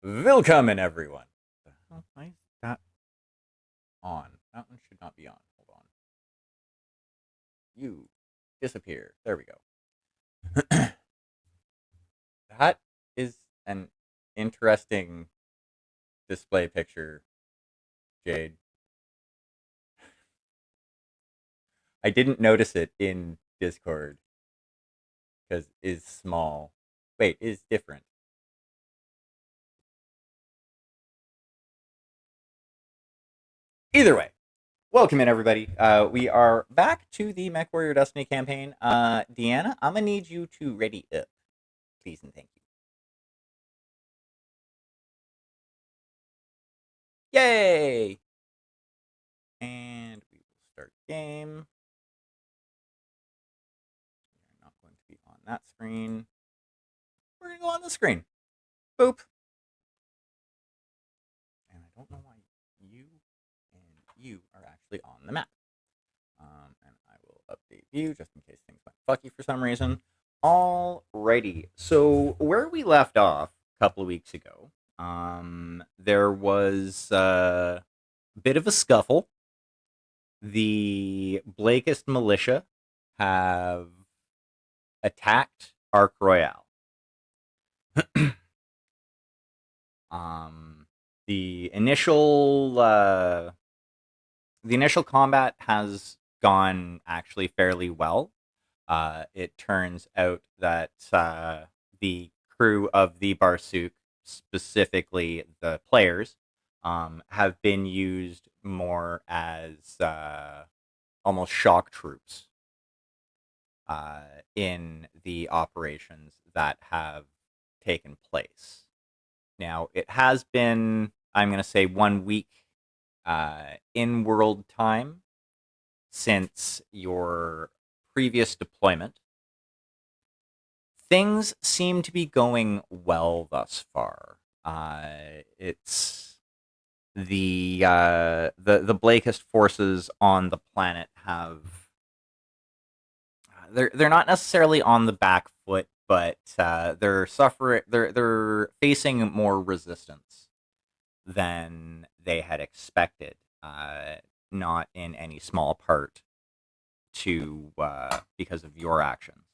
Willkommen, everyone. Why is that on? That one should not be on. Hold on. You disappear. There we go. That is an interesting display picture, Jade. I didn't notice it in Discord because is small. Wait, is different. Either way, welcome in, everybody. We are back to the Mechwarrior Destiny campaign. Deanna, I'm gonna need you to ready up, please and thank you. Yay! And we will start game. We're not going to be on that screen. We're going to go on the screen. Boop. And I don't know why you and you are actually on the map. And I will update you just in case things went fucky for some reason. Alrighty. So where we left off a couple of weeks ago, there was a bit of a scuffle. The Blakist militia have attacked Ark Royale. The initial combat has gone actually fairly well. It turns out that the crew of the Barsuk, specifically the players, have been used more as almost shock troops in the operations that have taken place. Now, it has been, I'm going to say, 1 week in world time since your previous deployment. Things seem to be going well thus far. It's the Blakist forces on the planet have they're not necessarily on the back foot, but they're facing more resistance than they had expected. Not in any small part to because of your actions.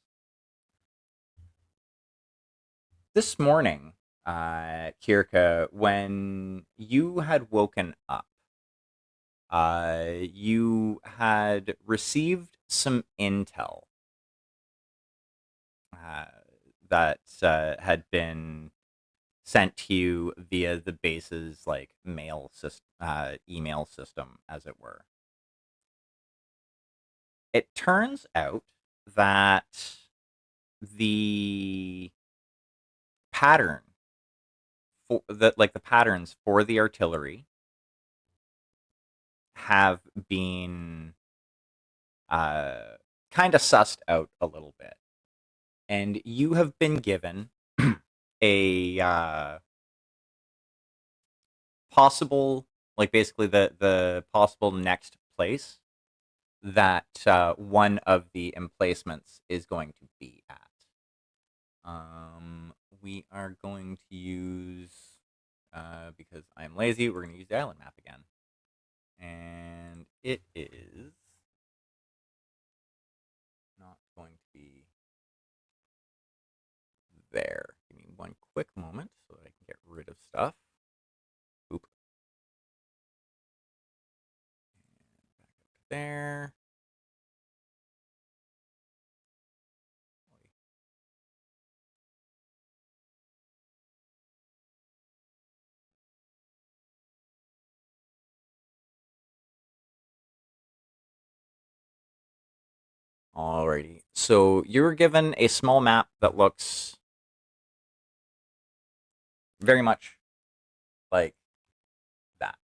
This morning, Kirka, when you had woken up, you had received some intel that had been sent to you via the base's email system, as it were. It turns out that the pattern the patterns for the artillery have been kind of sussed out a little bit, and you have been given a possible, basically the possible next place that one of the emplacements is going to be at. We are going to use, because I'm lazy, we're going to use the island map again. And it is not going to be there. Give me one quick moment so that I can get rid of stuff. Oop. And back up to there. Alrighty. So you're given a small map that looks very much like that.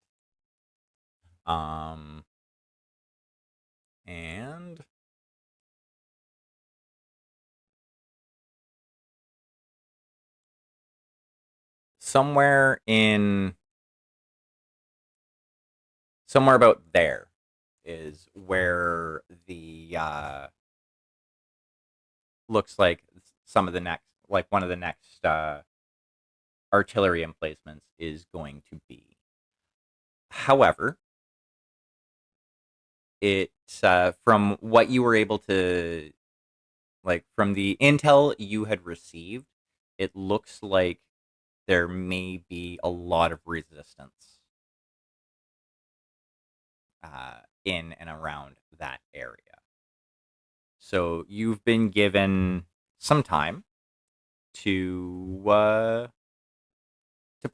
And somewhere about there is where the looks like some of the next, one of the next artillery emplacements is going to be. However, it's from what you were able to, like, from the intel you had received, it looks like there may be a lot of resistance in and around that area. So you've been given some time to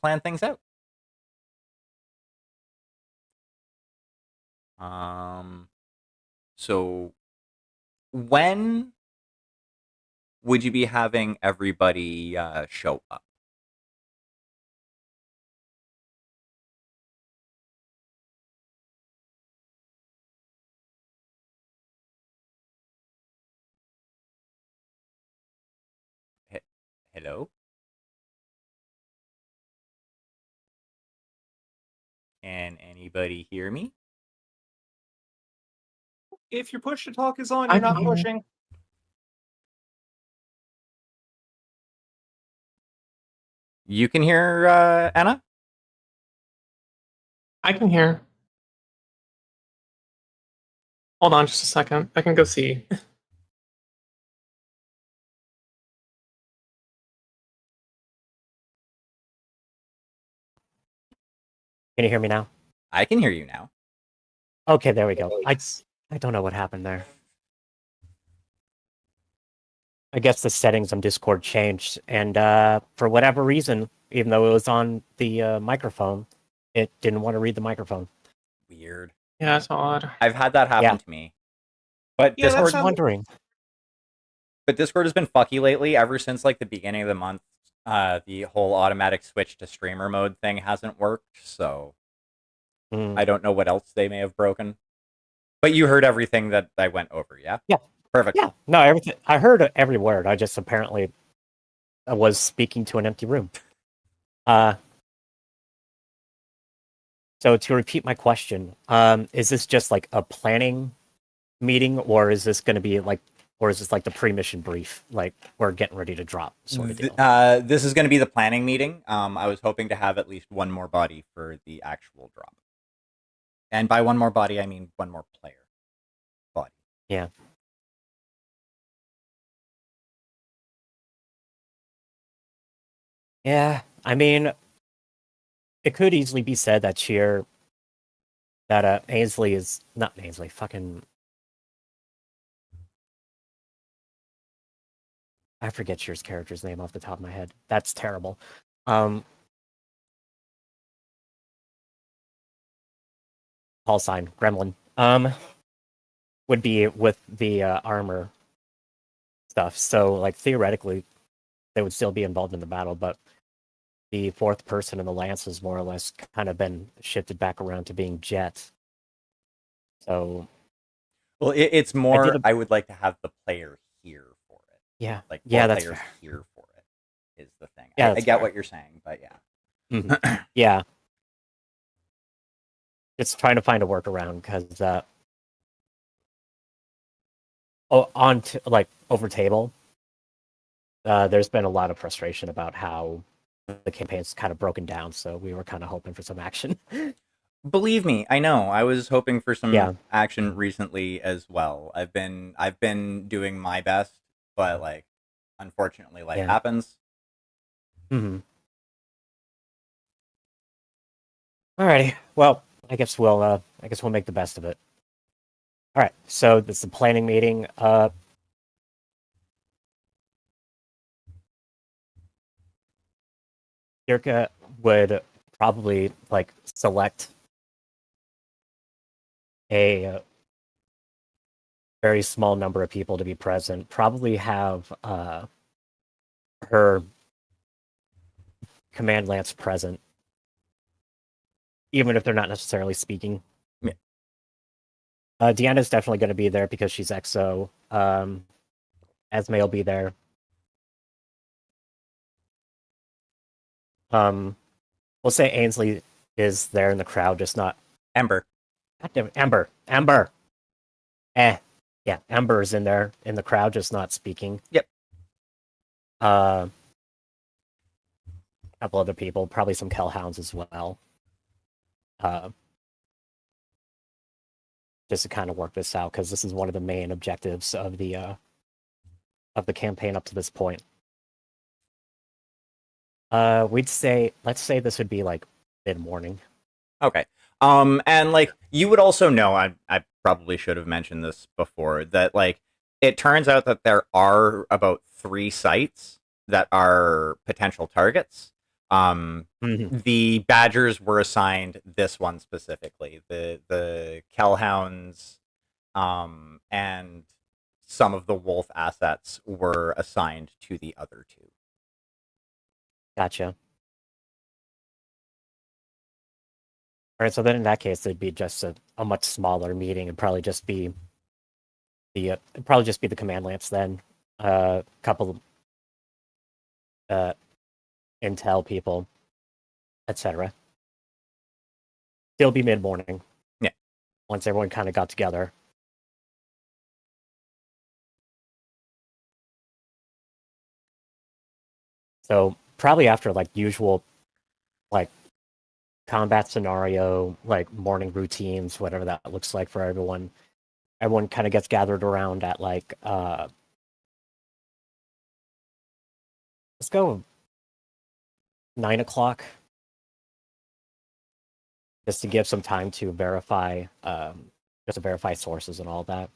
plan things out. So when would you be having everybody show up? Hello? Can anybody hear me? If your push to talk is on, you're not pushing. You can hear Anna? I can hear. Hold on just a second. I can go see. Can you hear me now? I can hear you now. Okay, there we go. I don't know what happened there. I guess the settings on Discord changed, and for whatever reason, even though it was on the microphone, it didn't want to read the microphone. Weird. Yeah, that's odd. I've had that happen to me. But Yeah, Discord, wondering. But Discord has been fucky lately ever since like the beginning of the month. The whole automatic switch to streamer mode thing hasn't worked, so I don't know what else they may have broken. But you heard everything that I went over, yeah? Yeah. Perfect. Yeah. No, everything. I heard every word. I just apparently was speaking to an empty room. So to repeat my question, is this just like a planning meeting, or is this going to be like, or is this like the pre-mission brief, like we're getting ready to drop sort of deal? This is going to be the planning meeting. I was hoping to have at least one more body for the actual drop. And by one more body, I mean one more player body. Yeah. Yeah, I mean, it could easily be said that Ainsley is not Ainsley, fucking. I forget Cheer's character's name off the top of my head. That's terrible. Call sign Gremlin. Would be with the armor stuff. So, like, theoretically, they would still be involved in the battle, but the fourth person in the lance has more or less kind of been shifted back around to being Jet. So, well, it's more. I would like to have the player here for it. Yeah, like yeah, that's players fair. here for it is the thing. Yeah, I get what you're saying, but yeah, yeah. It's trying to find a workaround because like over table, there's been a lot of frustration about how the campaign's kind of broken down. So we were kind of hoping for some action. Believe me, I know. I was hoping for some Yeah. action recently as well. I've been doing my best, but like, unfortunately, life happens. Mm-hmm. Alrighty. Well, I guess we'll make the best of it. All right. So this is the planning meeting. Dirka would probably like select a very small number of people to be present. Probably have her command lance present, even if they're not necessarily speaking. Yeah. Deanna's definitely going to be there because she's EXO. Esme will be there. We'll say Ainsley is there in the crowd, just not Ember. Ember. Yeah, Ember is in there in the crowd, just not speaking. Yep. couple other people, probably some Kellhounds as well. Just to kind of work this out, because this is one of the main objectives of the campaign up to this point. Let's say this would be like mid-morning. Okay. And like you would also know, I probably should have mentioned this before, that like it turns out that there are about 3 sites that are potential targets. The Badgers were assigned this one specifically. The Kellhounds, and some of the Wolf assets were assigned to the other 2. Gotcha. All right, so then in that case, it'd be just a much smaller meeting. It'd probably just be the command lamps then. A couple intel people, etc. Still be mid-morning. Yeah. Once everyone kind of got together. So probably after like usual, like combat scenario, like morning routines, whatever that looks like for everyone. Everyone kind of gets gathered around at like let's go 9 o'clock, just to give some time to verify, just to verify sources and all that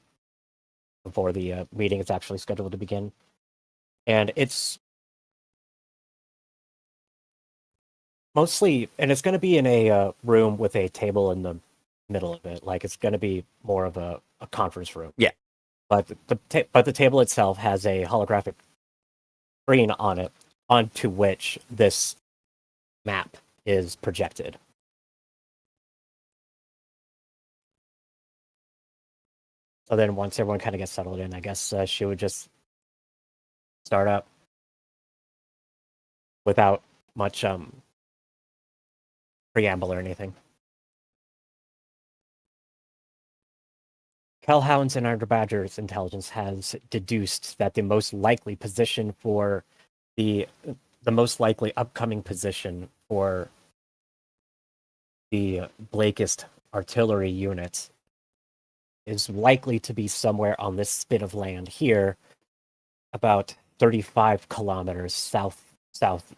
before the meeting is actually scheduled to begin. And it's mostly, and it's going to be in a room with a table in the middle of it. Like it's going to be more of a conference room. Yeah. But the table itself has a holographic screen on it, onto which this map is projected. So then once everyone kind of gets settled in, I guess she would just start up without much preamble or anything. Kellhounds and Under Badger's intelligence has deduced that the most likely position for the most likely upcoming position for the Blakist artillery unit is likely to be somewhere on this spit of land here, about 35 kilometers southwest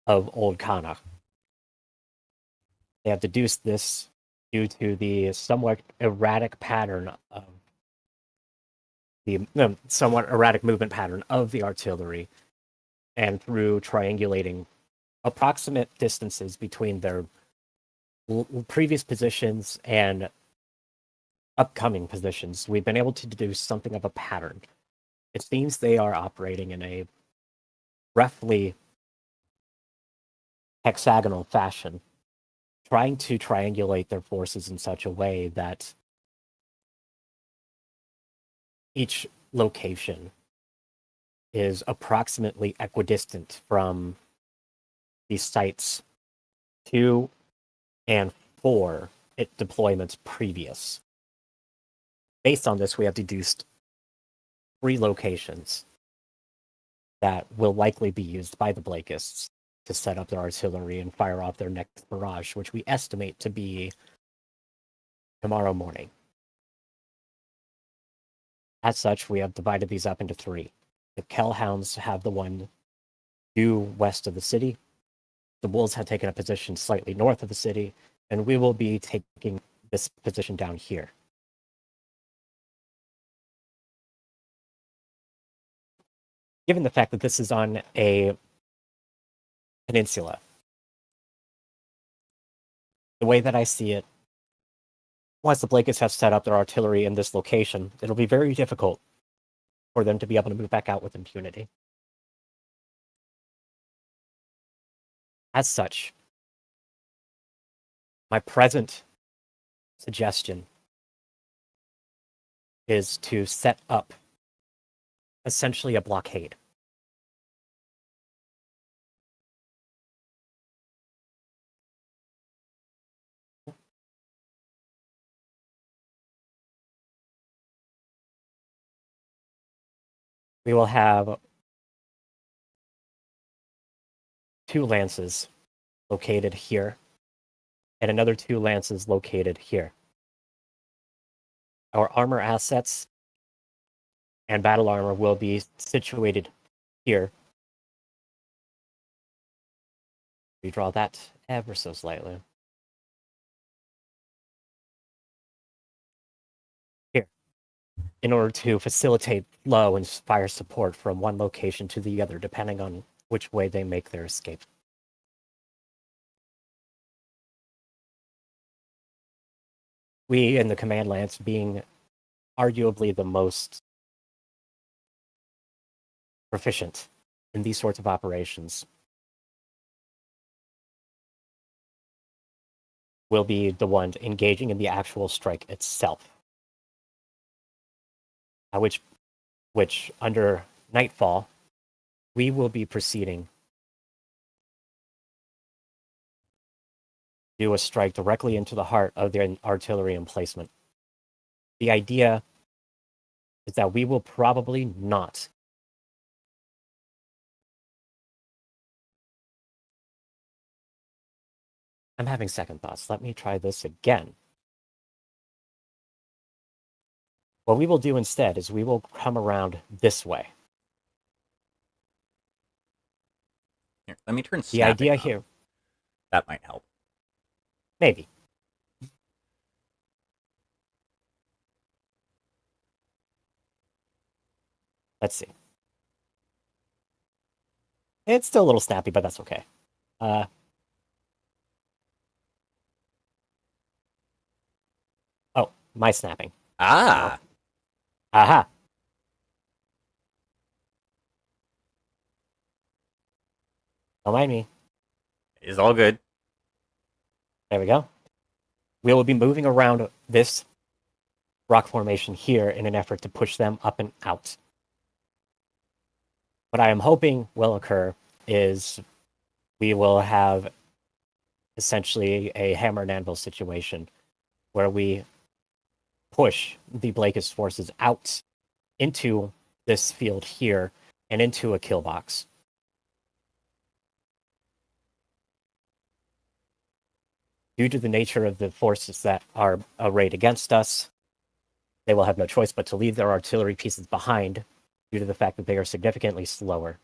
of Old Kana. They have deduced this due to the somewhat erratic pattern of the somewhat erratic movement pattern of the artillery, and through triangulating approximate distances between their previous positions and upcoming positions, we've been able to deduce something of a pattern. It seems they are operating in a roughly hexagonal fashion, trying to triangulate their forces in such a way that each location is approximately equidistant from the sites 2 and 4 deployments previous. Based on this, we have deduced 3 locations that will likely be used by the Blakists to set up their artillery and fire off their next barrage, which we estimate to be tomorrow morning. As such, we have divided these up into 3. The Kellhounds have the one due west of the city. The Wolves have taken a position slightly north of the city, and we will be taking this position down here. Given the fact that this is on a peninsula, the way that I see it, once the Blakists have set up their artillery in this location, it'll be very difficult for them to be able to move back out with impunity. As such, my present suggestion is to set up essentially a blockade. We will have 2 lances located here, and another 2 lances located here. Our armor assets and battle armor will be situated here. Redraw that ever so slightly. Here. In order to facilitate flow and fire support from one location to the other, depending on which way they make their escape. We in the command lance being arguably the most proficient in these sorts of operations will be the one engaging in the actual strike itself. Which under nightfall, we will be proceeding to do a strike directly into the heart of their artillery emplacement. The idea is that we will probably not I'm having second thoughts. Let me try this again. What we will do instead is we will come around this way. Here, let me turn The snapping idea on. here, That might help. maybe. Let's see. It's still a little snappy, but that's okay. Oh, my snapping. Ah, Aha. Don't mind me. is all good. There we go. We will be moving around this rock formation here in an effort to push them up and out. What I am hoping will occur is we will have essentially a hammer and anvil situation where we push the Blakist forces out into this field here and into a kill box. Due to the nature of the forces that are arrayed against us, they will have no choice but to leave their artillery pieces behind due to the fact that they are significantly slower.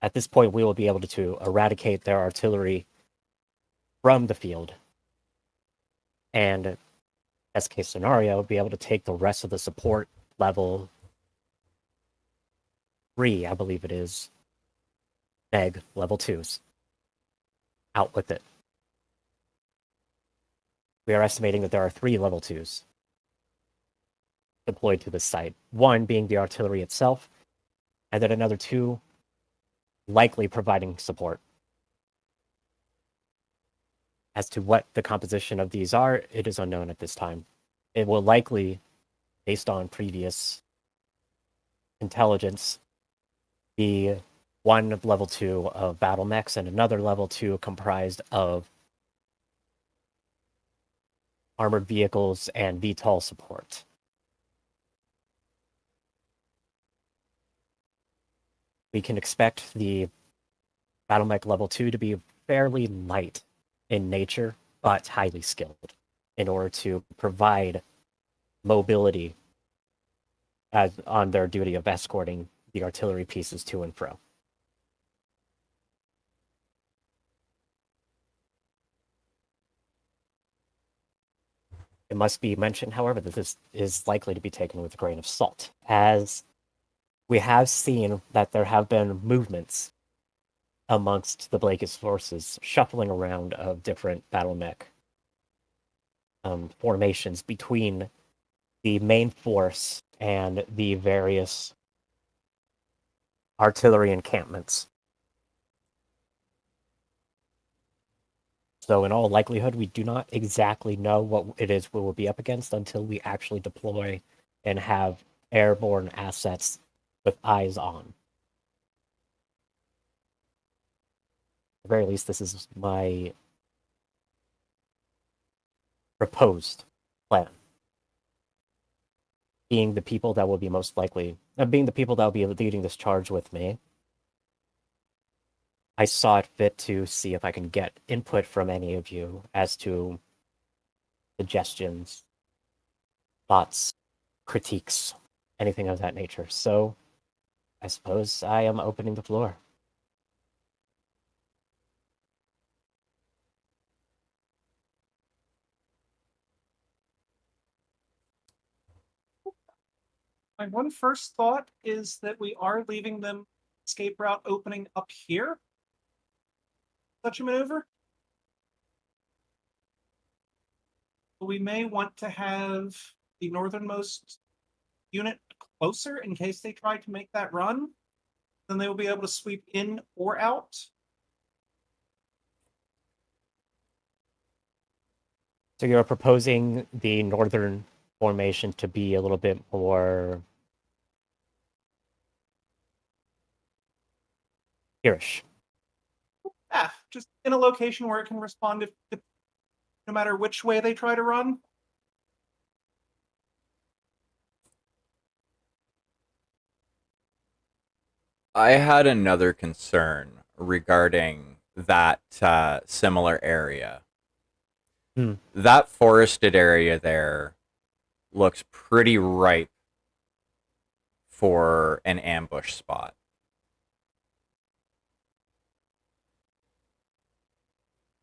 At this point, we will be able to eradicate their artillery from the field. And best case scenario, be able to take the rest of the support level 3, I believe it is, neg level 2s, out with it. We are estimating that there are 3 level 2s deployed to this site. 1 being the artillery itself, and then another 2 likely providing support. As to what the composition of these are, it is unknown at this time. It will likely, based on previous intelligence, be 1 level 2 of battle mechs and another level 2 comprised of armored vehicles and VTOL support. We can expect the battle mech level 2 to be fairly light in nature, but highly skilled in order to provide mobility as on their duty of escorting the artillery pieces to and fro. It must be mentioned, however, that this is likely to be taken with a grain of salt, as we have seen that there have been movements amongst the Blakist forces, shuffling around of different battle mech formations between the main force and the various artillery encampments. So in all likelihood, we do not exactly know what it is we will be up against until we actually deploy and have airborne assets with eyes on. At the very least, this is my proposed plan. Being the people that will be most likely, being the people that will be leading this charge with me, I saw it fit to see if I can get input from any of you as to suggestions, thoughts, critiques, anything of that nature. So I suppose I am opening the floor. My one first thought is that we are leaving them escape route opening up here. Such a maneuver. We may want to have the northernmost unit closer in case they try to make that run. Then they will be able to sweep in or out. So you're proposing the northern formation to be a little bit more garish. Just in a location where it can respond if no matter which way they try to run. I had another concern regarding that similar area. That forested area there looks pretty ripe for an ambush spot.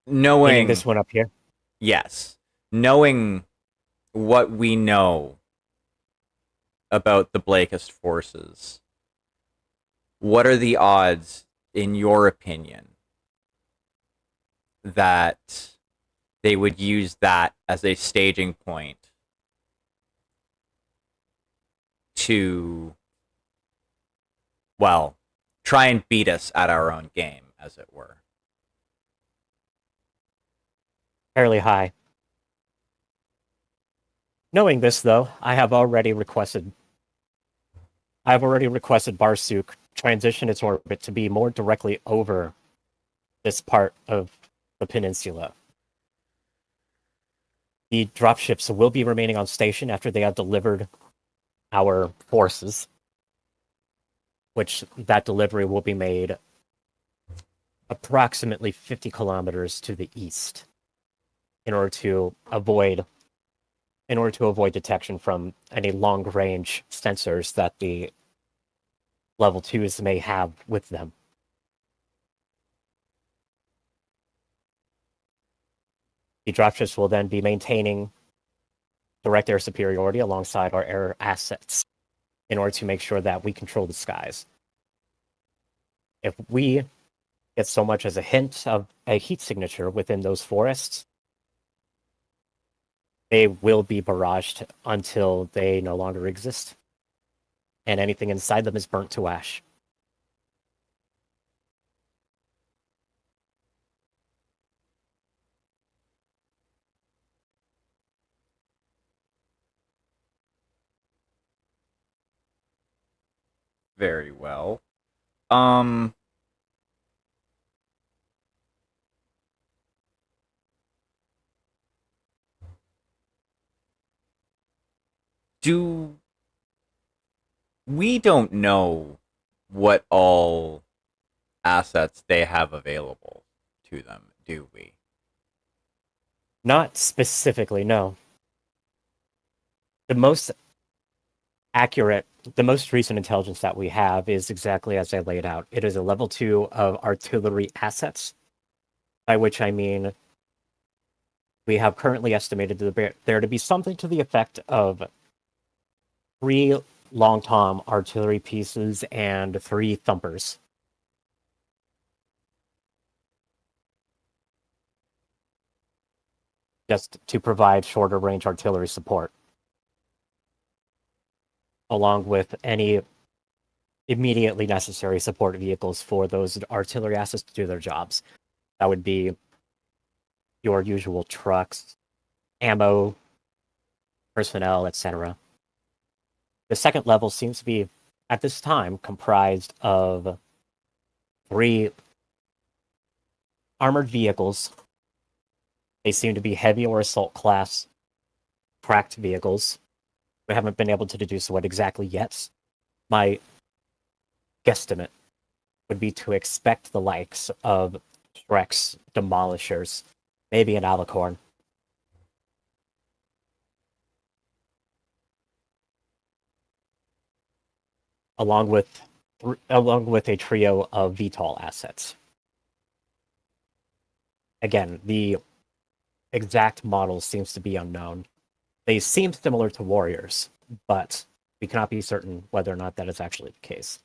Knowing this one up here? Yes. Knowing what we know about the Blakist forces, what are the odds, in your opinion, that they would use that as a staging point to, well, try and beat us at our own game, as it were? Fairly high. Knowing this, though, I have already requested Barsuk transition its orbit to be more directly over this part of the peninsula. The dropships will be remaining on station after they have delivered our forces, which that delivery will be made approximately 50 kilometers to the east in order to avoid detection from any long-range sensors that the level 2s may have with them. The dropships will then be maintaining direct air superiority alongside our air assets in order to make sure that we control the skies. If we get so much as a hint of a heat signature within those forests, they will be barraged until they no longer exist. And anything inside them is burnt to ash. Very well. We don't know what all assets they have available to them, do we? Not specifically, no. The most recent intelligence that we have is exactly as I laid out. It is a level 2 of artillery assets, by which I mean we have currently estimated there to be something to the effect of 3 long tom artillery pieces and 3 thumpers. Just to provide shorter range artillery support, along with any immediately necessary support vehicles for those artillery assets to do their jobs. That would be your usual trucks, ammo, personnel, etc. The second level seems to be, at this time, comprised of 3 armored vehicles. They seem to be heavy or assault class cracked vehicles. We haven't been able to deduce what exactly yet. My guesstimate would be to expect the likes of Shrek's Demolishers, maybe an Alicorn. Along with a trio of VTOL assets. Again, the exact model seems to be unknown. They seem similar to warriors, but we cannot be certain whether or not that is actually the case.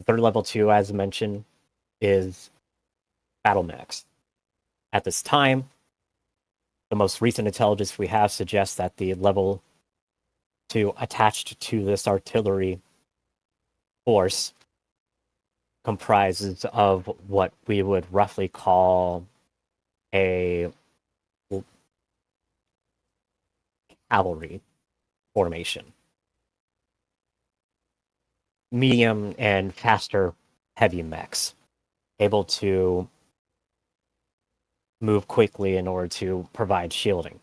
Third level 2, as mentioned, is battle mechs. At this time, the most recent intelligence we have suggests that the level 2 attached to this artillery force comprises of what we would roughly call a cavalry formation. Medium and faster heavy mechs, able to move quickly in order to provide shielding.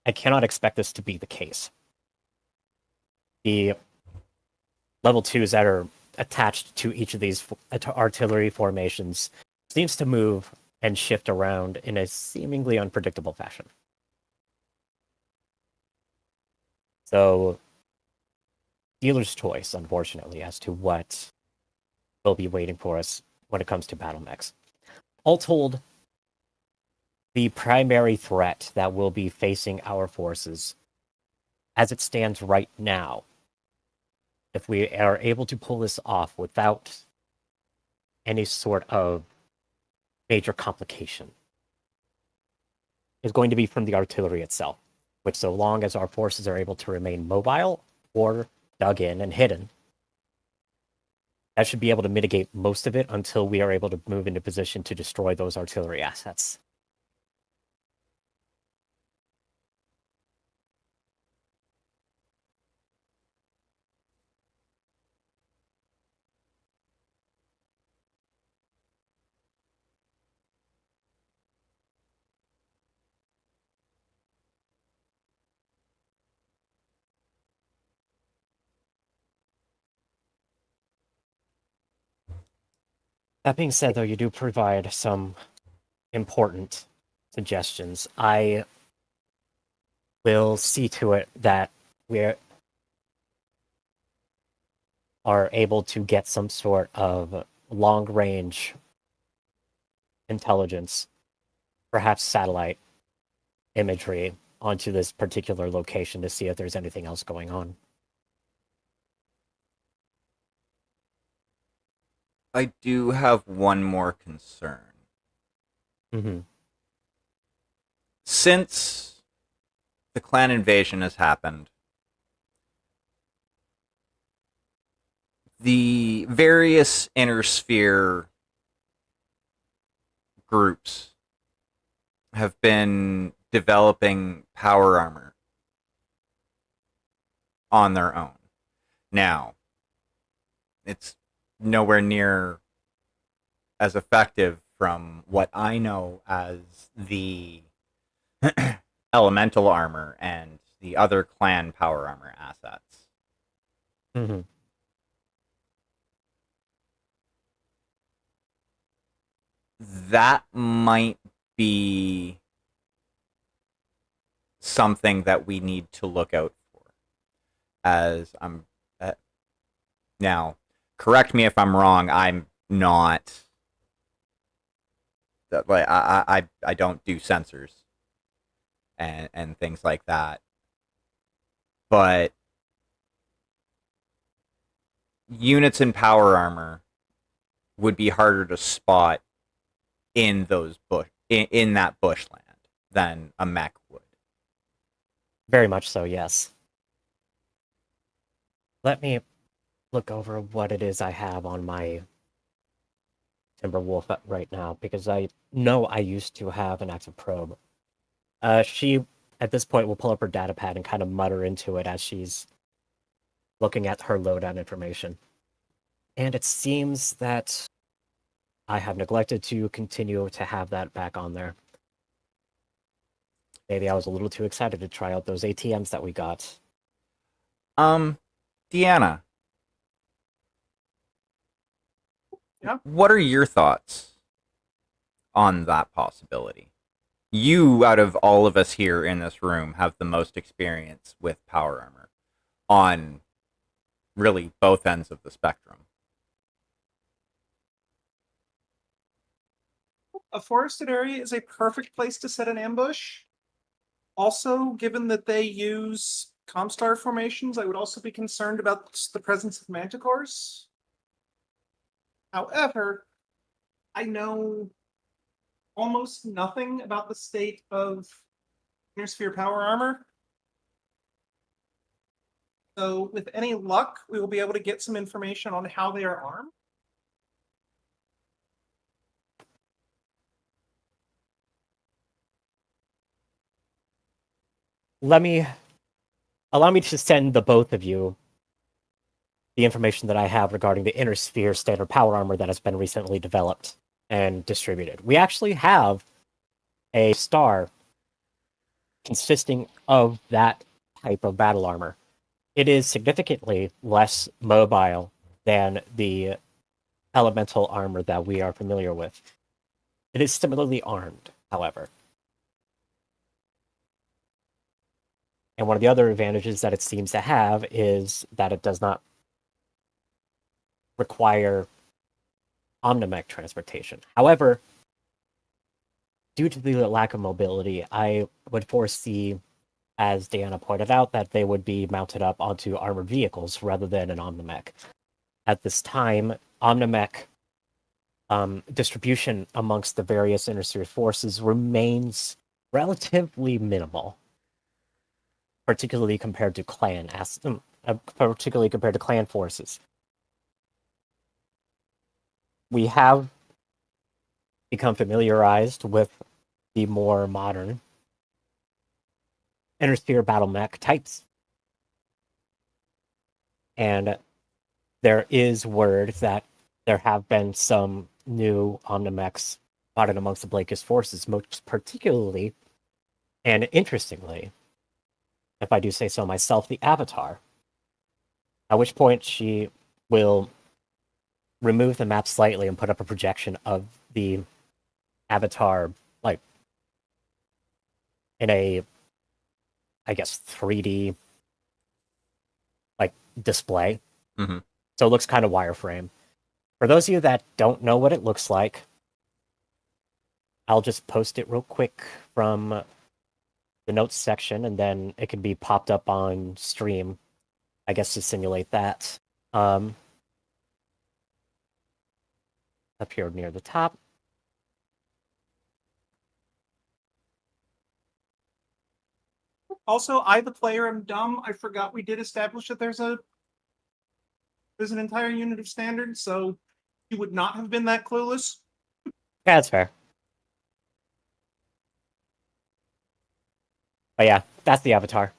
I cannot expect this to be the case. The level 2s that are attached to each of these artillery formations seems to move and shift around in a seemingly unpredictable fashion. So, dealer's choice, unfortunately, as to what will be waiting for us when it comes to battle mechs. All told, the primary threat that will be facing our forces, as it stands right now, if we are able to pull this off without any sort of major complication, is going to be from the artillery itself, which, so long as our forces are able to remain mobile or dug in and hidden, that should be able to mitigate most of it until we are able to move into position to destroy those artillery assets. That being said, though, you do provide some important suggestions. I will see to it that we are able to get some sort of long-range intelligence, perhaps satellite imagery, onto this particular location to see if there's anything else going on. I do have one more concern. Mm-hmm. Since the clan invasion has happened, the various inner sphere groups have been developing power armor on their own. Now, it's nowhere near as effective from what I know as the elemental armor and the other clan power armor assets. Mm-hmm. That might be something that we need to look out for. As I'm now, correct me if I'm wrong. I'm not. Like I don't do sensors and things like that. But units in power armor would be harder to spot in those in that bushland than a mech would. Very much so, yes. Let me look over what it is I have on my Timberwolf right now, because I know I used to have an active probe. She, at this point, will pull up her data pad and kind of mutter into it as she's looking at her loadout information. And it seems that I have neglected to continue to have that back on there. Maybe I was a little too excited to try out those ATMs that we got. Deanna. Yeah. What are your thoughts on that possibility? You, out of all of us here in this room, have the most experience with power armor on really both ends of the spectrum. A forested area is a perfect place to set an ambush. Also, given that they use Comstar formations, I would also be concerned about the presence of manticores. However, I know almost nothing about the state of Inner Sphere power armor. So, with any luck, we will be able to get some information on how they are armed. Allow me to send the both of you the information that I have regarding the Inner Sphere standard power armor that has been recently developed and distributed. We actually have a star consisting of that type of battle armor. It is significantly less mobile than the elemental armor that we are familiar with. It is similarly armed, however. And one of the other advantages that it seems to have is that it does not require omnimech transportation. However, due to the lack of mobility, I would foresee, as Diana pointed out, that they would be mounted up onto armored vehicles rather than an omnimech. At this time, omnimech distribution amongst the various Inner Sphere forces remains relatively minimal, particularly compared to clan forces. We have become familiarized with the more modern Inner Sphere battle mech types. And there is word that there have been some new omnimechs spotted amongst the Blakist forces, most particularly and interestingly, if I do say so myself, the Avatar. At which point she will remove the map slightly and put up a projection of the Avatar, like, in a, I guess, 3D, like, display. Mm-hmm. So it looks kind of wireframe. For those of you that don't know what it looks like, I'll just post it real quick from the notes section, and then it can be popped up on stream, I guess, to simulate that. Up here near the top. Also, I, the player, am dumb. I forgot we did establish that there's an entire unit of standards, so you would not have been that clueless. Yeah, that's fair. But yeah, that's the Avatar.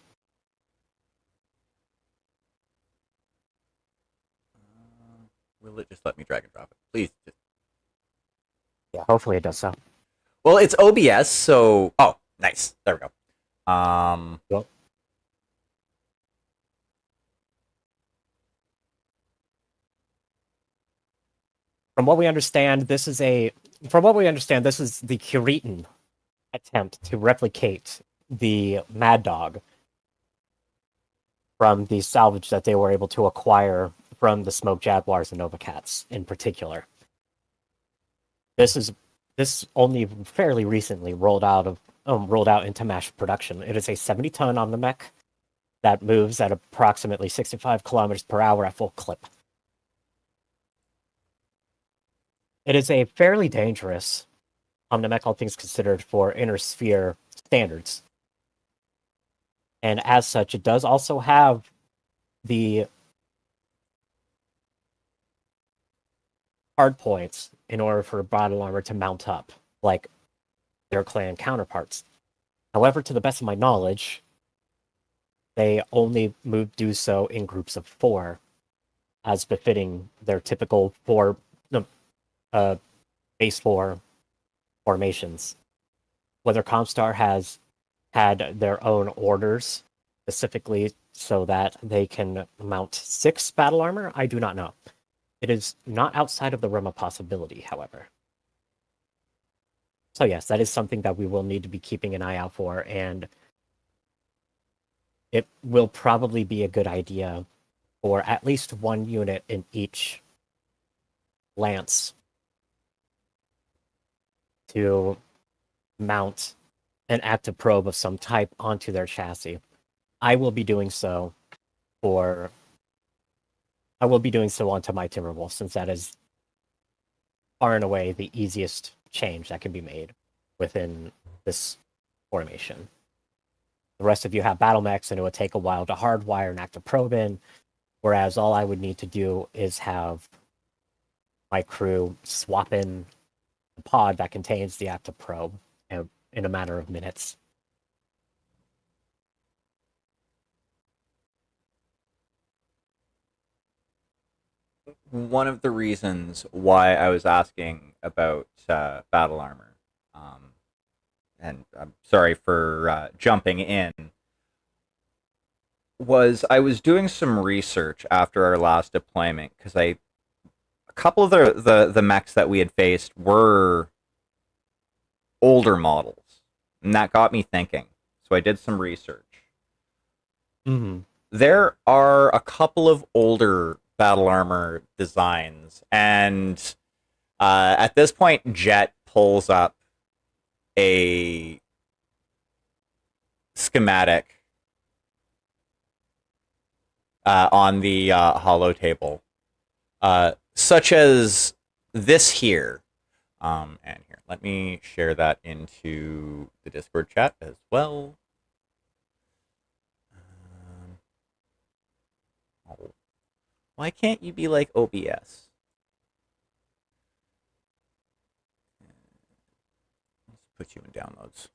Will it just let me drag and drop it? Please. Yeah, hopefully it does so. Well, it's OBS, so... Oh, nice. There we go. Cool. From what we understand, this is the Curitan attempt to replicate the Mad Dog from the salvage that they were able to acquire from the Smoke Jaguars and Nova Cats in particular. This only fairly recently rolled out into mass production. It is a 70-ton omnimech that moves at approximately 65 kilometers per hour at full clip. It is a fairly dangerous omnimech, all things considered, for Inner Sphere standards. And as such, it does also have the hard points in order for battle armor to mount up, like their clan counterparts. However, to the best of my knowledge, they only do so in groups of 4, as befitting their typical base 4 formations. Whether Comstar has had their own orders specifically so that they can mount 6 battle armor? I do not know. It is not outside of the realm of possibility, however. So yes, that is something that we will need to be keeping an eye out for, and it will probably be a good idea for at least 1 unit in each lance to mount an active probe of some type onto their chassis. I will be doing so onto my Timberwolf, since that is far and away the easiest change that can be made within this formation. The rest of you have battle mechs, and it would take a while to hardwire an active probe in, whereas all I would need to do is have my crew swap in the pod that contains the active probe in a matter of minutes. One of the reasons why I was asking about battle armor, and I'm sorry for jumping in, was I was doing some research after our last deployment, because a couple of the mechs that we had faced were older models, and that got me thinking. So I did some research. Mm-hmm. There are a couple of older battle armor designs, and at this point, Jet pulls up a schematic on the holo table, such as this here. And here, let me share that into the Discord chat as well. Oh. Why can't you be like OBS? Let's put you in downloads.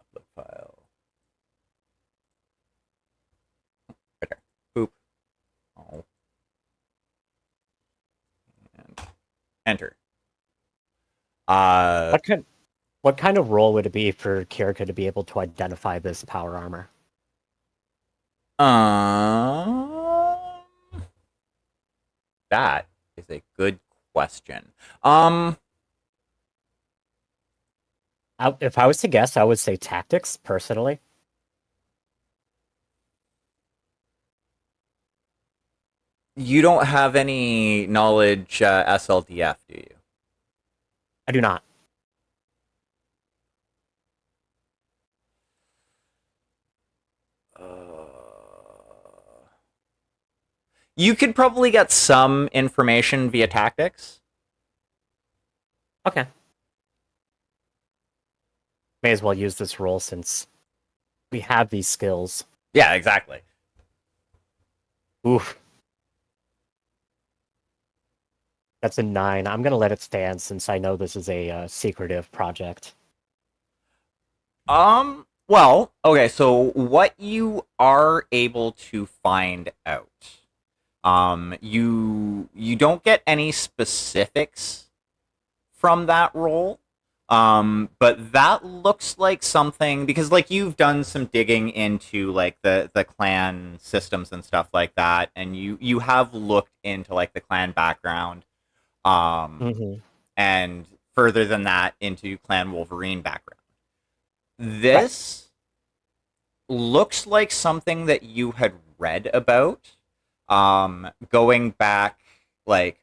Upload file. Right there. Boop. Oh. And enter. What kind of role would it be for Kirika to be able to identify this power armor? That is a good question. If I was to guess, I would say tactics, personally. You don't have any knowledge SLDF, do you? I do not. You could probably get some information via tactics. Okay. May as well use this role since we have these skills. Yeah, exactly. Oof. That's a 9. I'm going to let it stand since I know this is a secretive project. Well, okay, so what you are able to find out, you don't get any specifics from that role, but that looks like something, because like you've done some digging into like the clan systems and stuff like that, and you have looked into like the clan background, and further than that into Clan Wolverine background. This looks like something that you had read about, going back like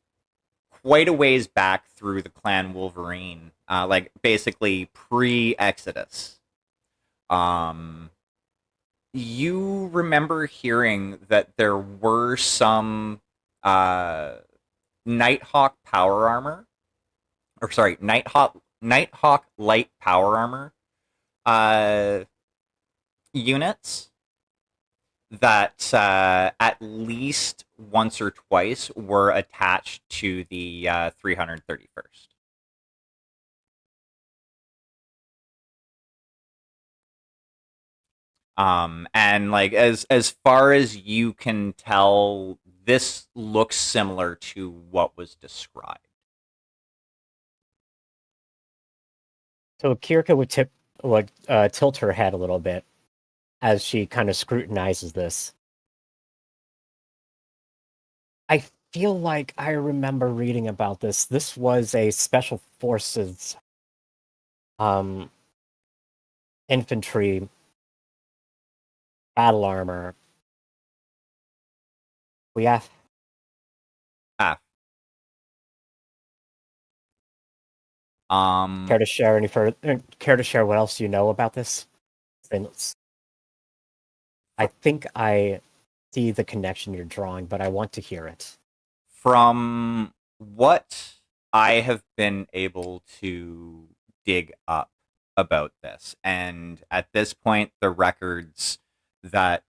quite a ways back through the Clan Wolverine, like basically pre-Exodus. You remember hearing that there were some Nighthawk power armor, or sorry, Nighthawk light power armor units that at least once or twice were attached to the 331st. And like as far as you can tell, this looks similar to what was described. So Kirika would tilt her head a little bit as she kind of scrutinizes this. I feel like I remember reading about this. This was a special forces infantry battle armor. We have Ah. care to share any further? Care to share what else you know about this? I think I see the connection you're drawing, but I want to hear it. From what I have been able to dig up about this, and at this point, the records that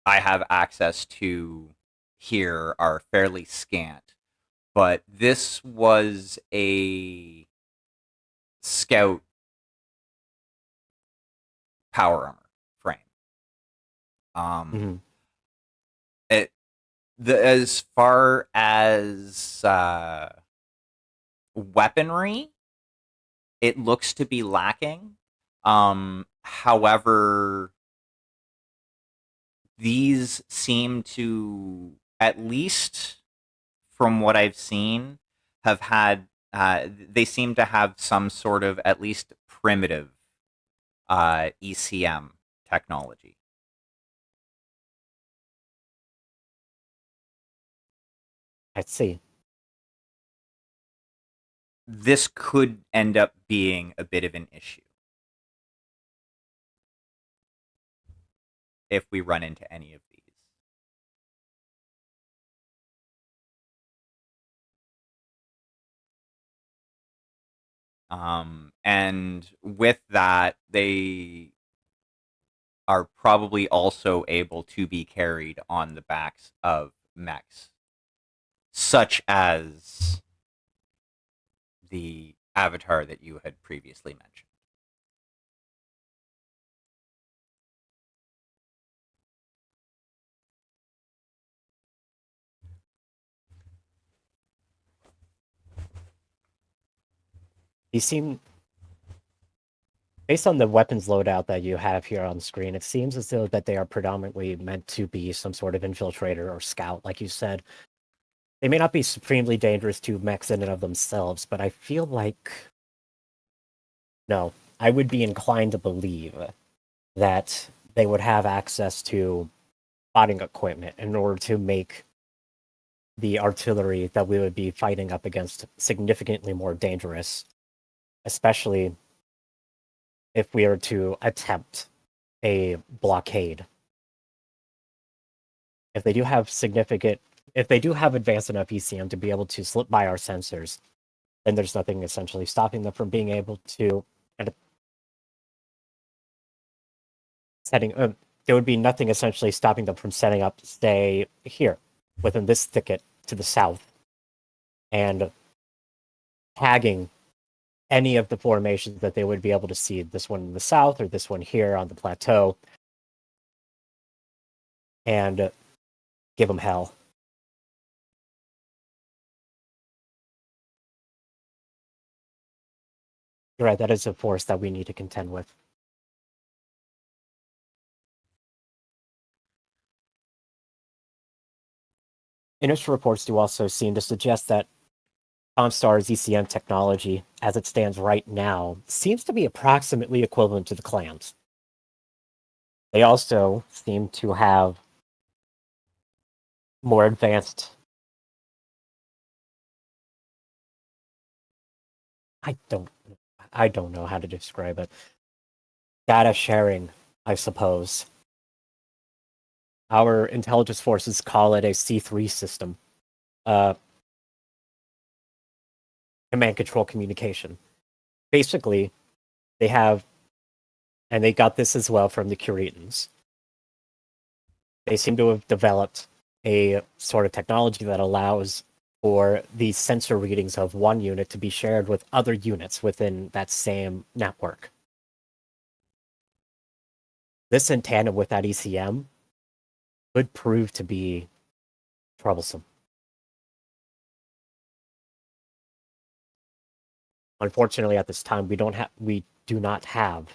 I have access to here are fairly scant, but this was a scout power armor frame. Mhm. As far as weaponry, it looks to be lacking. However, these seem to, at least from what I've seen, have had. They seem to have some sort of at least primitive ECM technology. I see. This could end up being a bit of an issue if we run into any of these. And with that, they are probably also able to be carried on the backs of mechs, such as the avatar that you had previously mentioned. You seem, based on the weapons loadout that you have here on screen, it seems as though that they are predominantly meant to be some sort of infiltrator or scout, like you said. They may not be supremely dangerous to mechs in and of themselves, but I feel like... No, I would be inclined to believe that they would have access to spotting equipment in order to make the artillery that we would be fighting up against significantly more dangerous, especially if we are to attempt a blockade. If they do have advanced enough ECM to be able to slip by our sensors, then there's nothing essentially stopping them from being able to, and there would be nothing essentially stopping them from setting up, stay here, within this thicket to the south, and tagging any of the formations that they would be able to see, this one in the south or this one here on the plateau, and give them hell. You're right, that is a force that we need to contend with. Initial reports do also seem to suggest that Comstar's ECM technology, as it stands right now, seems to be approximately equivalent to the clans. They also seem to have more advanced... I don't know how to describe it. Data sharing, I suppose. Our intelligence forces call it a C3 system. Command control communication. Basically, they have, and they got this as well from the Curetans, they seem to have developed a sort of technology that allows for the sensor readings of one unit to be shared with other units within that same network. This, in tandem with that ECM, could prove to be troublesome. Unfortunately, at this time, we do not have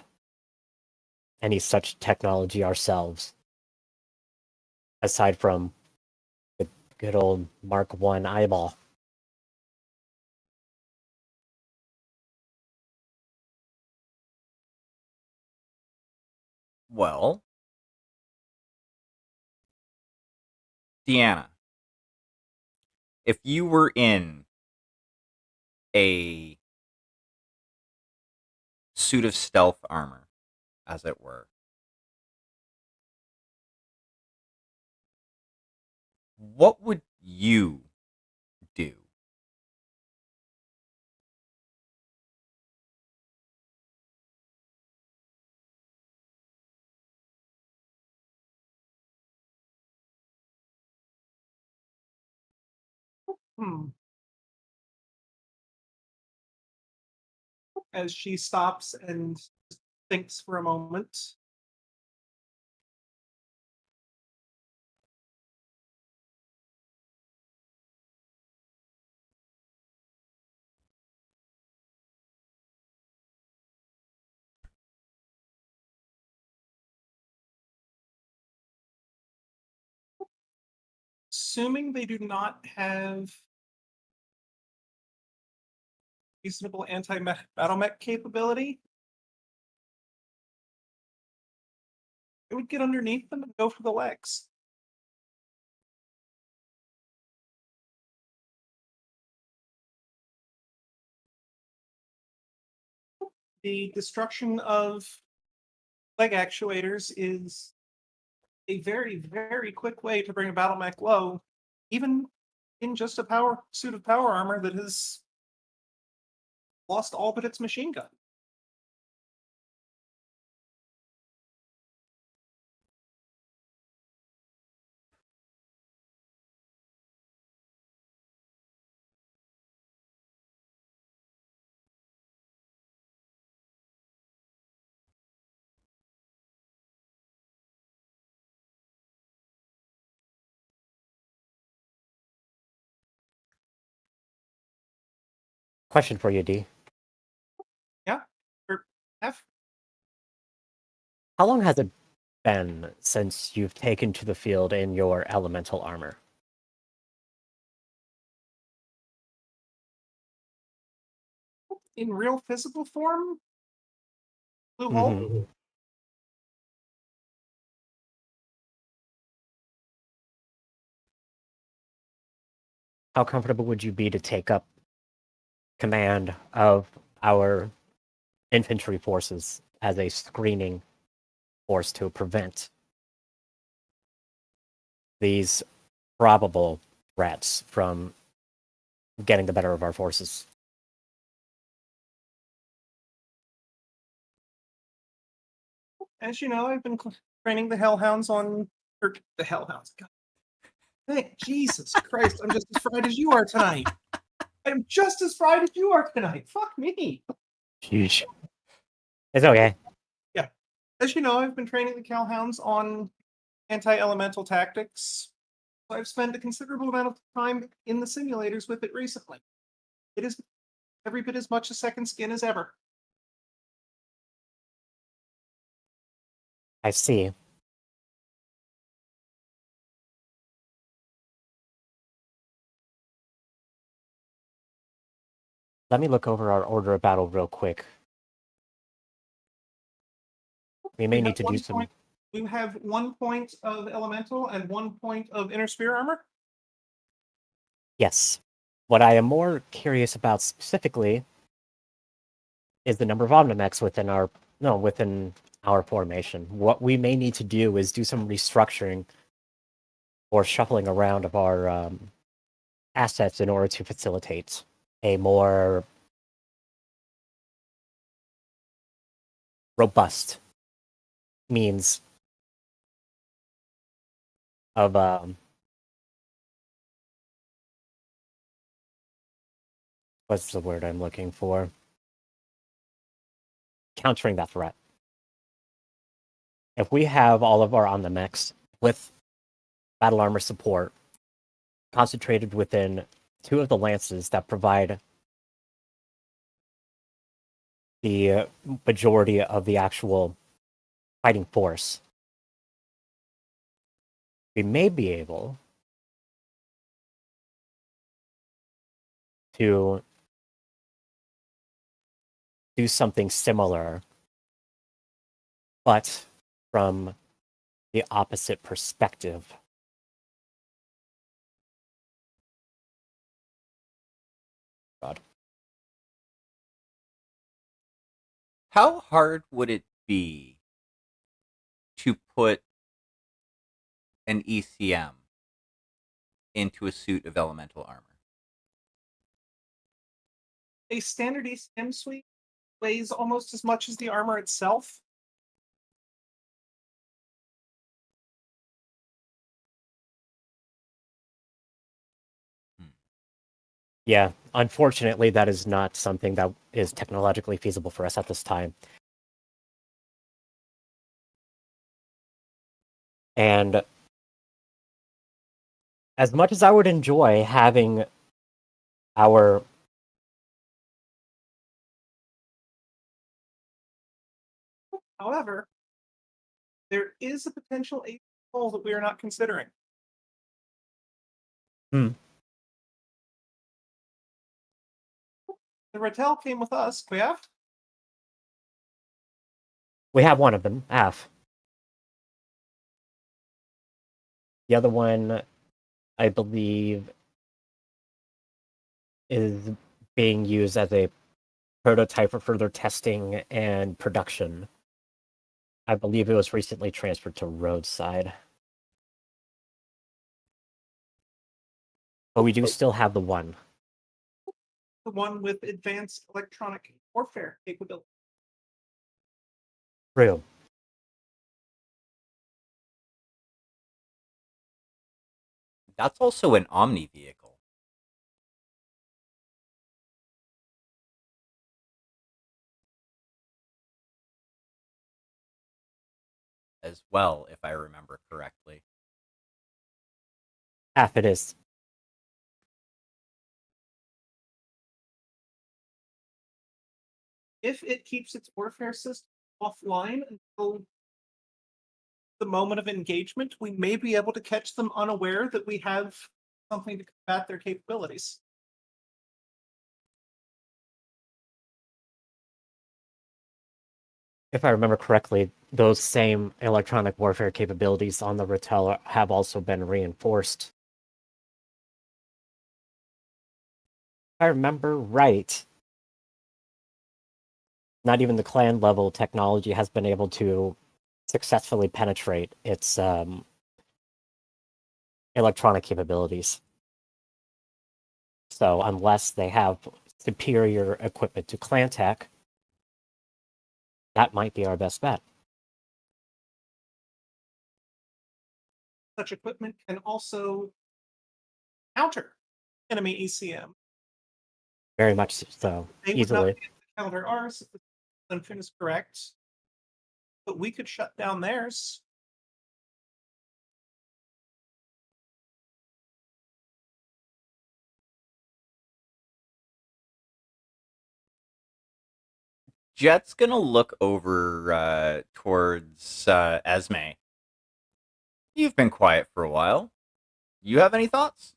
any such technology ourselves, aside from the good old Mark One eyeball. Well, Deanna, if you were in a suit of stealth armor, as it were, what would you do? Hmm. As she stops and thinks for a moment. Assuming they do not have reasonable anti-battle mech capability, it would get underneath them and go for the legs. The destruction of leg actuators is a very, very quick way to bring a battle mech low, even in just a power suit of power armor that has lost all but its machine gun. Question for you, D. Yeah. Or F. How long has it been since you've taken to the field in your elemental armor? In real physical form, blue hole. Mhm. How comfortable would you be to take up command of our infantry forces as a screening force to prevent these probable threats from getting the better of our forces? As you know, I've been training the Hellhounds on, or the Hellhounds. God, thank Jesus Christ! I'm just as fried as you are tonight. I'm just as fried as you are tonight. Fuck me. Huge. It's okay. Yeah. As you know, I've been training the Hellhounds on anti-elemental tactics. I've spent a considerable amount of time in the simulators with it recently. It is every bit as much a second skin as ever. I see. Let me look over our order of battle real quick. We may need to do some. We have 1 point of elemental and 1 point of inner sphere armor. Yes. What I am more curious about specifically is the number of Omnimex within our formation. What we may need to do is do some restructuring or shuffling around of our assets in order to facilitate a more robust means of what's the word I'm looking for? Countering that threat. If we have all of our Omnimex with battle armor support concentrated within 2 of the lances that provide the majority of the actual fighting force, we may be able to do something similar, but from the opposite perspective. God. How hard would it be to put an ECM into a suit of elemental armor? A standard ECM suite weighs almost as much as the armor itself. Yeah, unfortunately, that is not something that is technologically feasible for us at this time. And as much as I would enjoy having our However, there is a potential A hole that we are not considering. Hmm. The Rattel came with us, Kuyaf. we have one of them, Af. The other one, I believe, is being used as a prototype for further testing and production. I believe it was recently transferred to Roadside. But we do still have the one. The one with advanced electronic warfare capability. True. That's also an Omni vehicle. As well, if I remember correctly. Half it is. If it keeps its warfare system offline until the moment of engagement, we may be able to catch them unaware that we have something to combat their capabilities. If I remember correctly, those same electronic warfare capabilities on the Rattel have also been reinforced. If I remember right, not even the clan level technology has been able to successfully penetrate its electronic capabilities. So unless they have superior equipment to clan tech, that might be our best bet. Such equipment can also counter enemy ECM. Very much so. They would Easily. not be able to counter ours if the assumption is correct. But we could shut down theirs. Jet's gonna look over towards Esme. You've been quiet for a while. You have any thoughts?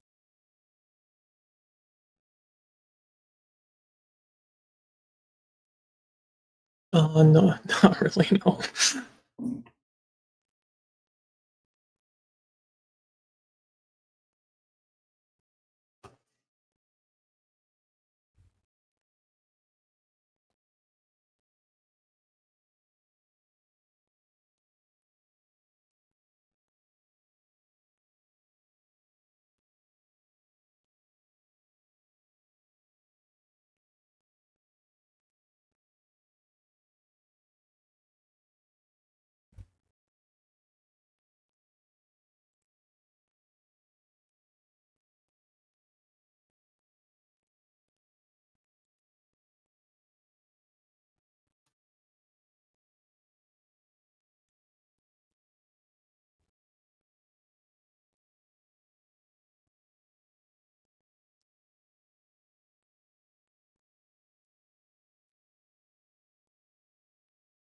No, not really, no.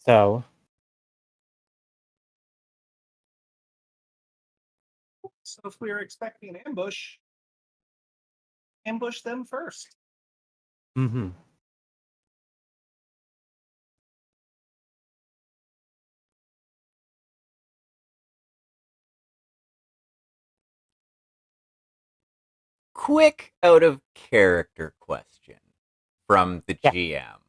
So, So if we were expecting an ambush them first. mm-hmm. Quick out of character question from the Yeah. GM.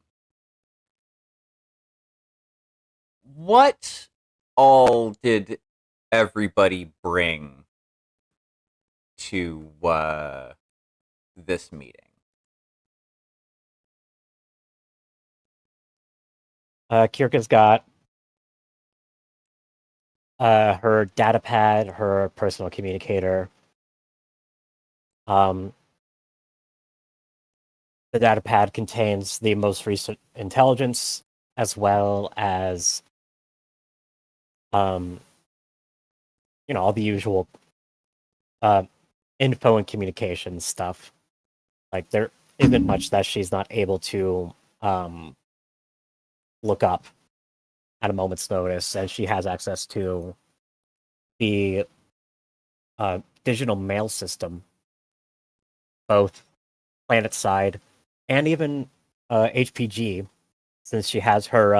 What all did everybody bring to this meeting? Kirka's got her data pad, her personal communicator. The data pad contains the most recent intelligence, as well as, all the usual info and communication stuff. Like, there isn't much that she's not able to look up at a moment's notice, and she has access to the digital mail system, both planet side and even HPG, since she has her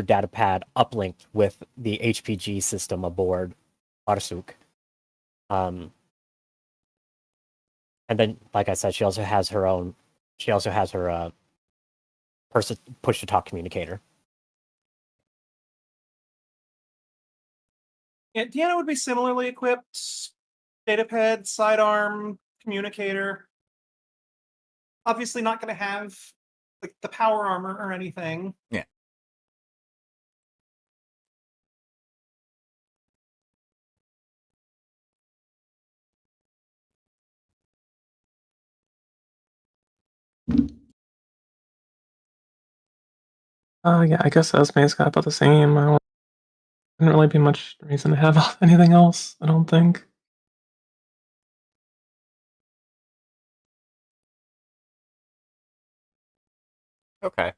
data pad uplinked with the HPG system aboard Arsuk. And then, like I said, she also has her person push to talk communicator. Yeah, Deanna would be similarly equipped. Datapad, sidearm, communicator. Obviously not going to have like the power armor or anything. Yeah. Yeah, I guess Esme's got about the same. Wouldn't really be much reason to have anything else, I don't think. Okay.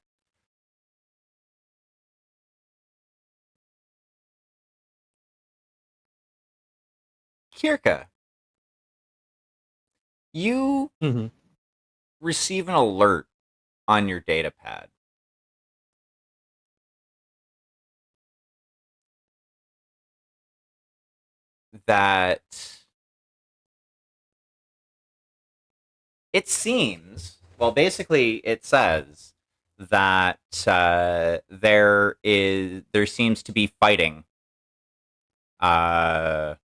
Kirka, you Mm-hmm. receive an alert on your data pad. That it seems, well, basically, it says that there seems to be fighting uh,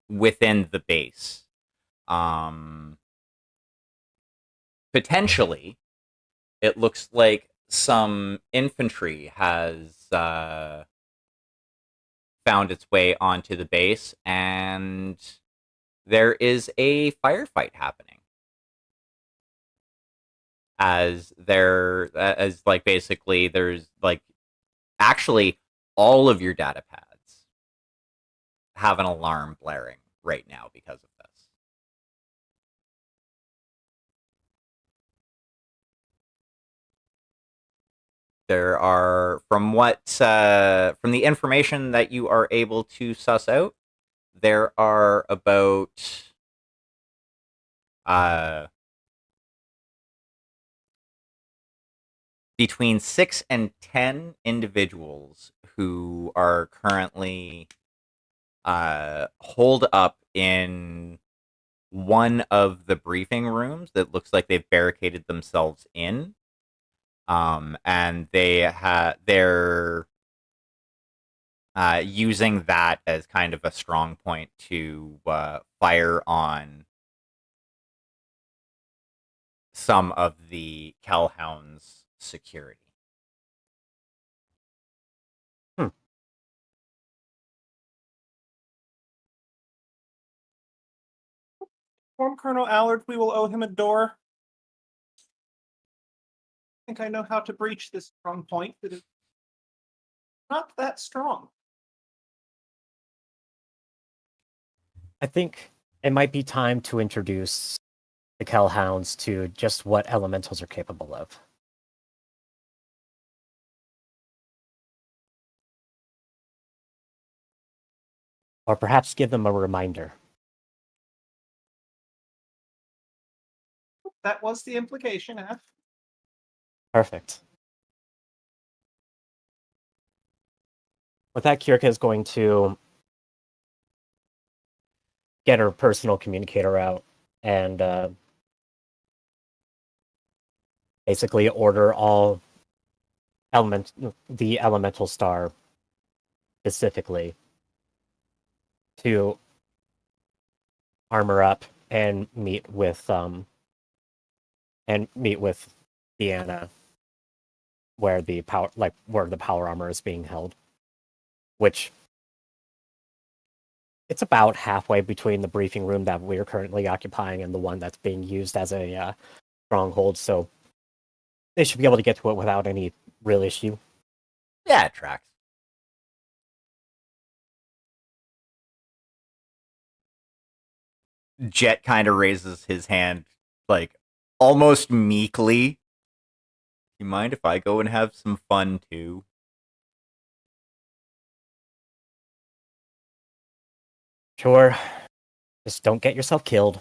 within the base. Potentially, it looks like some infantry has found its way onto the base, and there is a firefight happening. As like basically there's like actually all of your data pads have an alarm blaring right now because of this. There are, from the information that you are able to suss out, there are about between 6 and 10 individuals who are currently holed up in one of the briefing rooms that looks like they've barricaded themselves in. And they're using that as kind of a strong point to fire on some of the Kellhound's security. Inform Colonel Allard we will owe him a door. I think I know how to breach this strong point that is not that strong. I think it might be time to introduce the Kellhounds to just what elementals are capable of. Or perhaps give them a reminder. That was the implication, F. Perfect. With that, Kirka is going to get her personal communicator out and basically order all the elemental star specifically to armor up and meet with Deanna where the power armor is being held, which it's about halfway between the briefing room that we're currently occupying and the one that's being used as a stronghold, so they should be able to get to it without any real issue. Yeah, it tracks. Jet kind of raises his hand, like, almost meekly. You mind if I go and have some fun, too? Sure, just don't get yourself killed.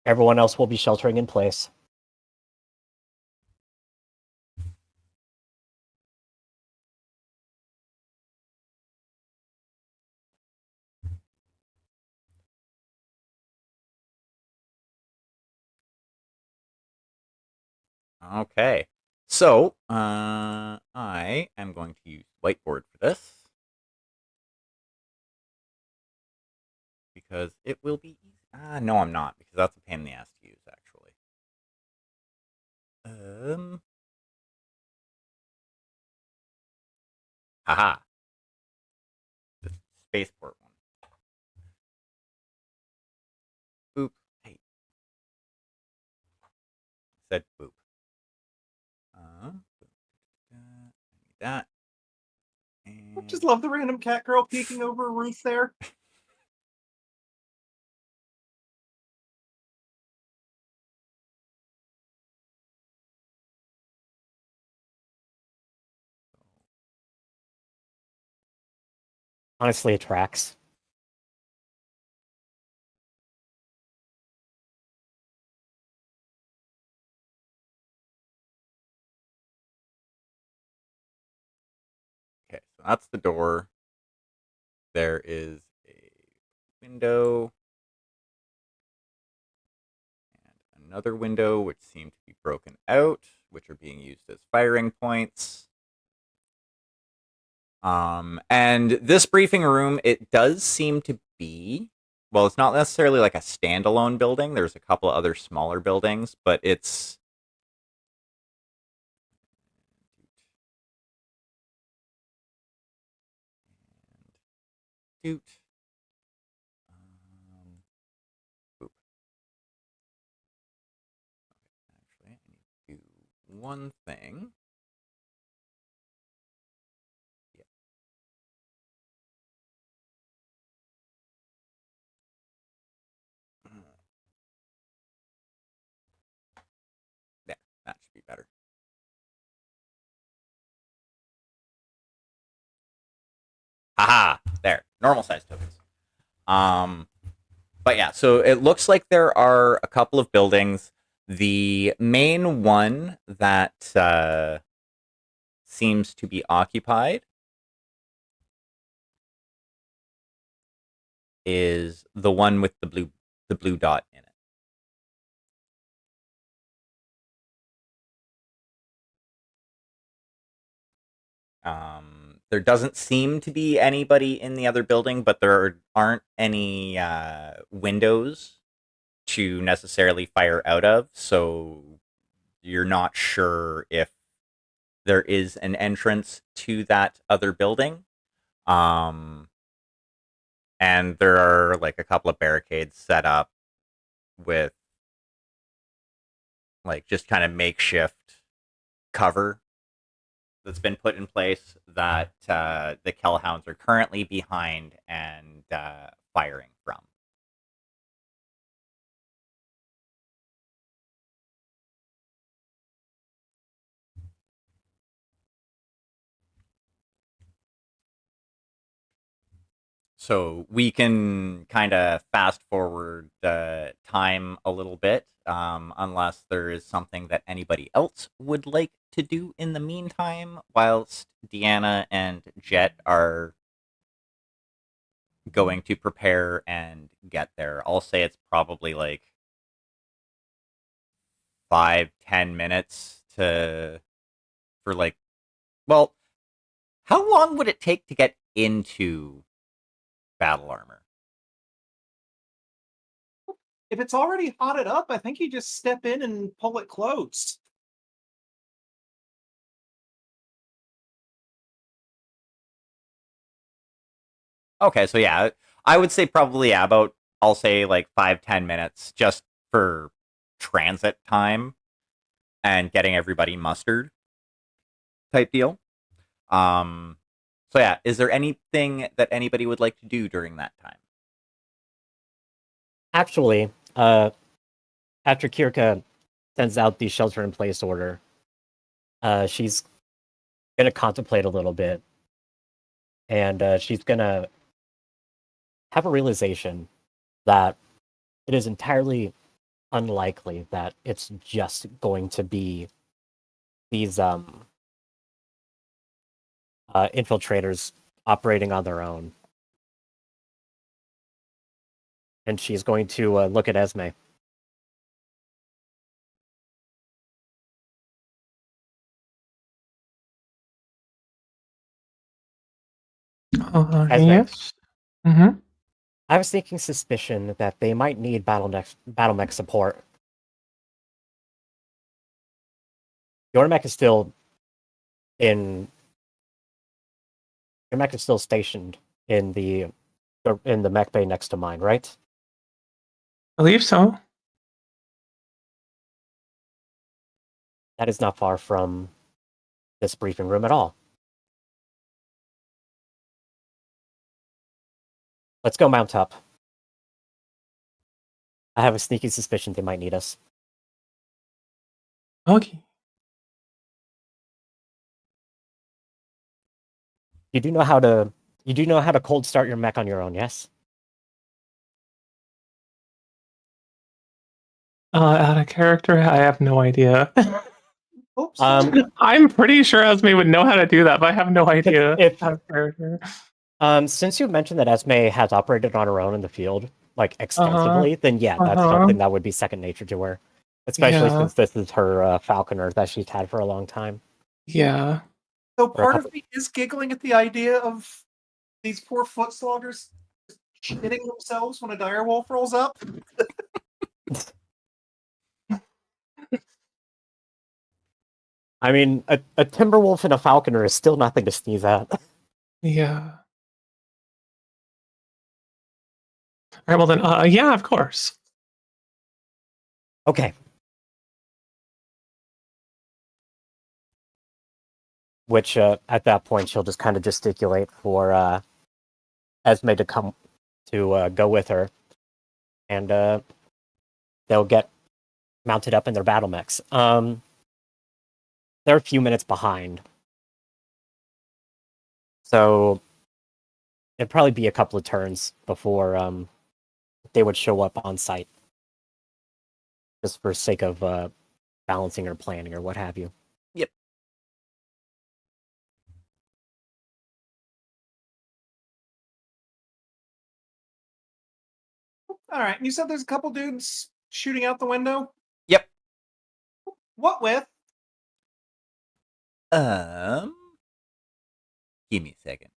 Everyone else will be sheltering in place. Okay. So, I am going to use whiteboard for this. Because it will be easy. No, I'm not, because that's a pain in the ass to use, actually. Haha. The spaceport one. Boop. Hey. Said boop. I need that. I just love the random cat girl peeking over a roof there. Honestly, it tracks. Okay, so that's the door. There is a window. And another window, which seem to be broken out, which are being used as firing points. And this briefing room, it does seem to be, well, it's not necessarily like a standalone building. There's a couple of other smaller buildings, but it's doot. Boop. Okay, actually, I need to do one thing. Yeah. There, that should be better. Haha, there, normal size tokens. But yeah, so it looks like there are a couple of buildings. The main one that seems to be occupied is the one with the blue dot in it. There doesn't seem to be anybody in the other building, but there aren't any windows to necessarily fire out of, so you're not sure if there is an entrance to that other building. And there are like a couple of barricades set up with like just kind of makeshift cover that's been put in place that the Kellhounds are currently behind and firing from. So we can kind of fast forward time a little bit, unless there is something that anybody else would like to do in the meantime, whilst Deanna and Jet are going to prepare and get there. I'll say it's probably like 5-10 minutes for like, well, how long would it take to get into battle armor? If it's already hotted up, I think you just step in and pull it closed. Okay, so yeah, I would say probably about, I'll say like 5-10 minutes just for transit time and getting everybody mustered type deal. So yeah, is there anything that anybody would like to do during that time? Actually, after Kirka sends out the shelter-in-place order, she's gonna contemplate a little bit, and she's gonna have a realization that it is entirely unlikely that it's just going to be these infiltrators operating on their own. And she's going to look at Esme. Esme. Yes. Mm-hmm. I have a sneaking suspicion that they might need battle mech support. Your mech is still in. Your mech is still stationed in the mech bay next to mine, right? I believe so. That is not far from this briefing room at all. Let's go mount up. I have a sneaky suspicion they might need us. Okay. You do know how to cold start your mech on your own, yes? Out of character, I have no idea. Oops. I'm pretty sure Esme would know how to do that, but I have no idea. If out of character. Since you mentioned that Esme has operated on her own in the field, like extensively, then yeah, that's Uh-huh. something that would be second nature to her. Especially Yeah. since this is her falconer that she's had for a long time. Yeah. So For a part of couple- me is giggling at the idea of these poor foot sloggers shitting themselves when a direwolf rolls up. I mean, a timberwolf and a falconer is still nothing to sneeze at. Yeah. All right. Well then, yeah, of course. Okay. Which at that point she'll just kind of gesticulate for Esme to come to go with her, and they'll get mounted up in their battle mechs. They're a few minutes behind, so it'd probably be a couple of turns before they would show up on site, just for sake of balancing or planning or what have you. Yep. All right. You said there's a couple dudes shooting out the window. Yep. What with? Give me a second.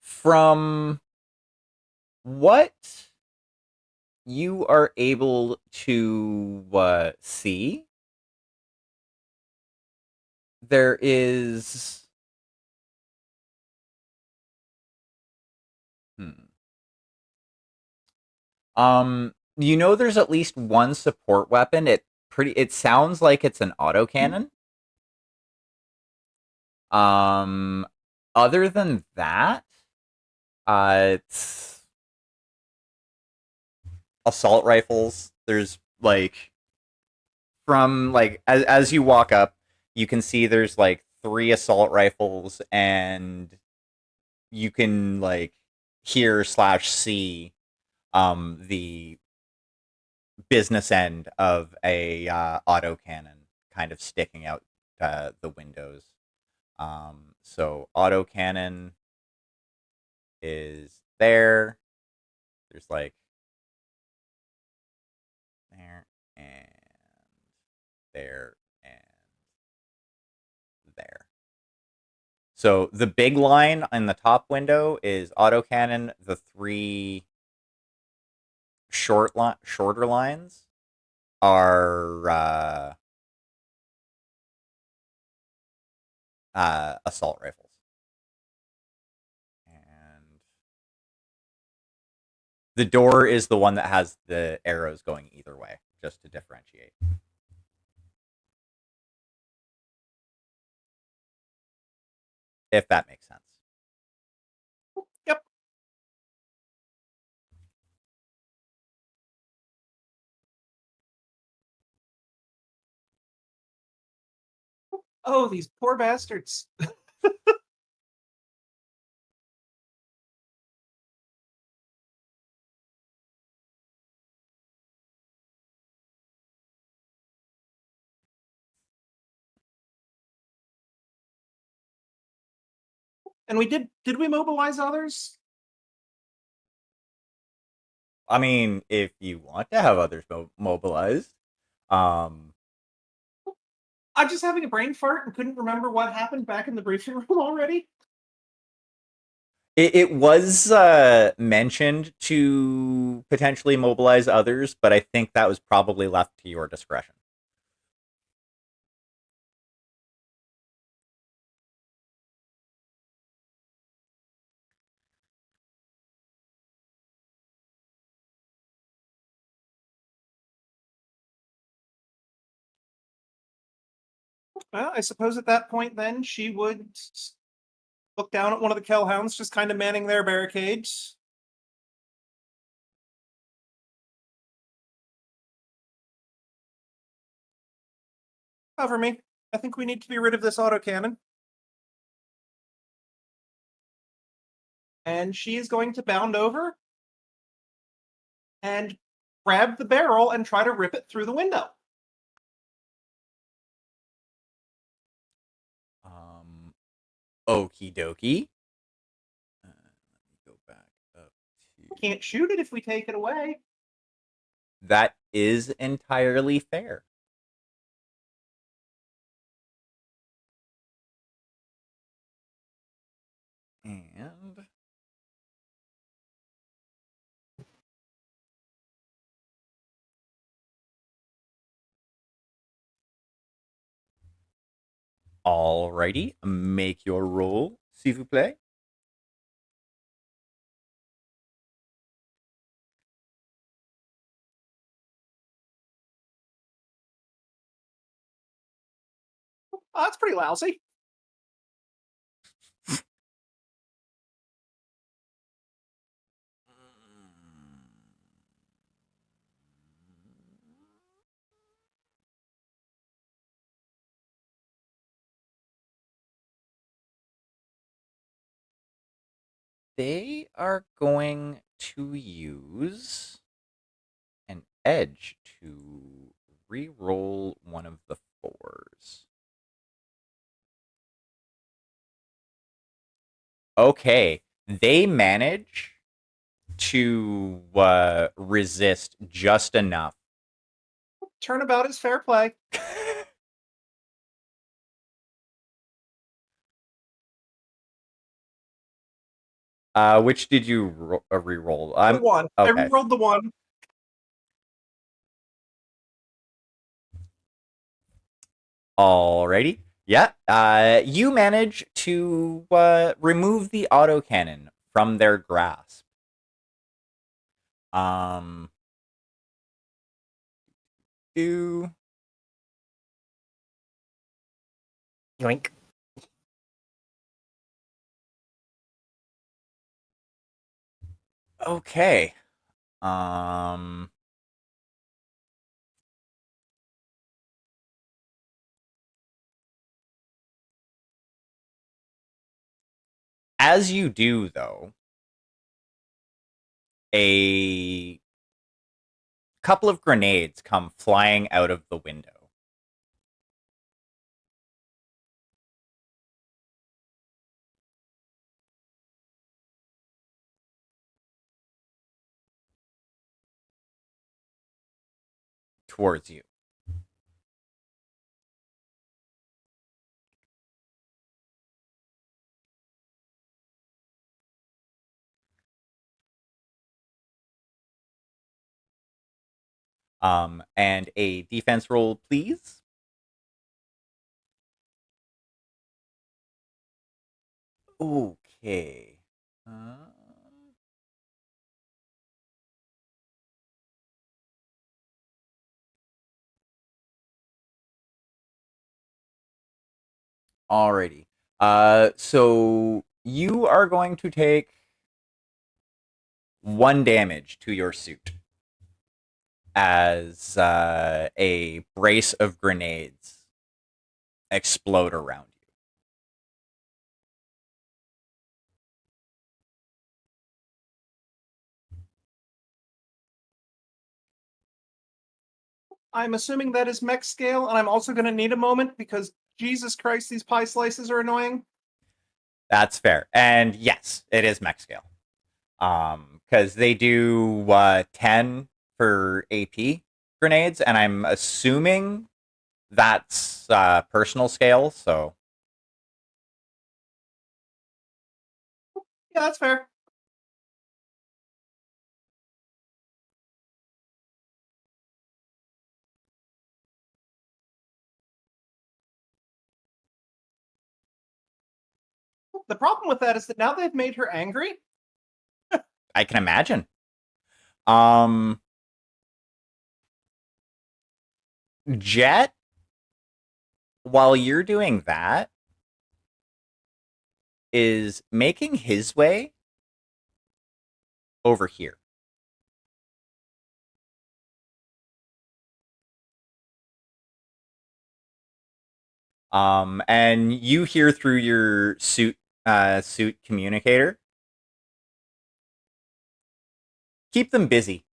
From what you are able to see, there is there's at least one support weapon. It sounds like it's an autocannon. Other than that, it's assault rifles. There's like from like as you walk up, you can see there's like 3 assault rifles, and you can like hear/see the business end of a autocannon kind of sticking out the windows. So autocannon is there. There's like there and there and there. So the big line in the top window is autocannon. The 3 shorter lines are assault rifles. And the door is the one that has the arrows going either way, just to differentiate. If that makes sense. Yep. Oh, these poor bastards. And we did we mobilize others? I mean, if you want to have others mobilized, I'm just having a brain fart and couldn't remember what happened back in the briefing room already. it was mentioned to potentially mobilize others, but I think that was probably left to your discretion. Well, I suppose at that point then she would look down at one of the Kellhounds just kind of manning their barricades. Cover me. I think we need to be rid of this autocannon. And she is going to bound over and grab the barrel and try to rip it through the window. Okie dokie. Let me go back up to. Can't shoot it if we take it away. That is entirely fair. And alrighty, make your roll, s'il vous plaît. Oh, that's pretty lousy. They are going to use an edge to re-roll one of the 4s. Okay, they manage to resist just enough. Turnabout is fair play. Which did you re-roll? The one. I okay. rolled the one. Alrighty. Yeah. You manage to remove the autocannon from their grasp. Do Yoink. okay. As you do, though, a couple of grenades come flying out of the window. Towards you. And a defense roll, please. Okay. Alrighty. So you are going to take 1 damage to your suit as a brace of grenades explode around you. I'm assuming that is mech scale, and I'm also going to need a moment because Jesus Christ, these pie slices are annoying. That's fair. And yes, it is mech scale. Because they do 10 for AP grenades, and I'm assuming that's personal scale, so Yeah, that's fair. The problem with that is that now they've made her angry. I can imagine. Jet, while you're doing that, is making his way over here. And you hear through your suit communicator. Keep them busy.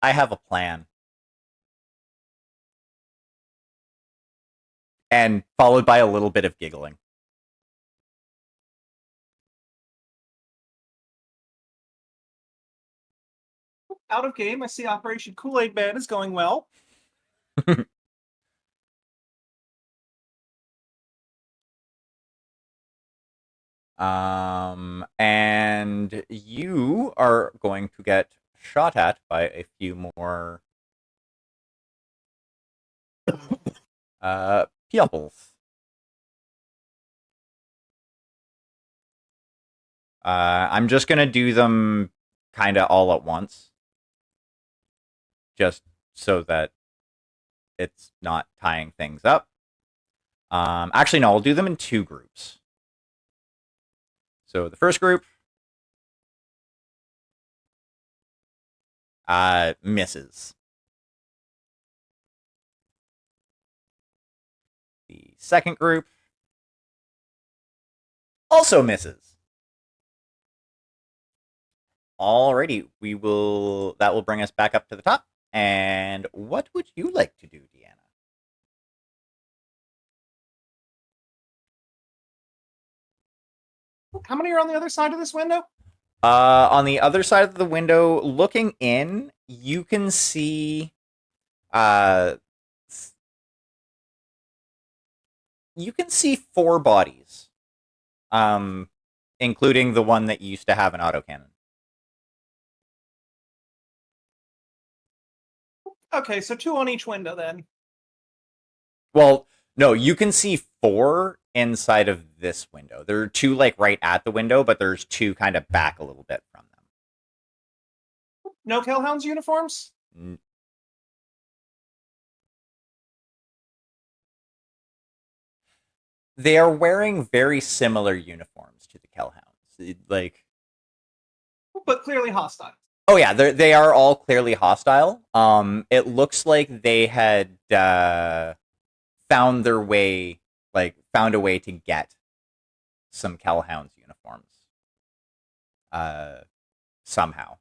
I have a plan. And followed by a little bit of giggling. Out of game, I see Operation Kool-Aid Man is going well. And you are going to get shot at by a few more pupils. I'm just gonna do them kind of all at once, just so that it's not tying things up. Actually, no, I'll do them in 2 groups. So the first group misses. The second group also misses. Alrighty, that will bring us back up to the top. And what would you like to do, Deanna? How many are on the other side of this window? On the other side of the window, looking in, you can see you can see 4 bodies, including the one that used to have an autocannon. Okay, so 2 on each window then. Well, no, you can see 4 inside of this window. There are 2 like right at the window, but there's 2 kind of back a little bit from them. No Hellhounds uniforms? They are wearing very similar uniforms to the Kellhounds. But clearly hostile. Oh yeah, they are all clearly hostile. It looks like they had found a way to get some Calhounds uniforms. Somehow.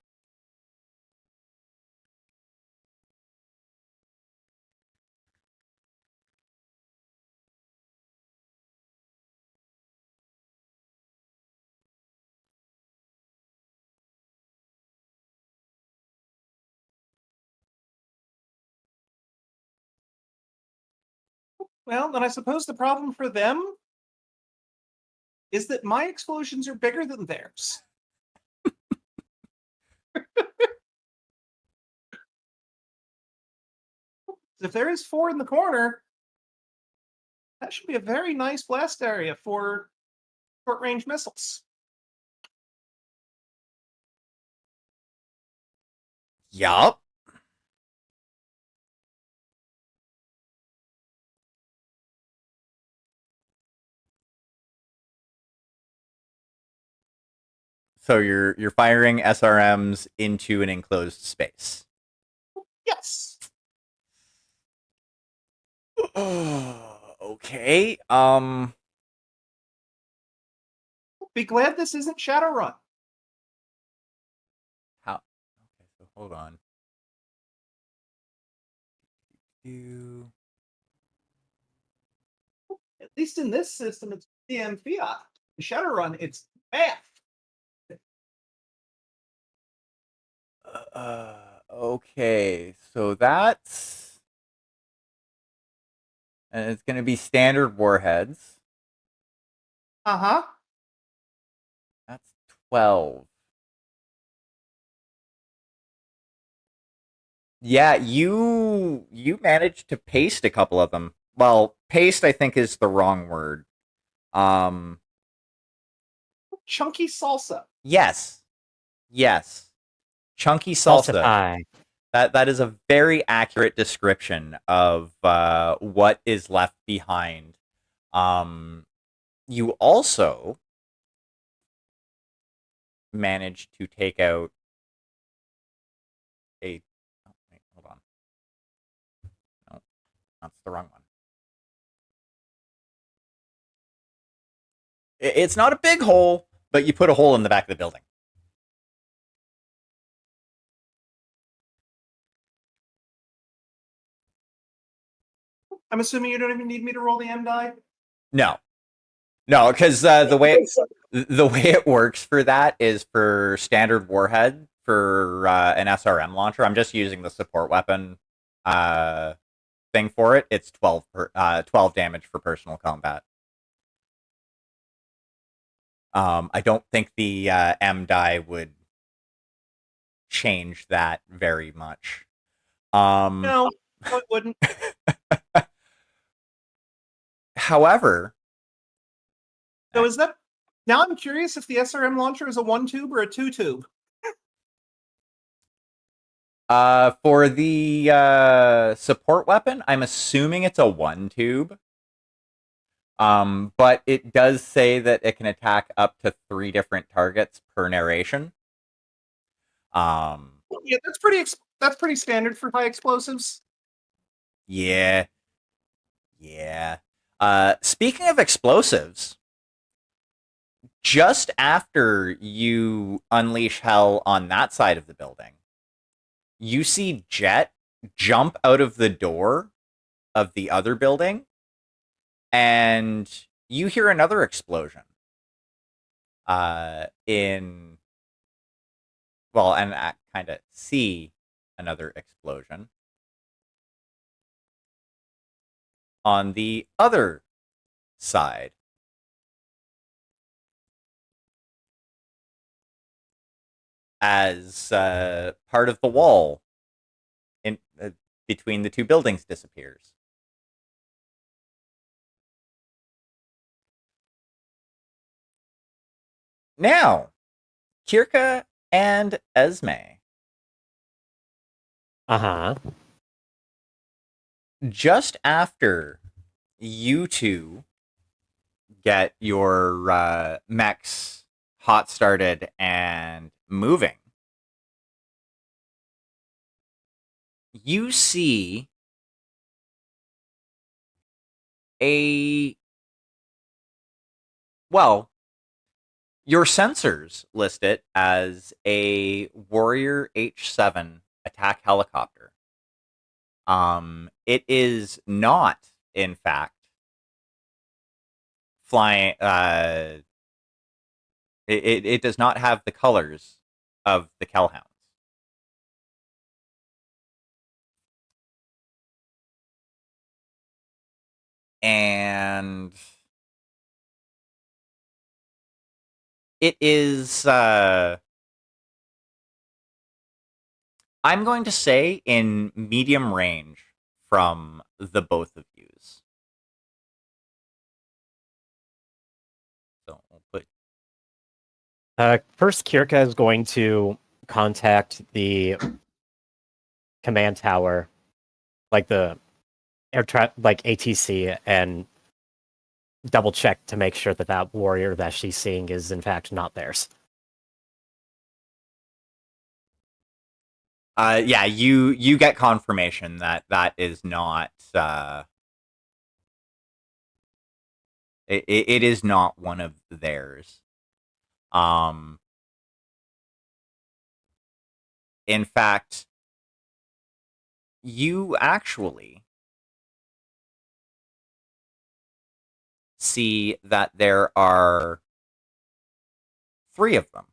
Well, then I suppose the problem for them is that my explosions are bigger than theirs. If there is 4 in the corner, that should be a very nice blast area for short-range missiles. Yup. So you're firing SRMs into an enclosed space. Yes. Okay. Be glad this isn't Shadowrun. How? Okay, so hold on. You. At least in this system, it's PM Fiat. In Shadowrun, it's math. Okay, so that's. And it's going to be standard warheads. Uh-huh. That's 12. Yeah, you managed to paste a couple of them. Well, paste I think is the wrong word. Chunky salsa. Yes. Yes. Chunky Salsa salsa. pie. That is a very accurate description of what is left behind. You also managed to take out a. Oh, wait, hold on. No, that's the wrong one. It's not a big hole, but you put a hole in the back of the building. I'm assuming you don't even need me to roll the M die? No, because the way it works for that is for standard warhead for an SRM launcher. I'm just using the support weapon thing for it. It's 12 damage for personal combat. I don't think the M die would change that very much. No, it wouldn't. However, So is that... Now I'm curious if the SRM launcher is a 1-tube or a 2-tube. for the support weapon, I'm assuming it's a 1-tube. But it does say that it can attack up to 3 different targets per narration. Yeah, that's pretty standard for high explosives. Yeah. Speaking of explosives, just after you unleash hell on that side of the building, you see Jet jump out of the door of the other building, and you hear another explosion. And I kind of see another explosion on the other side. As part of the wall in between the two buildings disappears. Now, Kirka and Esme, Uh-huh. just after you two get your mechs hot started and moving, you see Your sensors list it as a Warrior H7 attack helicopter. It is not, in fact, flying. It does not have the colors of the Kellhounds. And it is, I'm going to say, in medium range from the both of yous. So we'll put. First, Kirka is going to contact the command tower, like the like ATC, and double check to make sure that that warrior that she's seeing is in fact not theirs. Yeah, you get confirmation that that is not. It is not one of theirs. In fact, you actually see that there are 3 of them.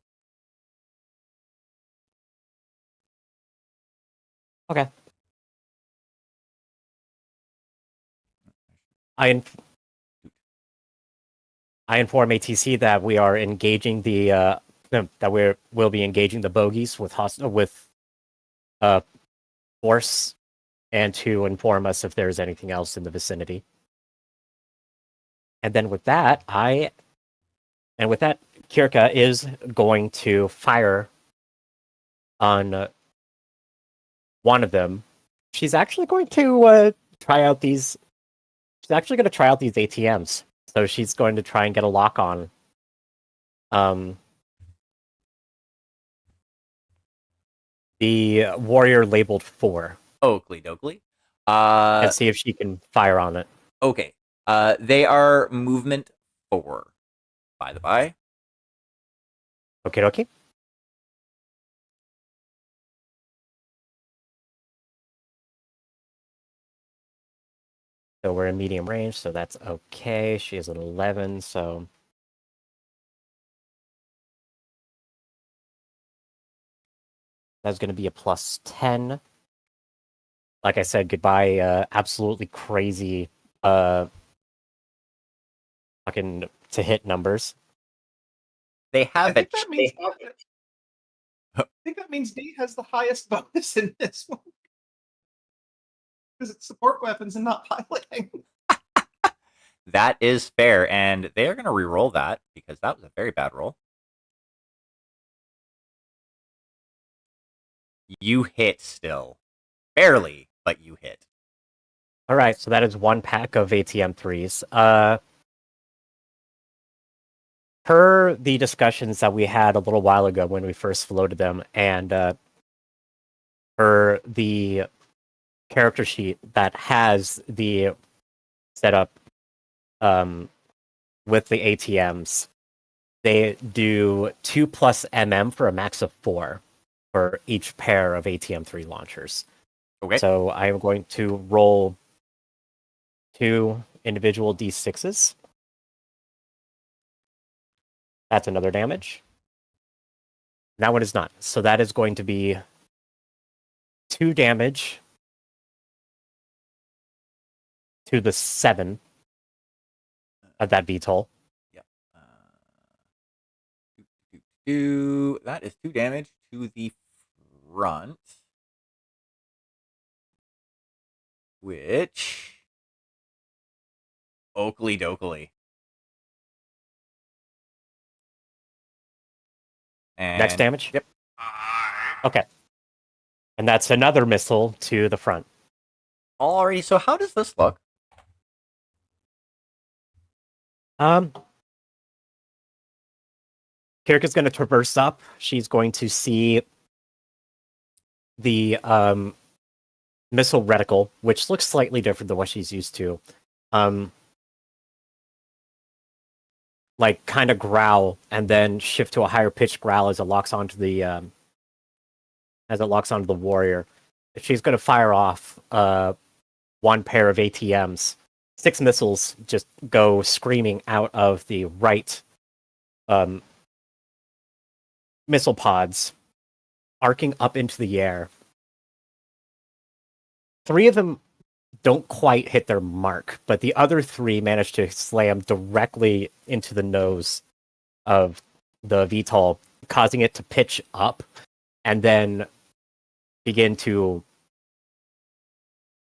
Okay. I inform ATC that we are engaging the that we'll be engaging the bogies with force, and to inform us if there's anything else in the vicinity. And then with that, Kirka is going to fire on one of them. She's actually going to try out these. She's actually going to try out these ATMs. So she's going to try and get a lock on. The warrior labeled 4. Oakley dokley. And see if she can fire on it. Okay. They are movement 4, by the by. Okay. So we're in medium range, so that's okay. She is an 11, so that's going to be a +10. Like I said, goodbye, absolutely crazy fucking to hit numbers. They have I think that means D has the highest bonus in this one. Because it's support weapons and not piloting. That is fair, and they are going to re-roll that because that was a very bad roll. You hit still. Barely, but you hit. All right, so that is 1 pack of ATM 3s. Per the discussions that we had a little while ago when we first floated them, and per the character sheet that has the setup with the ATMs, they do 2 plus MM for a max of 4 for each pair of ATM 3 launchers. Okay. So I am going to roll 2 individual D6s. That's another damage. That one is not. So that is going to be 2 damage to the 7 of that VTOL. Yep. That is 2 damage to the front. Which... Oakley dokley. And Next damage? Yep. Okay. And that's another missile to the front. Alrighty, so how does this look? Kirka's going to traverse up. She's going to see the missile reticle, which looks slightly different than what she's used to. like kind of growl and then shift to a higher pitched growl as it locks onto the warrior. She's going to fire off one pair of ATMs. 6 missiles just go screaming out of the right missile pods, arcing up into the air. 3 of them don't quite hit their mark, but the other 3 manage to slam directly into the nose of the VTOL, causing it to pitch up and then begin to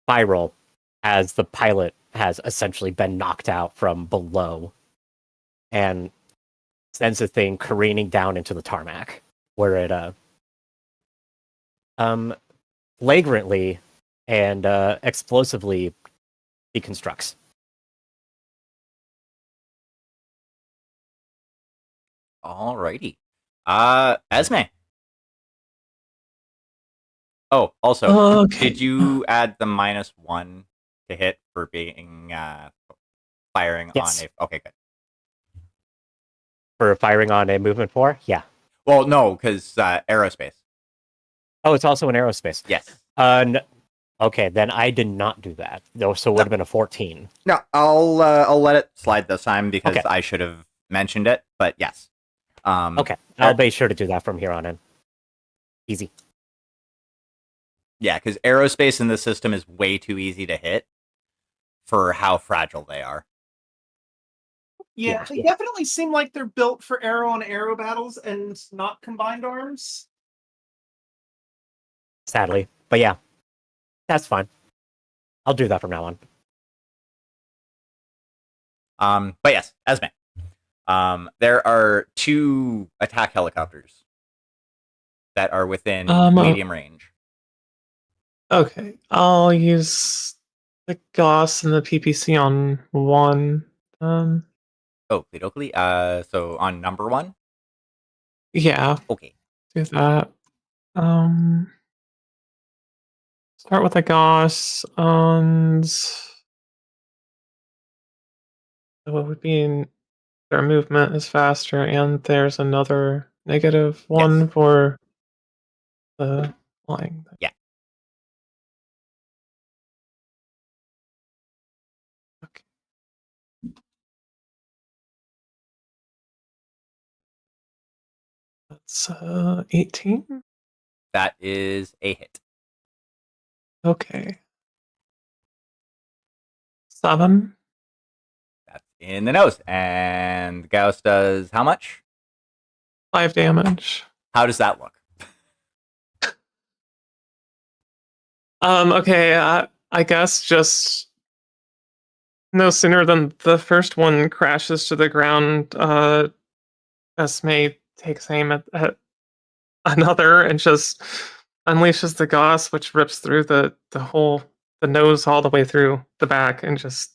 spiral as the pilot has essentially been knocked out from below and sends the thing careening down into the tarmac, where it flagrantly and explosively deconstructs. Alrighty. Esme. Oh, also, Okay. did you add the -1 to hit for being firing Yes. on a? Okay, good. For firing on a movement 4? Yeah. Well, no, because aerospace. Oh, it's also in aerospace. Yes. Okay, then I did not do that. No, so it would have been a 14. No, I'll let it slide this time because Okay. I should have mentioned it. But yes. Okay, I'll be sure to do that from here on in. Easy. Yeah, because aerospace in this system is way too easy to hit for how fragile they are. Yeah, Yeah. they definitely seem like they're built for arrow on arrow battles and not combined arms. Sadly. But yeah, that's fine. I'll do that from now on. But yes, Esme. There are 2 attack helicopters that are within medium range. Okay, I'll use the Gauss and the PPC on one. Oh, Oakley. So on number 1. Yeah, Okay. do that. Start with the Gauss, and it would be their movement is faster, and there's another -1 Yes. for the flying. Yeah. Okay. That's 18. That is a hit. Okay. 7. That's in the nose. And Gauss does how much? 5 damage. How does that look? Okay, I guess just no sooner than the first one crashes to the ground, Esme takes aim at another and just unleashes the Gauss, which rips through the nose all the way through the back and just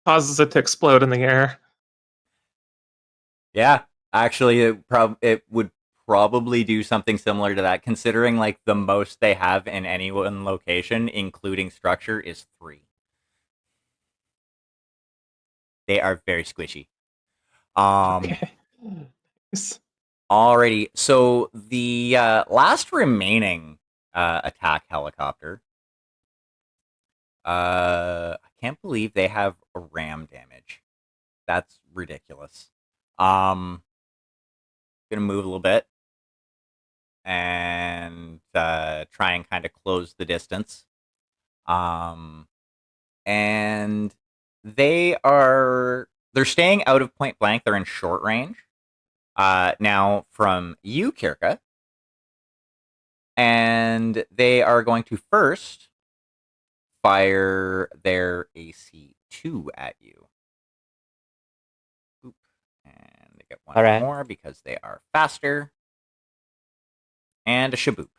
causes it to explode in the air. Yeah, actually, it would probably do something similar to that, considering like the most they have in any one location, including structure, is 3. They are very squishy. Okay. Nice. Alrighty, so the last remaining attack helicopter. I can't believe they have a ram damage. That's ridiculous. Gonna move a little bit and try and kind of close the distance. And they're staying out of point blank. They're in short range. Now from you, Kirka, and they are going to first fire their AC2 at you. Oop. And they get one All right. more because they are faster. And a shaboop.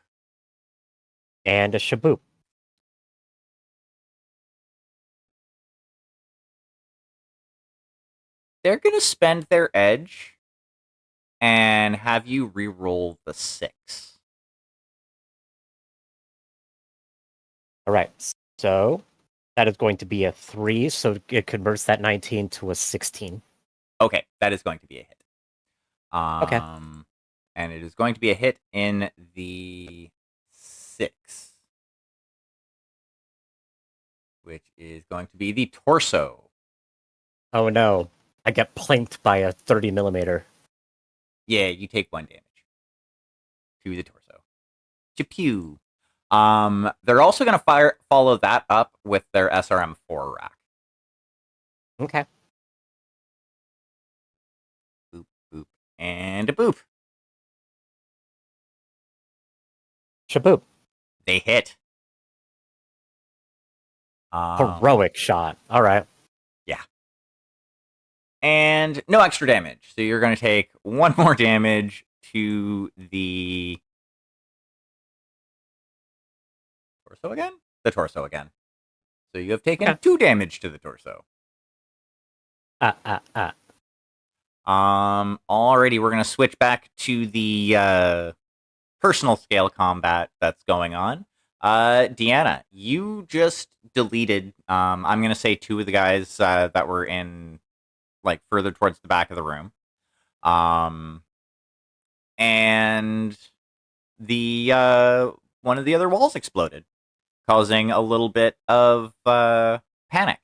And a shaboop. They're going to spend their edge and have you re-roll the 6. All right. So that is going to be a 3, so it converts that 19 to a 16. Okay, that is going to be a hit. Okay. And it is going to be a hit in the 6, which is going to be the torso. Oh no. I get planked by a 30 millimeter. Yeah, you take 1 damage to the torso. Pew. They're also going to follow that up with their SRM-4 rack. Okay. Boop, boop, and a boop. Shaboop. They hit. Heroic shot. All right. And no extra damage. So you're going to take 1 more damage to the torso again? The torso again. So you have taken Okay. 2 damage to the torso. Alrighty, we're going to switch back to the personal scale combat that's going on. Deanna, you just deleted, I'm going to say 2 of the guys that were in, like, further towards the back of the room. And the one of the other walls exploded, causing a little bit of panic.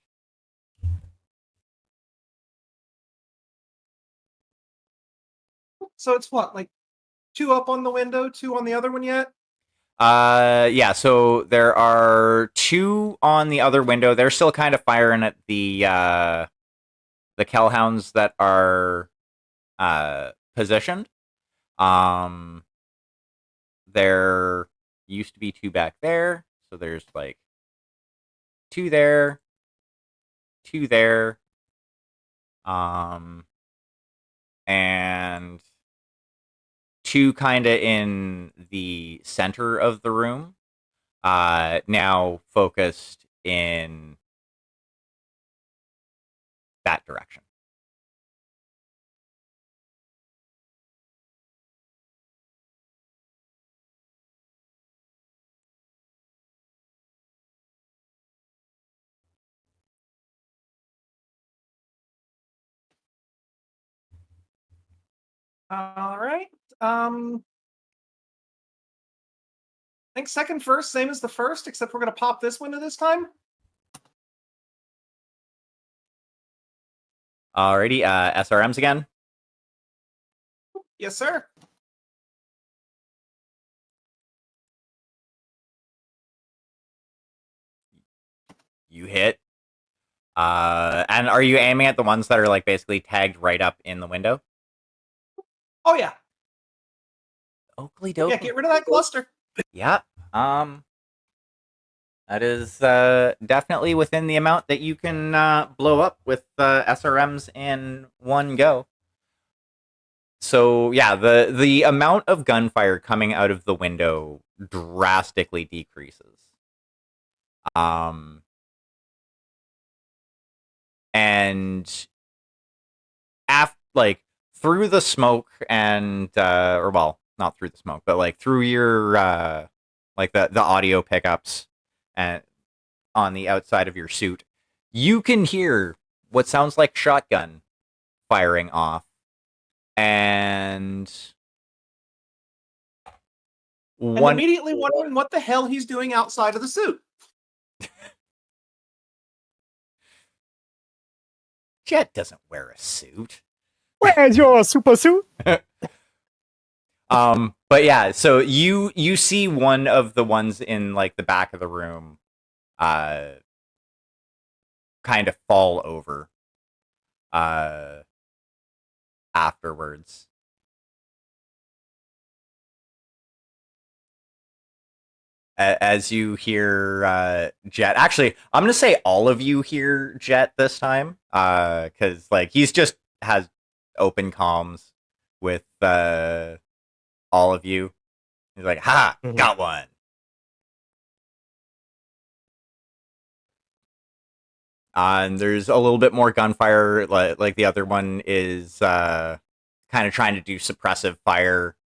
So it's what, like 2 up on the window, 2 on the other one yet? Yeah, so there are 2 on the other window. They're still kind of firing at the Kellhounds that are positioned. There used to be 2 back there, so there's like 2 there, 2 there, and 2 kind of in the center of the room. Now focused in that direction. All right. I think second first, same as the first, except we're going to pop this window this time. Alrighty, SRMs again. Yes, sir. You hit. And are you aiming at the ones that are like basically tagged right up in the window? Oh, yeah. Oakley doke. Yeah, get rid of that cluster. Yeah. That is definitely within the amount that you can blow up with SRMs in one go. So yeah, the amount of gunfire coming out of the window drastically decreases. And through the smoke and or well, not through the smoke, but like through your like the audio pickups and on the outside of your suit, you can hear what sounds like shotgun firing off. And immediately wondering what the hell he's doing outside of the suit. Jet doesn't wear a suit. Where's your super suit? But yeah, so you see one of the ones in like the back of the room kind of fall over afterwards. As you hear Jet, actually, I'm gonna say all of you hear Jet this time, because like he's just has open comms with all of you. He's like, "Ha, got one." And there's a little bit more gunfire. Like the other one is kind of trying to do suppressive fire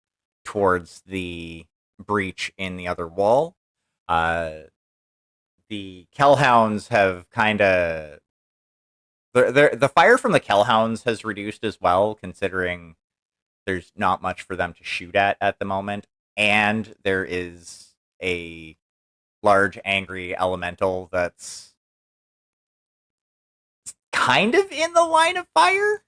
towards the breach in the other wall. The Kellhounds have kind of the fire from the Kellhounds has reduced as well, considering there's not much for them to shoot at the moment, and there is a large angry elemental that's kind of in the line of fire.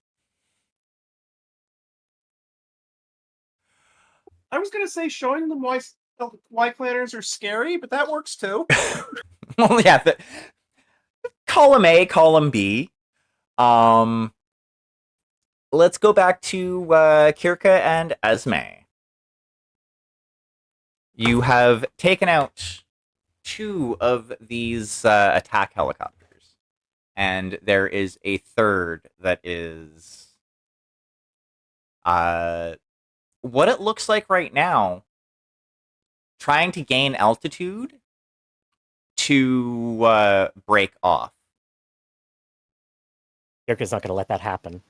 I was gonna say showing them why planners are scary, but that works too. Well, yeah, column A, column B. Let's go back to Kirka and Esme. You have taken out 2 of these attack helicopters, and there is a third that is what it looks like right now, trying to gain altitude to break off. Kirka's not going to let that happen.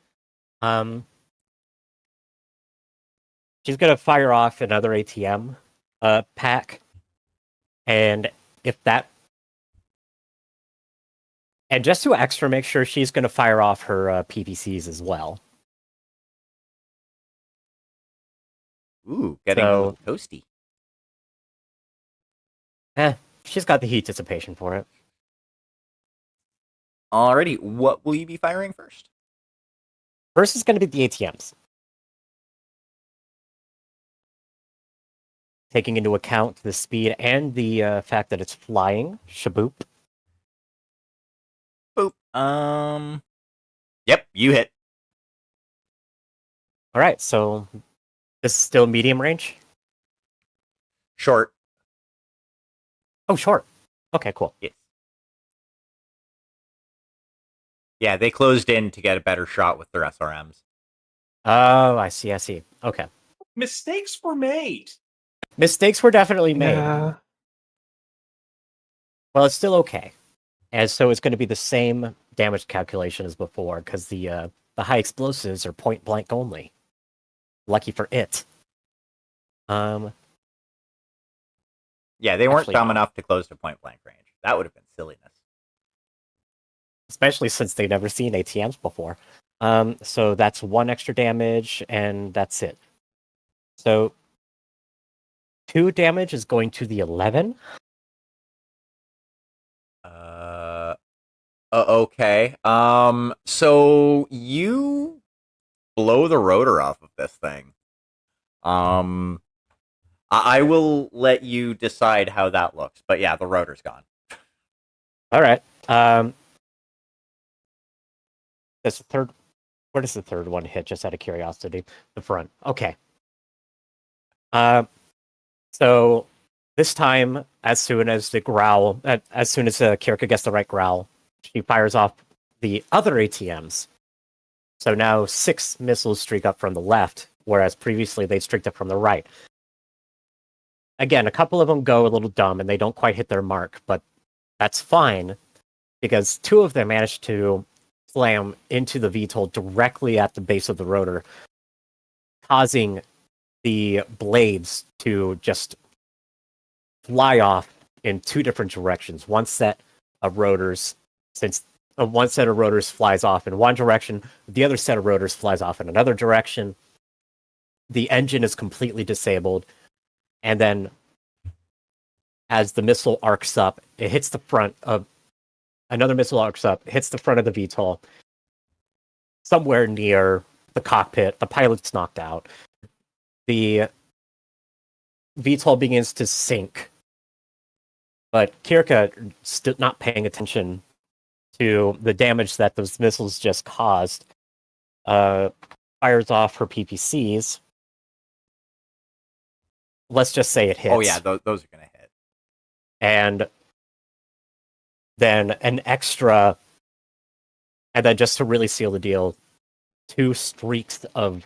She's going to fire off another ATM pack, and if that, and just to extra make sure, she's going to fire off her PPCs as well. Ooh, getting a little toasty. She's got the heat dissipation for it. Alrighty, what will you be firing first? First is going to be the ATMs. Taking into account the speed and the fact that it's flying. Shaboop. Boop. Yep, you hit. Alright, so this is still medium range? Short. Oh, short. Okay, cool. Yes. Yeah, they closed in to get a better shot with their SRMs. Oh, I see. Okay. Mistakes were made. Mistakes were definitely made. Yeah. Well, it's still okay. And so it's going to be the same damage calculation as before, because the high explosives are point blank only. Lucky for it. Yeah, they weren't Actually, dumb no. enough to close to point blank range. That would have been silliness. Especially since they've never seen ATMs before. So that's 1 extra damage, and that's it. So 2 damage is going to the 11. Okay. So you blow the rotor off of this thing. I will let you decide how that looks, but yeah, the rotor's gone. All right. That's the third. Where does the third one hit? Just out of curiosity, the front. Okay. So this time, as soon as Kirka gets the right growl, she fires off the other ATMs. So now 6 missiles streak up from the left, whereas previously they streaked up from the right. Again, a couple of them go a little dumb and they don't quite hit their mark, but that's fine because 2 of them managed to slam into the VTOL directly at the base of the rotor, causing the blades to just fly off in 2 different directions. One set of rotors flies off in one direction, the other set of rotors flies off in another direction. The engine is completely disabled, and then as the missile arcs up, it hits the front of another missile arcs up, hits the front of the VTOL, somewhere near the cockpit. The pilot's knocked out. The VTOL begins to sink, but Kirka, not paying attention to the damage that those missiles just caused, fires off her PPCs. Let's just say it hits. Oh yeah, those are gonna hit. And then an extra, and then just to really seal the deal, 2 streaks of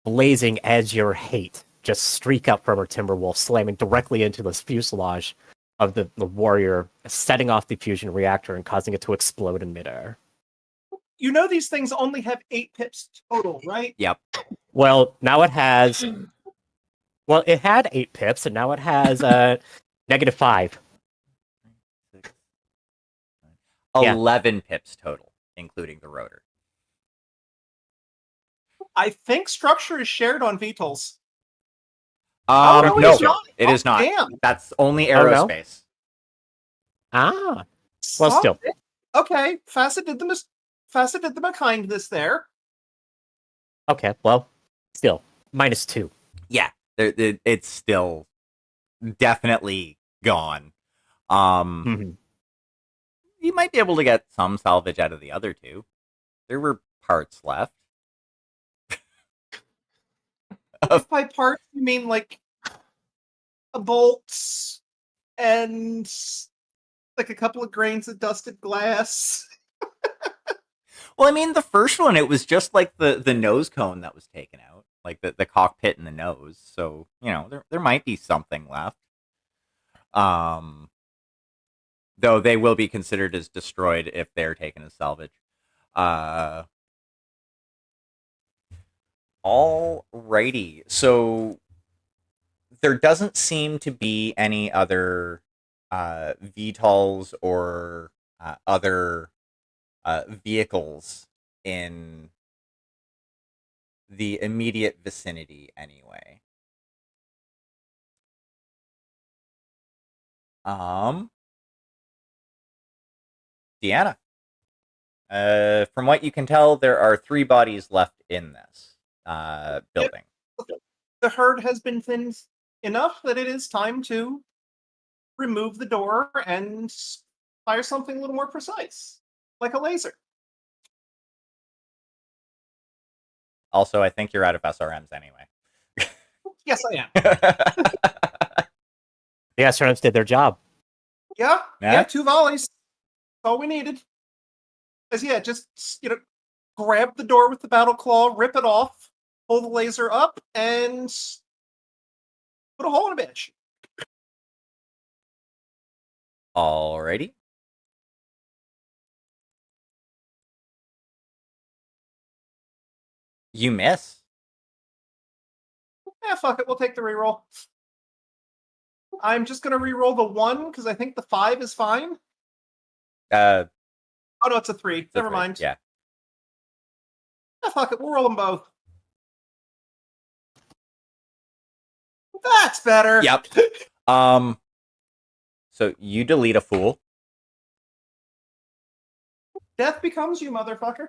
blazing azure hate just streak up from her Timberwolf, slamming directly into the fuselage of the warrior, setting off the fusion reactor and causing it to explode in midair. You know these things only have 8 pips total, right? Yep. Well, now it has. Well, it had 8 pips, and now it has -5. Yeah. 11 pips total, including the rotor. I think structure is shared on VTOLs. Oh, no, No, it's not. it is not. Damn. That's only Oh, no? aerospace. Ah. Well, Stop still. it. Okay, Facet did them a kindness there. Okay, well, still. -2. Yeah, it's still definitely gone. Mhm. You might be able to get some salvage out of the other two. There were parts left. If by parts you mean like a bolt and like a couple of grains of dusted glass. Well, I mean, the first one, it was just like the nose cone that was taken out, like the cockpit and the nose. So, you know, there might be something left. Though they will be considered as destroyed if they're taken as salvage. Alrighty. So there doesn't seem to be any other VTOLs or other vehicles in the immediate vicinity anyway. Deanna. From what you can tell, there are 3 bodies left in this building. The herd has been thinned enough that it is time to remove the door and fire something a little more precise, like a laser. Also, I think you're out of SRMs anyway. Yes, I am. The astronauts did their job. Yeah, Yeah? 2 volleys. That's all we needed. As just grab the door with the battle claw, rip it off, pull the laser up, and put a hole in a bitch. Alrighty. You miss. Fuck it, we'll take the reroll. I'm just gonna reroll the 1 because I think the 5 is fine. Oh no, it's a 3. Never mind. Yeah. Fuck it, we'll roll them both. That's better. Yep. So you delete a fool. Death becomes you, motherfucker.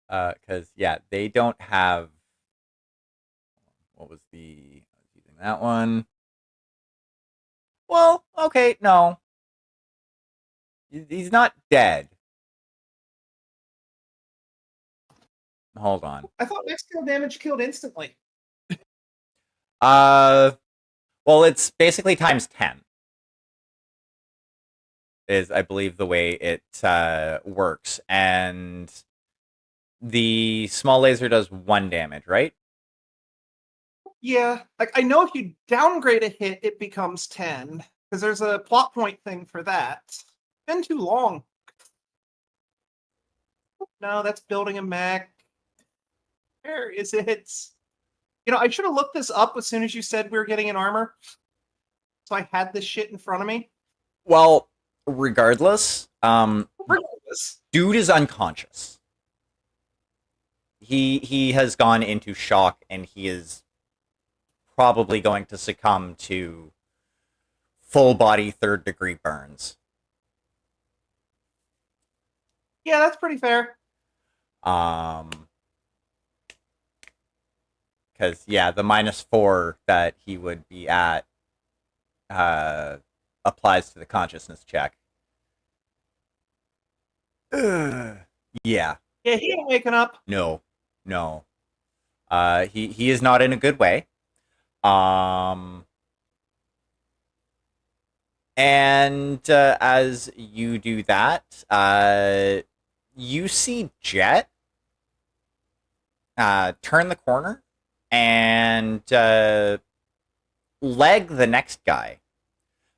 Because they don't have. What was the? I was using that one. Well, okay, no. He's not dead. Hold on. I thought max kill damage killed instantly. Well, it's basically times 10. Is, I believe, the way it works. And the small laser does 1 damage, right? Yeah, like I know if you downgrade a hit, it becomes 10. Because there's a plot point thing for that. It's been too long. No, that's building a mech. Where is it? I should have looked this up as soon as you said we were getting an armor. So I had this shit in front of me. Well, regardless, Regardless. dude is unconscious. He has gone into shock, and he is probably going to succumb to full body 3rd-degree burns. Yeah, that's pretty fair. Because the -4 that he would be at applies to the consciousness check. Yeah. Yeah, he ain't waking up. No. He is not in a good way. And as you do that, you see Jet turn the corner and leg the next guy.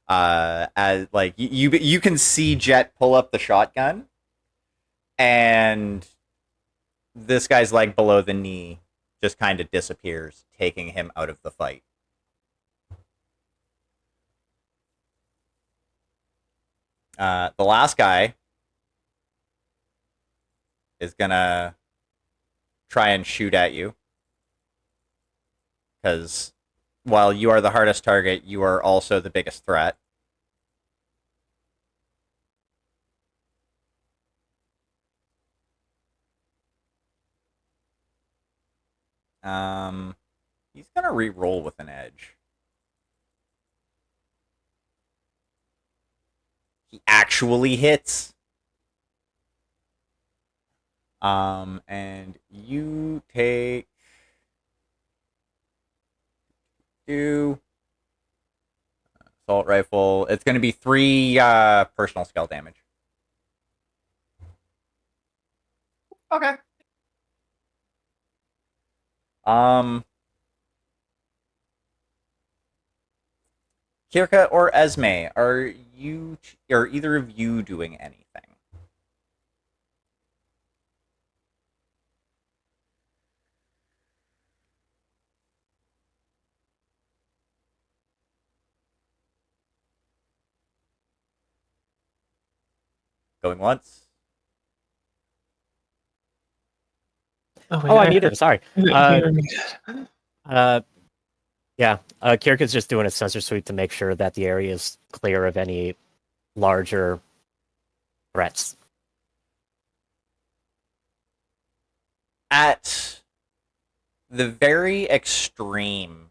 As like you can see Jet pull up the shotgun, and this guy's leg below the knee just kind of disappears, taking him out of the fight. The last guy is gonna try and shoot at you. Because while you are the hardest target, you are also the biggest threat. He's gonna re-roll with an edge. He actually hits. And you take 2 assault rifle. It's gonna be 3 personal skill damage. Okay. Kirka or Esme, are either of you doing anything? Going once. Oh, I need it. Sorry. Uh, Yeah. Kirka's just doing a sensor sweep to make sure that the area is clear of any larger threats. At the very extreme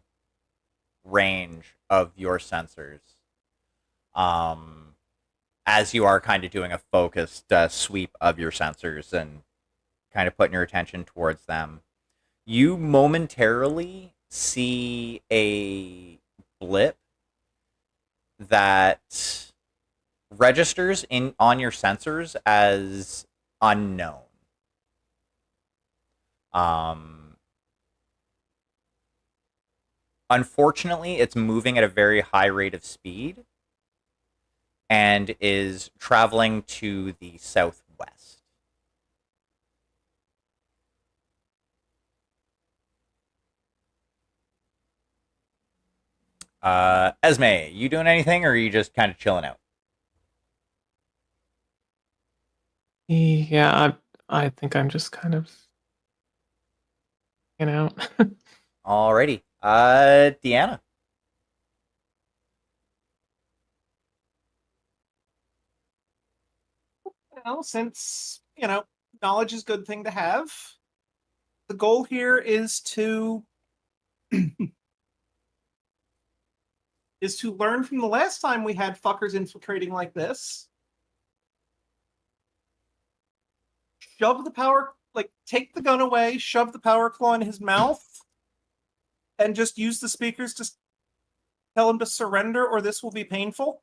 range of your sensors, as you are kind of doing a focused sweep of your sensors and kind of putting your attention towards them, you momentarily see a blip that registers on your sensors as unknown. Unfortunately, it's moving at a very high rate of speed and is traveling to the southwest. Esme, you doing anything, or are you just kind of chilling out? yeah, I think I'm just kind of, you know. Alrighty. Deanna. Since, knowledge is a good thing to have, the goal here is to learn from the last time we had fuckers infiltrating like this. Shove the power, take the gun away, shove the power claw in his mouth, and just use the speakers to tell him to surrender or this will be painful.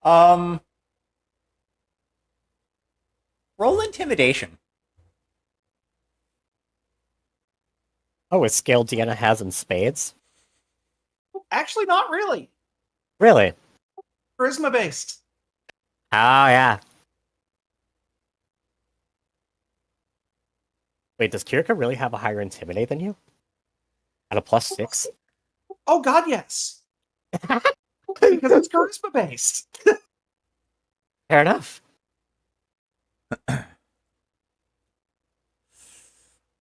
Roll intimidation. Oh, a skill Deanna has in spades? Actually, not really. Really? Charisma based. Oh, yeah. Wait, does Kirka really have a higher intimidate than you? At a +6? Oh God, yes. Because it's charisma based. Fair enough.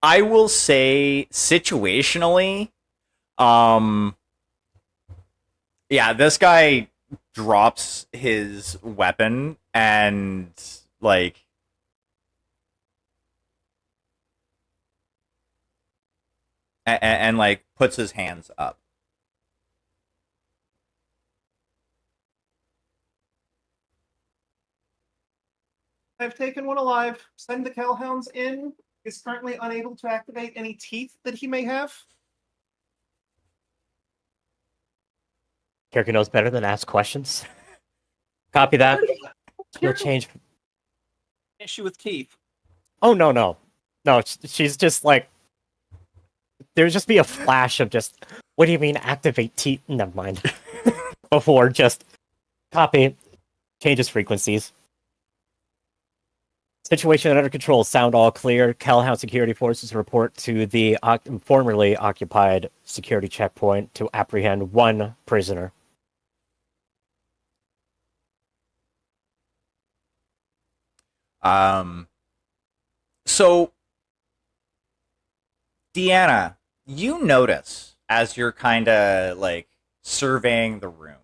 I will say situationally, yeah, this guy drops his weapon and and puts his hands up. I've taken one alive. Send the Hellhounds in. Is currently unable to activate any teeth that he may have. Kirka knows better than ask questions. Copy that. He'll change. Issue with teeth. Oh, no. No, she's just like... There'd just be a flash of just... What do you mean activate teeth? Never mind. Before just... Copy. Changes frequencies. Situation under control. Sound all clear. Calhoun security forces report to the formerly occupied security checkpoint to apprehend 1 prisoner. So, Deanna, you notice as you're kind of like surveying the room.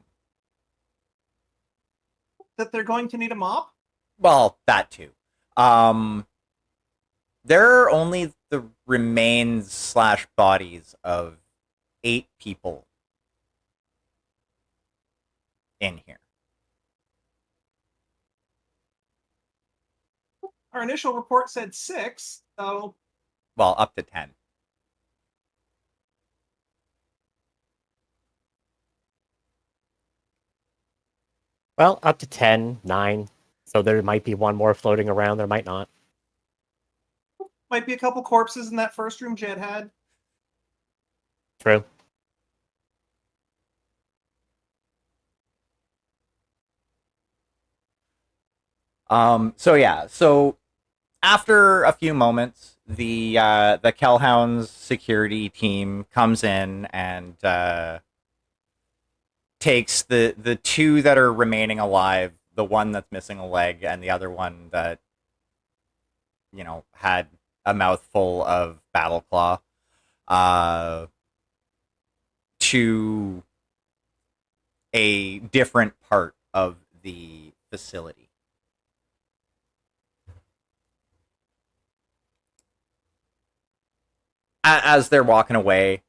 That they're going to need a mop? Well, that too. Um, there are only the remains slash bodies of 8 people in here. Our initial report said 6, so Well, up to 10. Well, up to 10, 9. So there might be one more floating around. There might not. might be a couple corpses in that first room Jed had. True. So yeah, so after a few moments, the Kellhounds security team comes in and takes the 2 that are remaining alive, the one that's missing a leg, and the other one that had a mouthful of battle claw, to a different part of the facility. As they're walking away,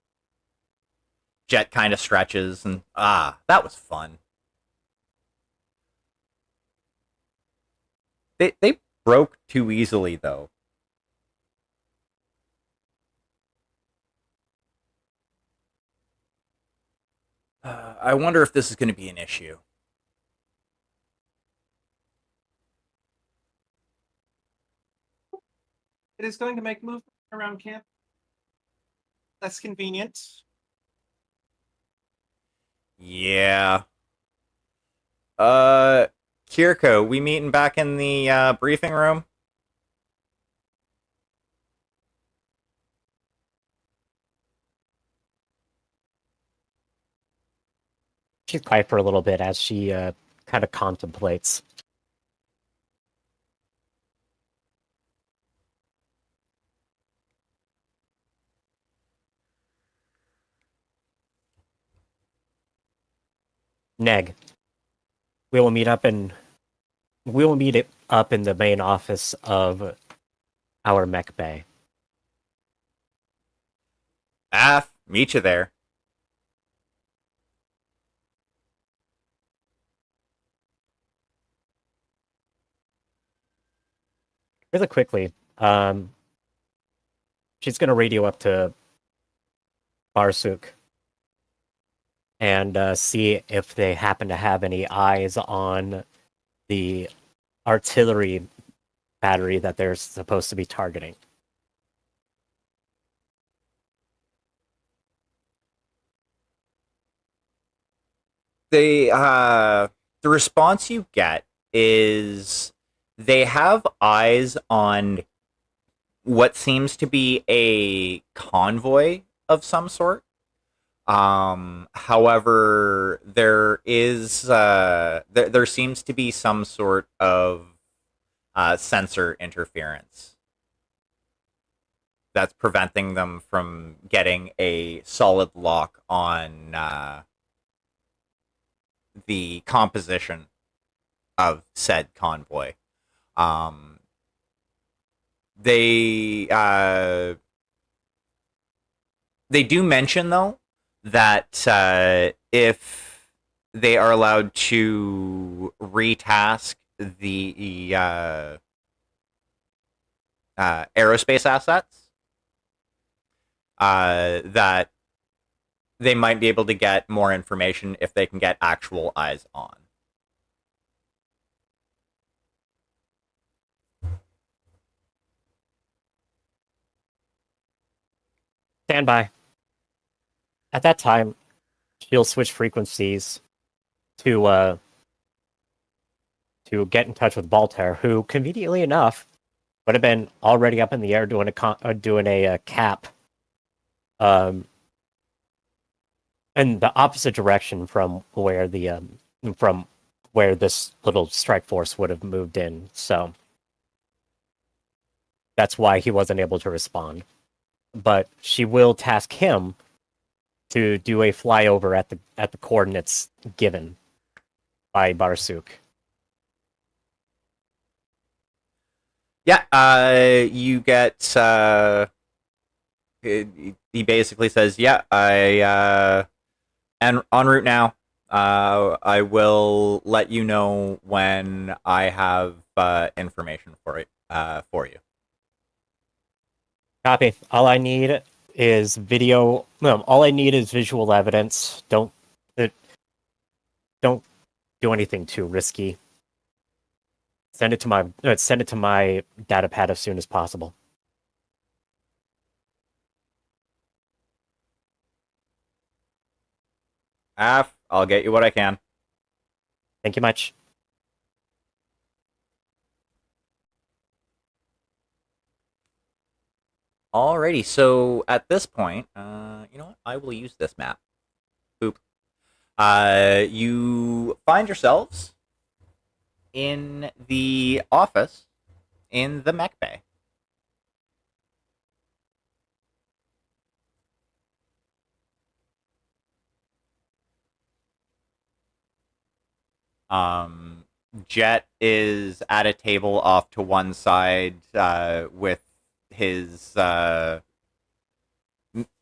Jet kind of stretches and that was fun. They broke too easily though. I wonder if this is going to be an issue. It is going to make movement around camp less convenient. Yeah. Kirko, we meeting back in the briefing room? She's quiet for a little bit as she kind of contemplates. Neg, we will meet up in the main office of our mech bay. Meet you there. Really quickly, she's going to radio up to Barsuk and see if they happen to have any eyes on the artillery battery that they're supposed to be targeting. The response you get is they have eyes on what seems to be a convoy of some sort. However, there is there seems to be some sort of sensor interference that's preventing them from getting a solid lock on the composition of said convoy. They do mention though that if they are allowed to retask the aerospace assets, that they might be able to get more information if they can get actual eyes on. Stand by. At that time, she'll switch frequencies to get in touch with Baltar, who, conveniently enough, would have been already up in the air doing a cap, in the opposite direction from where this little strike force would have moved in. So That's why he wasn't able to respond. But she will task him to do a flyover at the coordinates given by Barsuk. Yeah, you get. He basically says, "Yeah, I and en route now. I will let you know when I have information for it for you." Copy. All I need is video. No, all I need is visual evidence. Don't do anything too risky. Send it to my data pad as soon as possible. I'll get you what I can. Thank you much. Alrighty, so at this point, you know what? I will use this map. Boop. You find yourselves in the office in the mech bay. Jet is at a table off to one side with his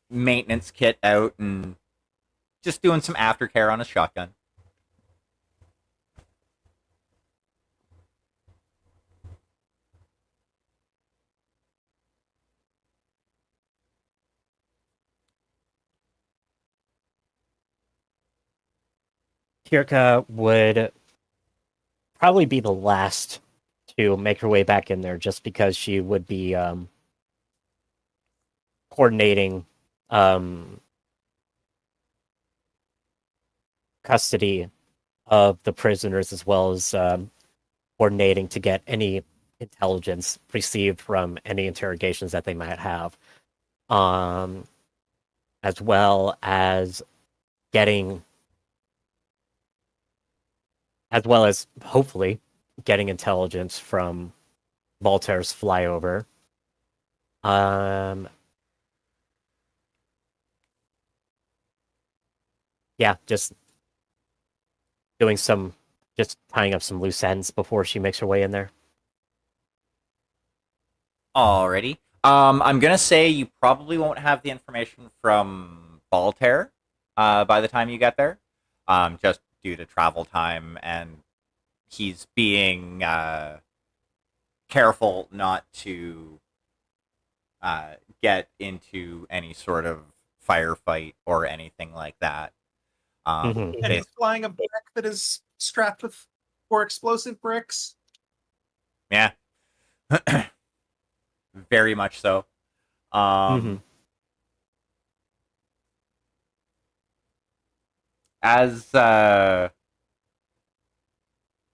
maintenance kit out and just doing some aftercare on his shotgun. Kirka would probably be the last to make her way back in there, just because she would be coordinating custody of the prisoners, as well as coordinating to get any intelligence received from any interrogations that they might have, as well as hopefully getting intelligence from Voltaire's flyover. Yeah, just tying up some loose ends before she makes her way in there. Alrighty. I'm gonna say you probably won't have the information from Voltaire by the time you get there, just due to travel time, and he's being careful not to get into any sort of firefight or anything like that. Mhm. And he's flying a brick that is strapped with 4 explosive bricks. Yeah. Very much so. As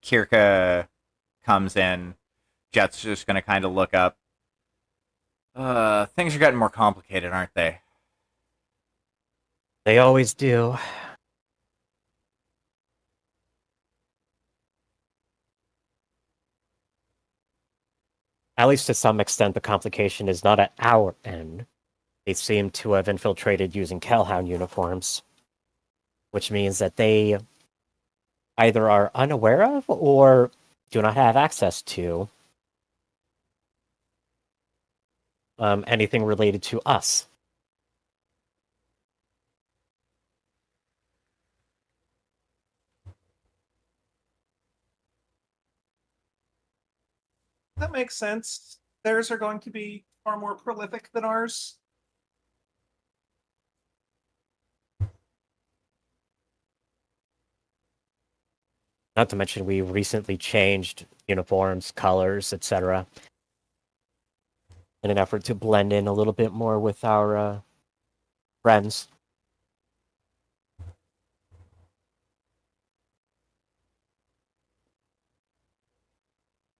Kirka comes in, Jet's just going to kind of look up. Things are getting more complicated, aren't they? They always do. At least to some extent, the complication is not at our end. They seem to have infiltrated using Calhound uniforms, which means that they either are unaware of or do not have access to anything related to us. That makes sense. Theirs are going to be far more prolific than ours. Not to mention, we recently changed uniforms, colors, etc., in an effort to blend in a little bit more with our friends.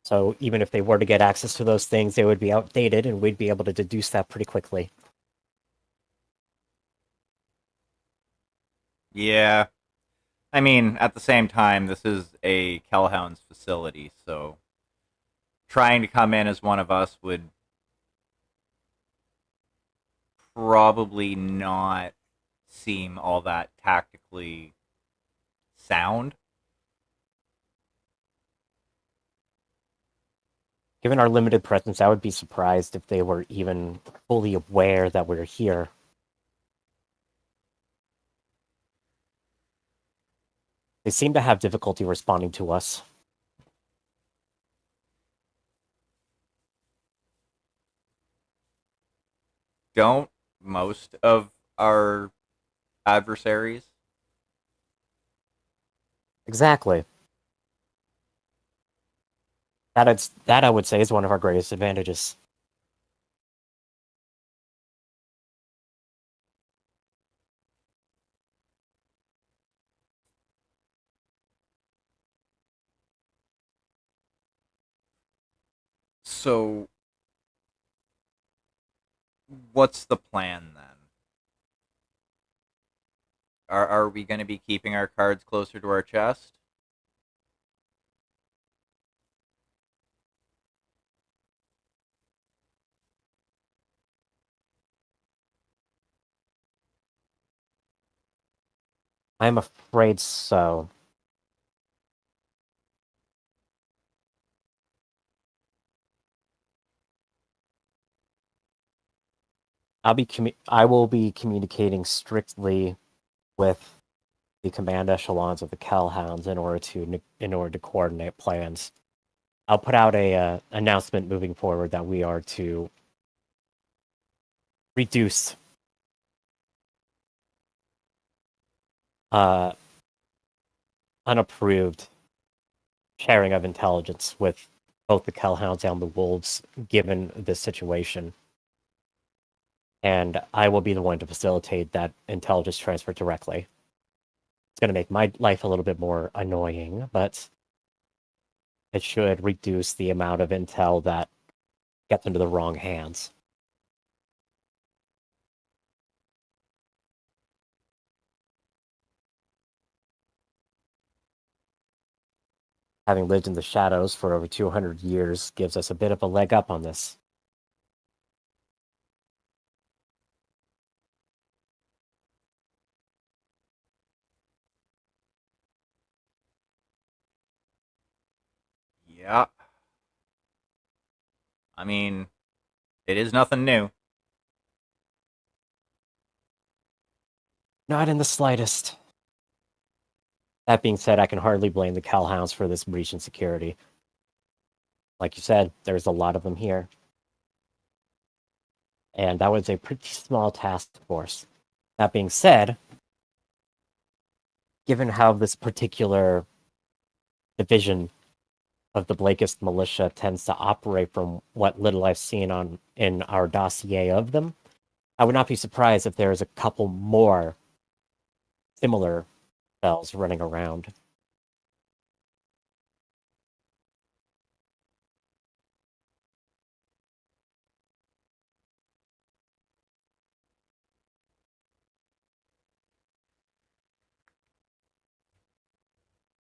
So even if they were to get access to those things, they would be outdated, and we'd be able to deduce that pretty quickly. Yeah. I mean, at the same time, this is a Kellhound's facility, so trying to come in as one of us would probably not seem all that tactically sound. Given our limited presence, I would be surprised if they were even fully aware that we're here. They seem to have difficulty responding to us. Don't most of our adversaries? Exactly. That I would say is one of our greatest advantages. So, what's the plan then? Are we going to be keeping our cards closer to our chest? I'm afraid so. I will be communicating strictly with the command echelons of the Calhounds in order to coordinate plans. I'll put out a announcement moving forward that we are to reduce uh, unapproved sharing of intelligence with both the Calhounds and the Wolves, given this situation. And I will be the one to facilitate that intelligence transfer directly. It's going to make my life a little bit more annoying, but it should reduce the amount of intel that gets into the wrong hands. Having lived in the shadows for over 200 years gives us a bit of a leg up on this. Yeah. I mean, it is nothing new. Not in the slightest. That being said, I can hardly blame the Calhounds for this breach in security. Like you said, there's a lot of them here. And that was a pretty small task force. That being said, given how this particular division of the Blakist militia tends to operate from what little I've seen in our dossier of them, I would not be surprised if there's a couple more similar spells running around.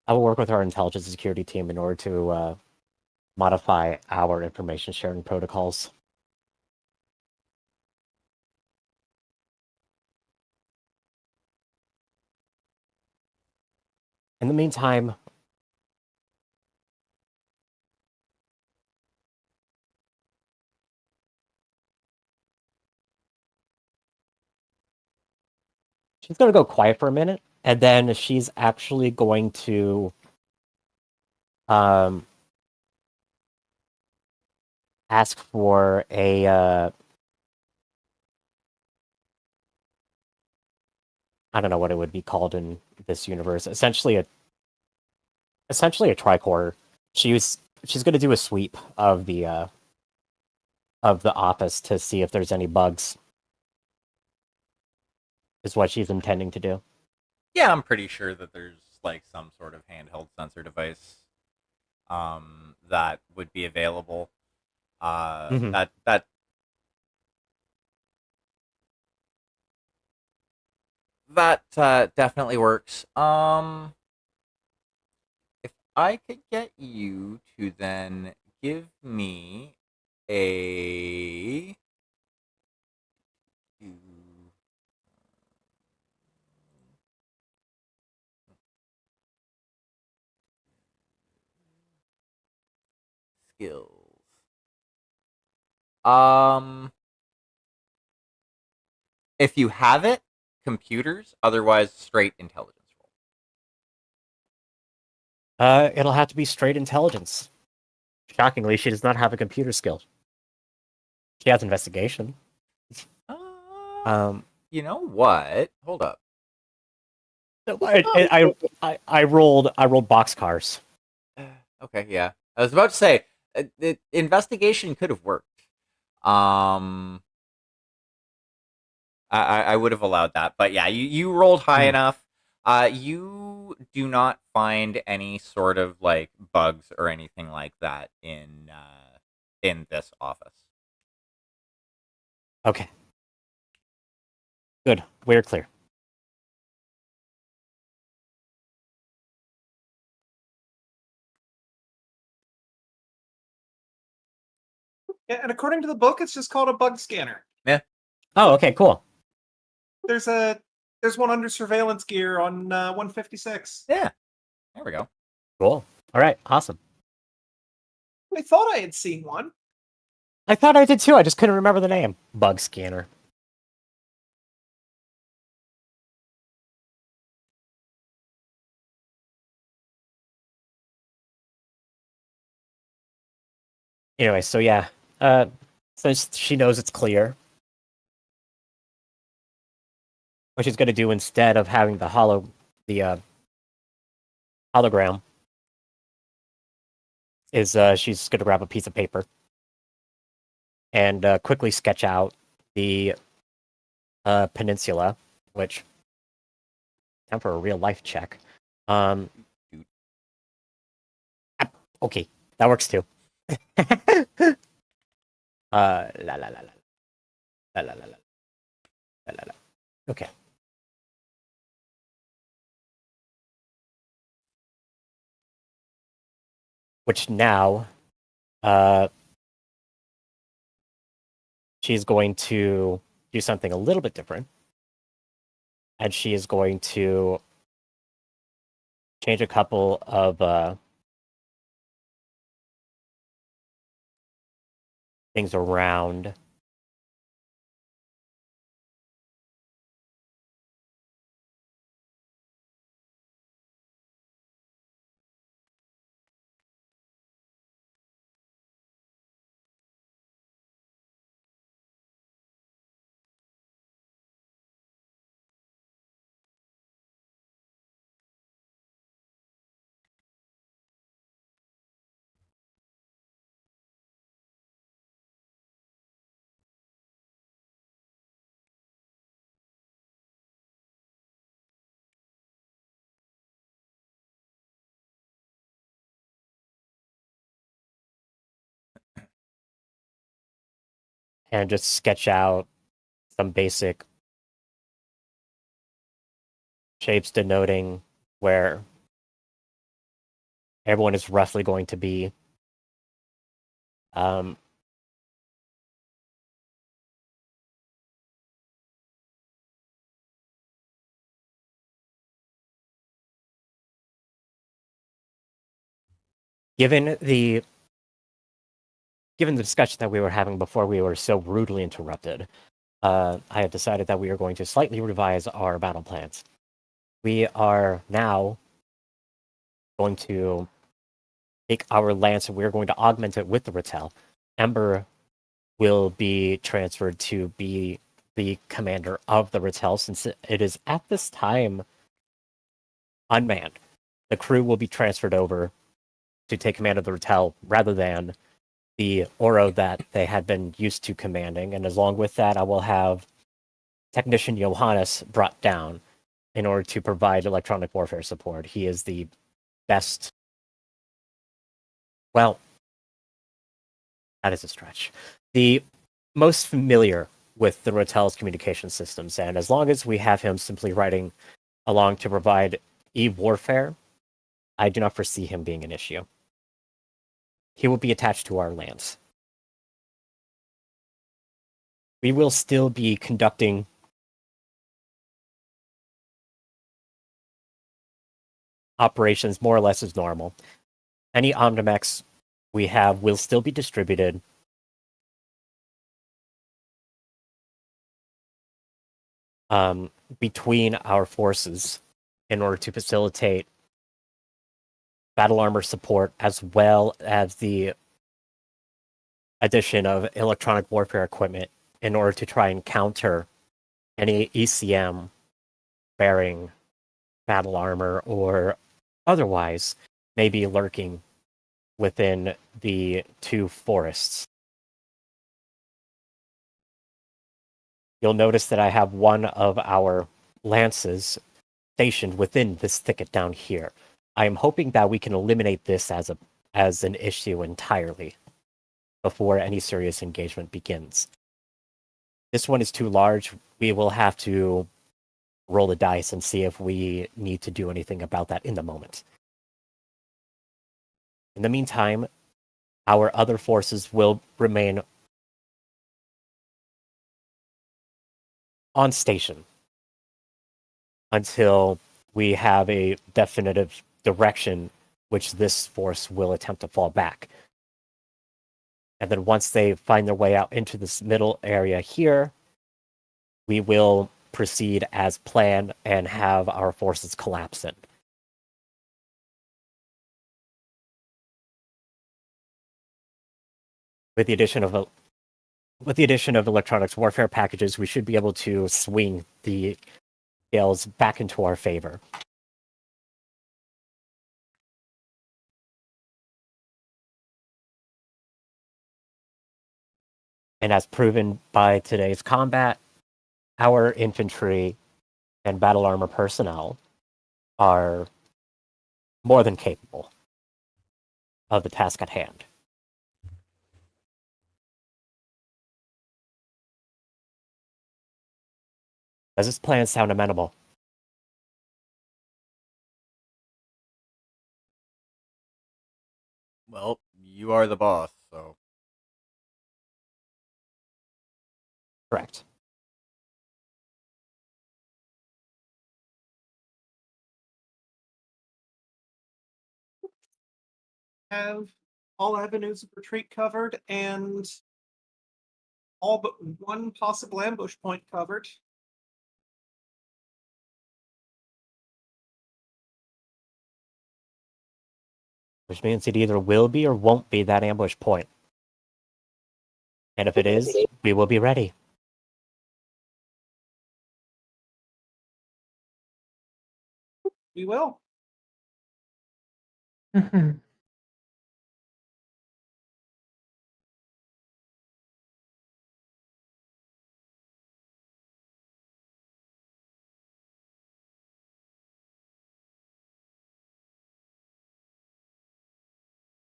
I will work with our intelligence and security team in order to modify our information sharing protocols. In the meantime, she's going to go quiet for a minute, and then she's actually going to ask for a I don't know what it would be called in this universe. Essentially a tricorder. She's going to do a sweep of the office to see if there's any bugs. Is what she's intending to do. Yeah, I'm pretty sure that there's like some sort of handheld sensor device that would be available. Mhm. That definitely works. If I could get you to then give me a skills. If you have it, computers. Otherwise, straight intelligence roll. It'll have to be straight intelligence. Shockingly, she does not have a computer skill. She has investigation. You know what? Hold up. I rolled boxcars. Okay, yeah. I was about to say, the investigation could have worked. I would have allowed that, but yeah, you rolled high enough. You do not find any sort of like bugs or anything like that in this office. Okay. Good. We're clear. Yeah, and according to the book, it's just called a bug scanner. Oh, okay, cool. There's one under surveillance gear on 156. Yeah, there we go. Cool. All right, awesome. I thought I had seen one. I thought I did too. I just couldn't remember the name. Bug scanner. Anyway, so yeah. Since she knows it's clear, what she's going to do instead of having the hologram is she's going to grab a piece of paper and quickly sketch out the peninsula, which time for a real life check. Okay, that works too. La la la la la la la la la la la. Okay. Which now, she's going to do something a little bit different, and she is going to change a couple of things around. And just sketch out some basic shapes denoting where everyone is roughly going to be. Given the discussion that we were having before we were so rudely interrupted, I have decided that we are going to slightly revise our battle plans. We are now going to take our lance and we're going to augment it with the Rattel. Ember will be transferred to be the commander of the Rattel since it is at this time unmanned. The crew will be transferred over to take command of the Rattel rather than the Oro that they had been used to commanding. And along with that, I will have Technician Johannes brought down in order to provide electronic warfare support. He is the best. Well, that is a stretch. The most familiar with the Rattel's communication systems, and as long as we have him simply riding along to provide e-warfare, I do not foresee him being an issue. He will be attached to our lands. We will still be conducting operations more or less as normal. Any Omnimex will still be distributed between our forces in order to facilitate battle armor support, as well as the addition of electronic warfare equipment in order to try and counter any ECM bearing battle armor or otherwise may be lurking within the two forests. You'll notice that I have one of our lances stationed within this thicket down here. I am hoping that we can eliminate this as an issue entirely before any serious engagement begins. This one is too large. We will have to roll the dice and see if we need to do anything about that in the moment. In the meantime, our other forces will remain on station until we have a definitive direction which this force will attempt to fall back. And then once they find their way out into this middle area here, we will proceed as planned and have our forces collapse in. With the addition of electronics warfare packages, we should be able to swing the scales back into our favor. And as proven by today's combat, our infantry and battle armor personnel are more than capable of the task at hand. Does this plan sound amenable? Well, you are the boss, so. Correct. Have all avenues of retreat covered and all but one possible ambush point covered. Which means it either will be or won't be that ambush point. And if it is, we will be ready. We will. Mhm.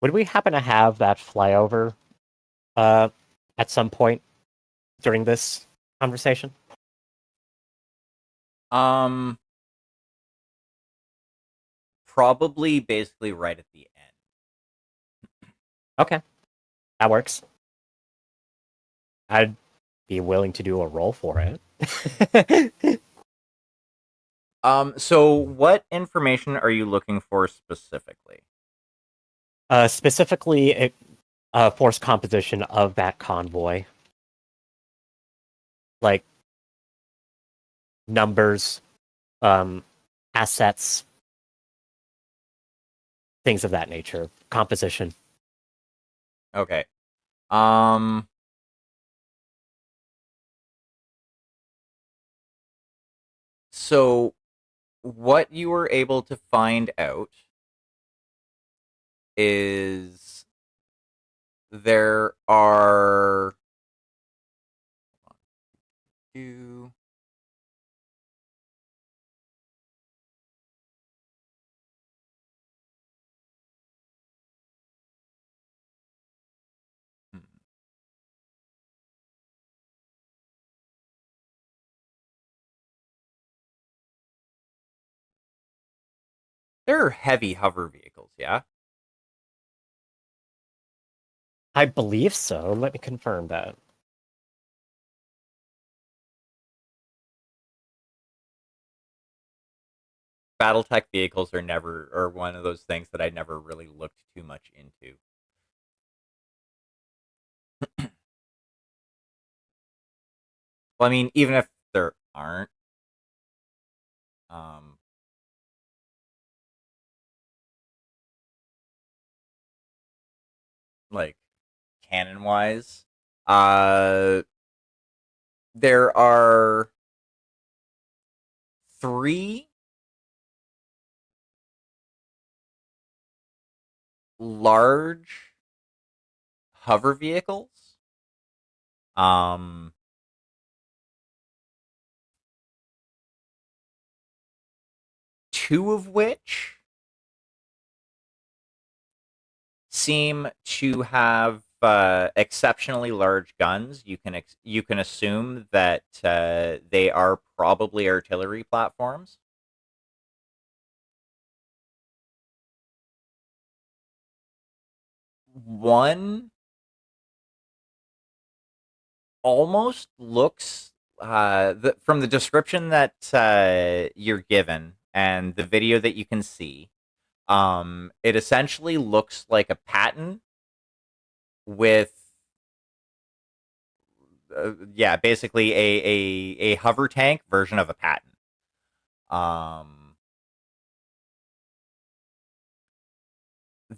Would we happen to have that flyover at some point during this conversation? Probably basically right at the end. Okay, that works. I'd be willing to do a roll for it. So what information are you looking for specifically? Specifically, force composition of that convoy. Like numbers, assets, things of that nature. Composition. Okay. So what you were able to find out is there are two. They're heavy hover vehicles, yeah? I believe so. Let me confirm that. Battletech vehicles are one of those things that I never really looked too much into. Well, I mean, even if there aren't, like canon wise, uh, there are 3 large hover vehicles. Um, two of which seem to have exceptionally large guns. You can assume that they are probably artillery platforms. One almost looks from the description that you're given and the video that you can see. It essentially looks like a Patton with yeah, basically a hover tank version of a Patton.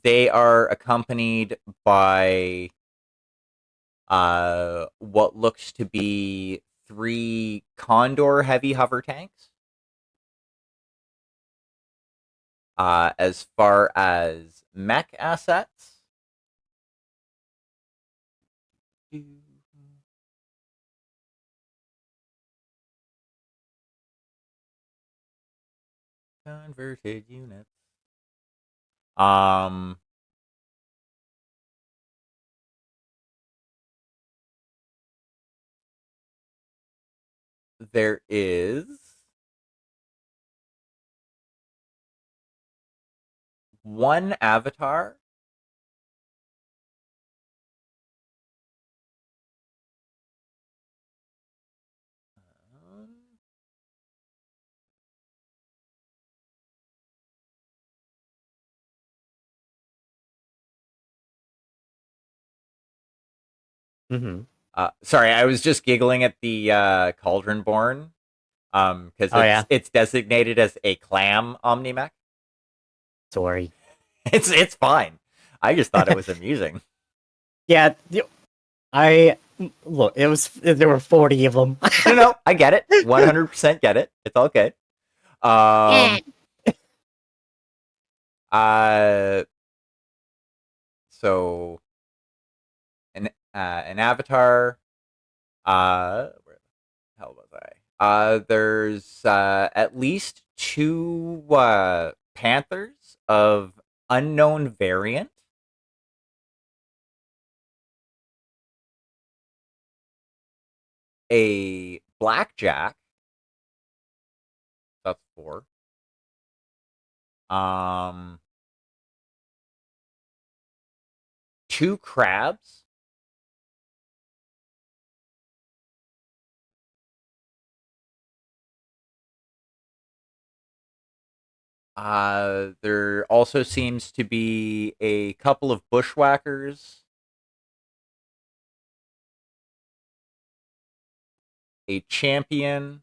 They are accompanied by what looks to be 3 Condor heavy hover tanks. As far as mech assets, converted units. There is one avatar. Mm-hmm. Sorry, I was just giggling at the Cauldron Born. Because Oh yeah, it's designated as a clam omnimech. sorry. It's fine. I just thought it was amusing. Yeah, I look. It was there were 40 of them. No, I get it. 100% get it. It's all good. Um, uh, so an avatar. Where the hell was I? There's at least 2 panthers of unknown variant. A blackjack. That's 4. Um, 2 crabs. There also seems to be a couple of bushwhackers, a champion,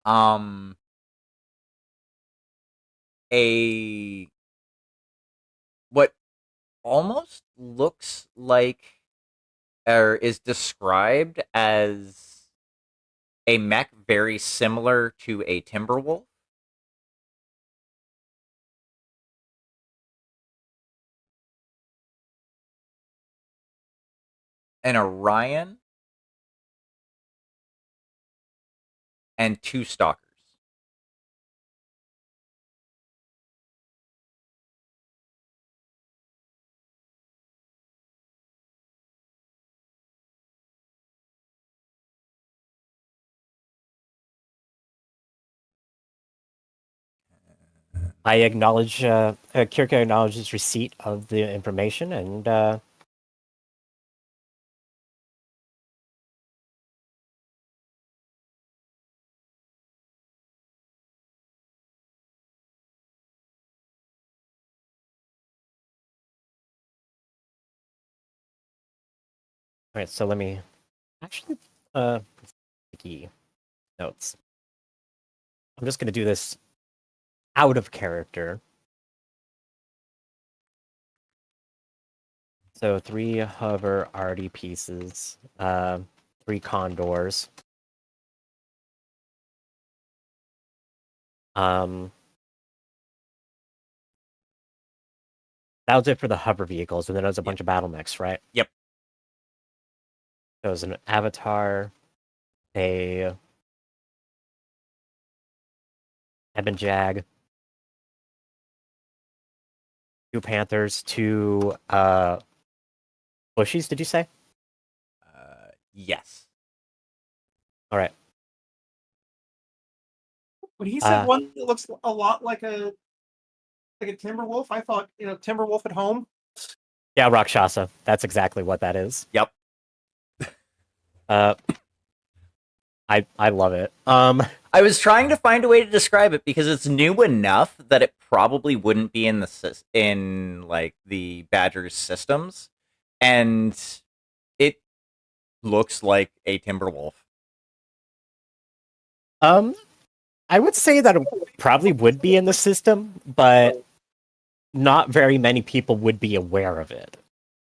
um, a what almost looks like or is described as a mech very similar to a Timberwolf. An Orion, and 2 stalkers. I acknowledge. Kirka acknowledges receipt of the information, and Alright, so let me actually sticky notes. I'm just gonna do this out of character. So 3 hover arty pieces, 3 condors. That was it for the hover vehicles, and then there was a bunch of battle mechs, right? Yep. There was an avatar, a Ebon Jag, 2 panthers, 2 bushies, did you say? Yes. Alright. When he said Uh, one that looks a lot like a timber wolf, I thought, timber wolf at home. Yeah, Rakshasa. That's exactly what that is. Yep. I love it. I was trying to find a way to describe it because it's new enough that it probably wouldn't be in the Badger's systems, and it looks like a Timberwolf. I would say that it probably would be in the system, but not very many people would be aware of it.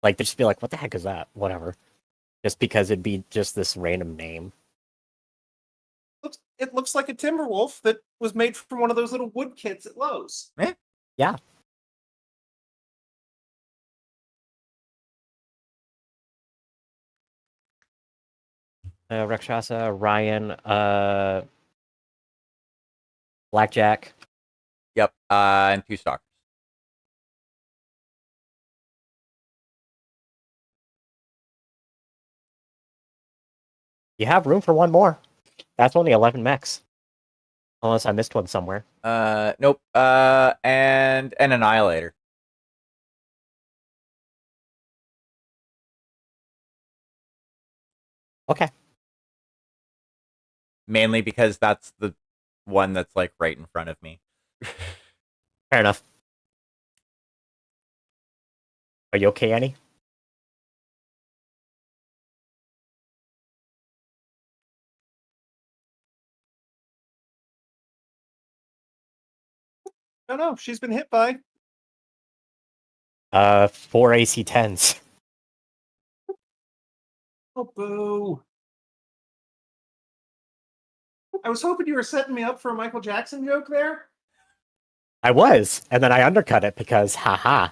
Like, they'd just be like, what the heck is that? Whatever. Just because it'd be just this random name. It looks like a timber wolf that was made from one of those little wood kits at Lowe's. Yeah. Rakshasa, Ryan, Blackjack. Yep. And 2 stalkers. You have room for one more. That's only 11 mechs. Unless I missed one somewhere. Nope. And an Annihilator. Okay. Mainly because that's the one that's like right in front of me. Fair enough. Are you okay, Annie? No, she's been hit by. 4 AC-10s. Oh, boo. I was hoping you were setting me up for a Michael Jackson joke there. I was, and then I undercut it because, haha.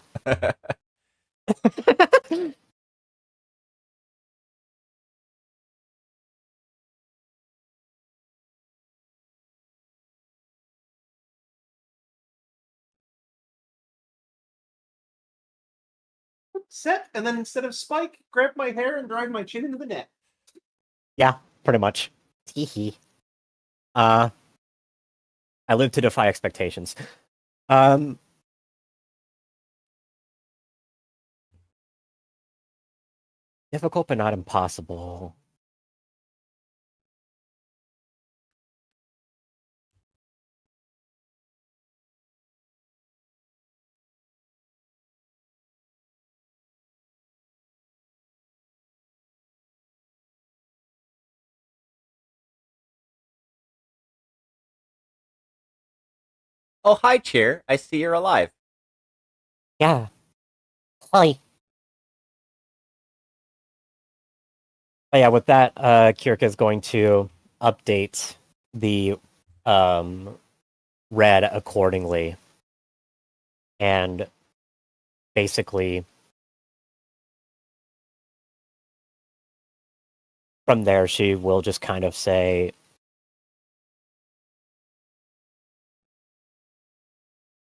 Set, and then instead of spike, grab my hair and drive my chin into the net. Yeah, pretty much. Teehee. I live to defy expectations. Difficult but not impossible. Oh, hi, Cheer. I see you're alive. Yeah. Hi. Oh, yeah, with that, Kirka is going to update the red accordingly. And basically, from there, she will just kind of say,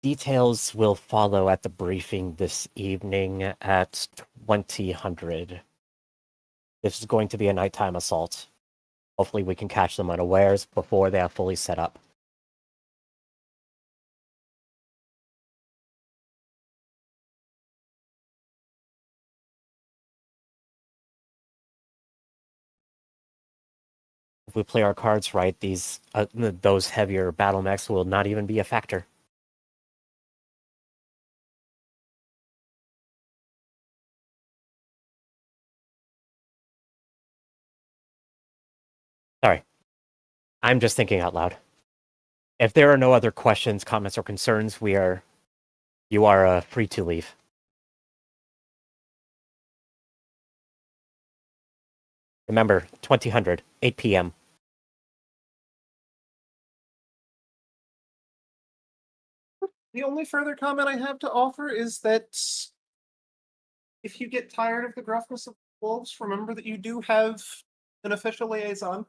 details will follow at the briefing this evening at 2000. This is going to be a nighttime assault. Hopefully we can catch them unawares before they are fully set up. If we play our cards right, those heavier battle mechs will not even be a factor. I'm just thinking out loud. If there are no other questions, comments, or concerns, you are free to leave. Remember, 2000, 8 p.m. The only further comment I have to offer is that if you get tired of the gruffness of wolves, remember that you do have an official liaison.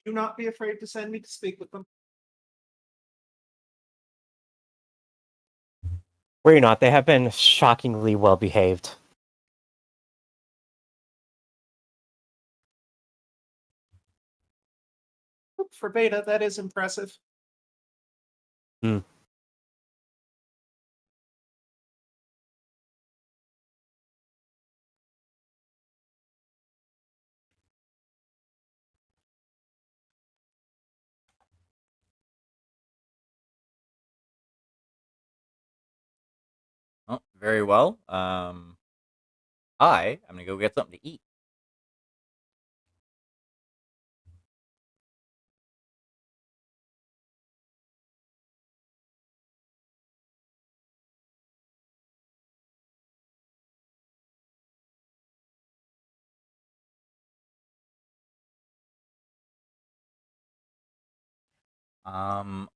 Do not be afraid to send me to speak with them. Worry not, they have been shockingly well behaved. For Beta, that is impressive. Hmm. Oh, very well. I'm gonna go get something to eat.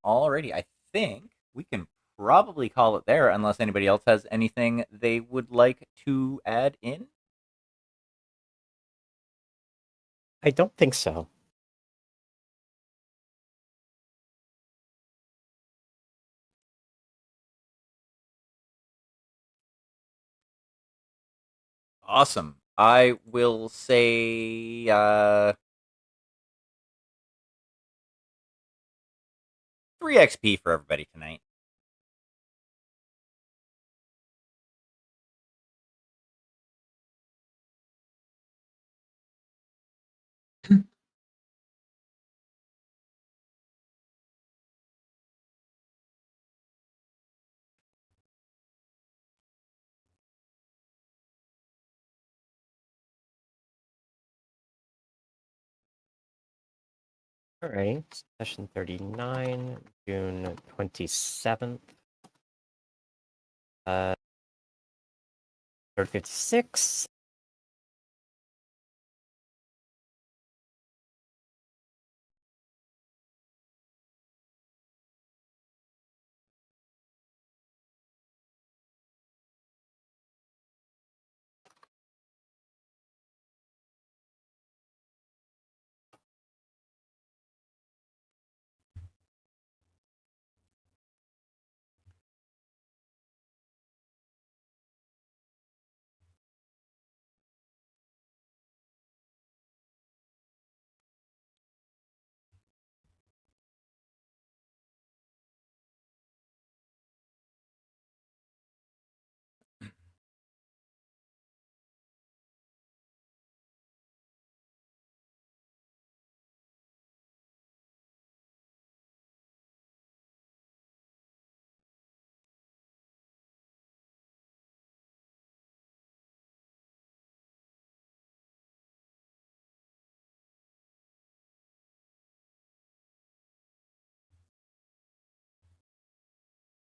Alrighty, I think we can probably call it there unless anybody else has anything they would like to add in. I don't think so. Awesome. I will say 3 XP for everybody tonight. All right, session 39, June 27th. 56.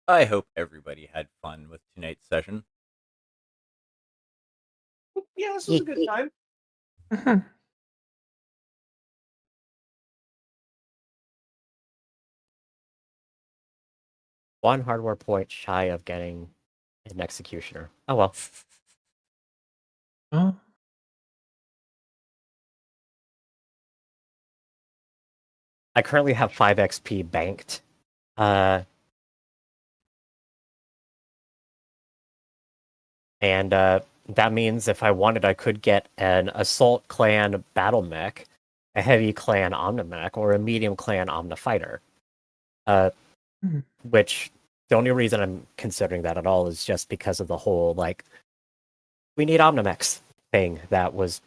I hope everybody had fun with tonight's session. Yeah, this was a good time. Mhm. One hardware point shy of getting an executioner. Oh well. Well, I currently have 5 XP banked. And that means if I wanted, I could get an Assault Clan Battle Mech, a Heavy Clan Omnimech, or a Medium Clan Omnifighter. Which the only reason I'm considering that at all is just because of the whole, like, we need Omnimechs thing that was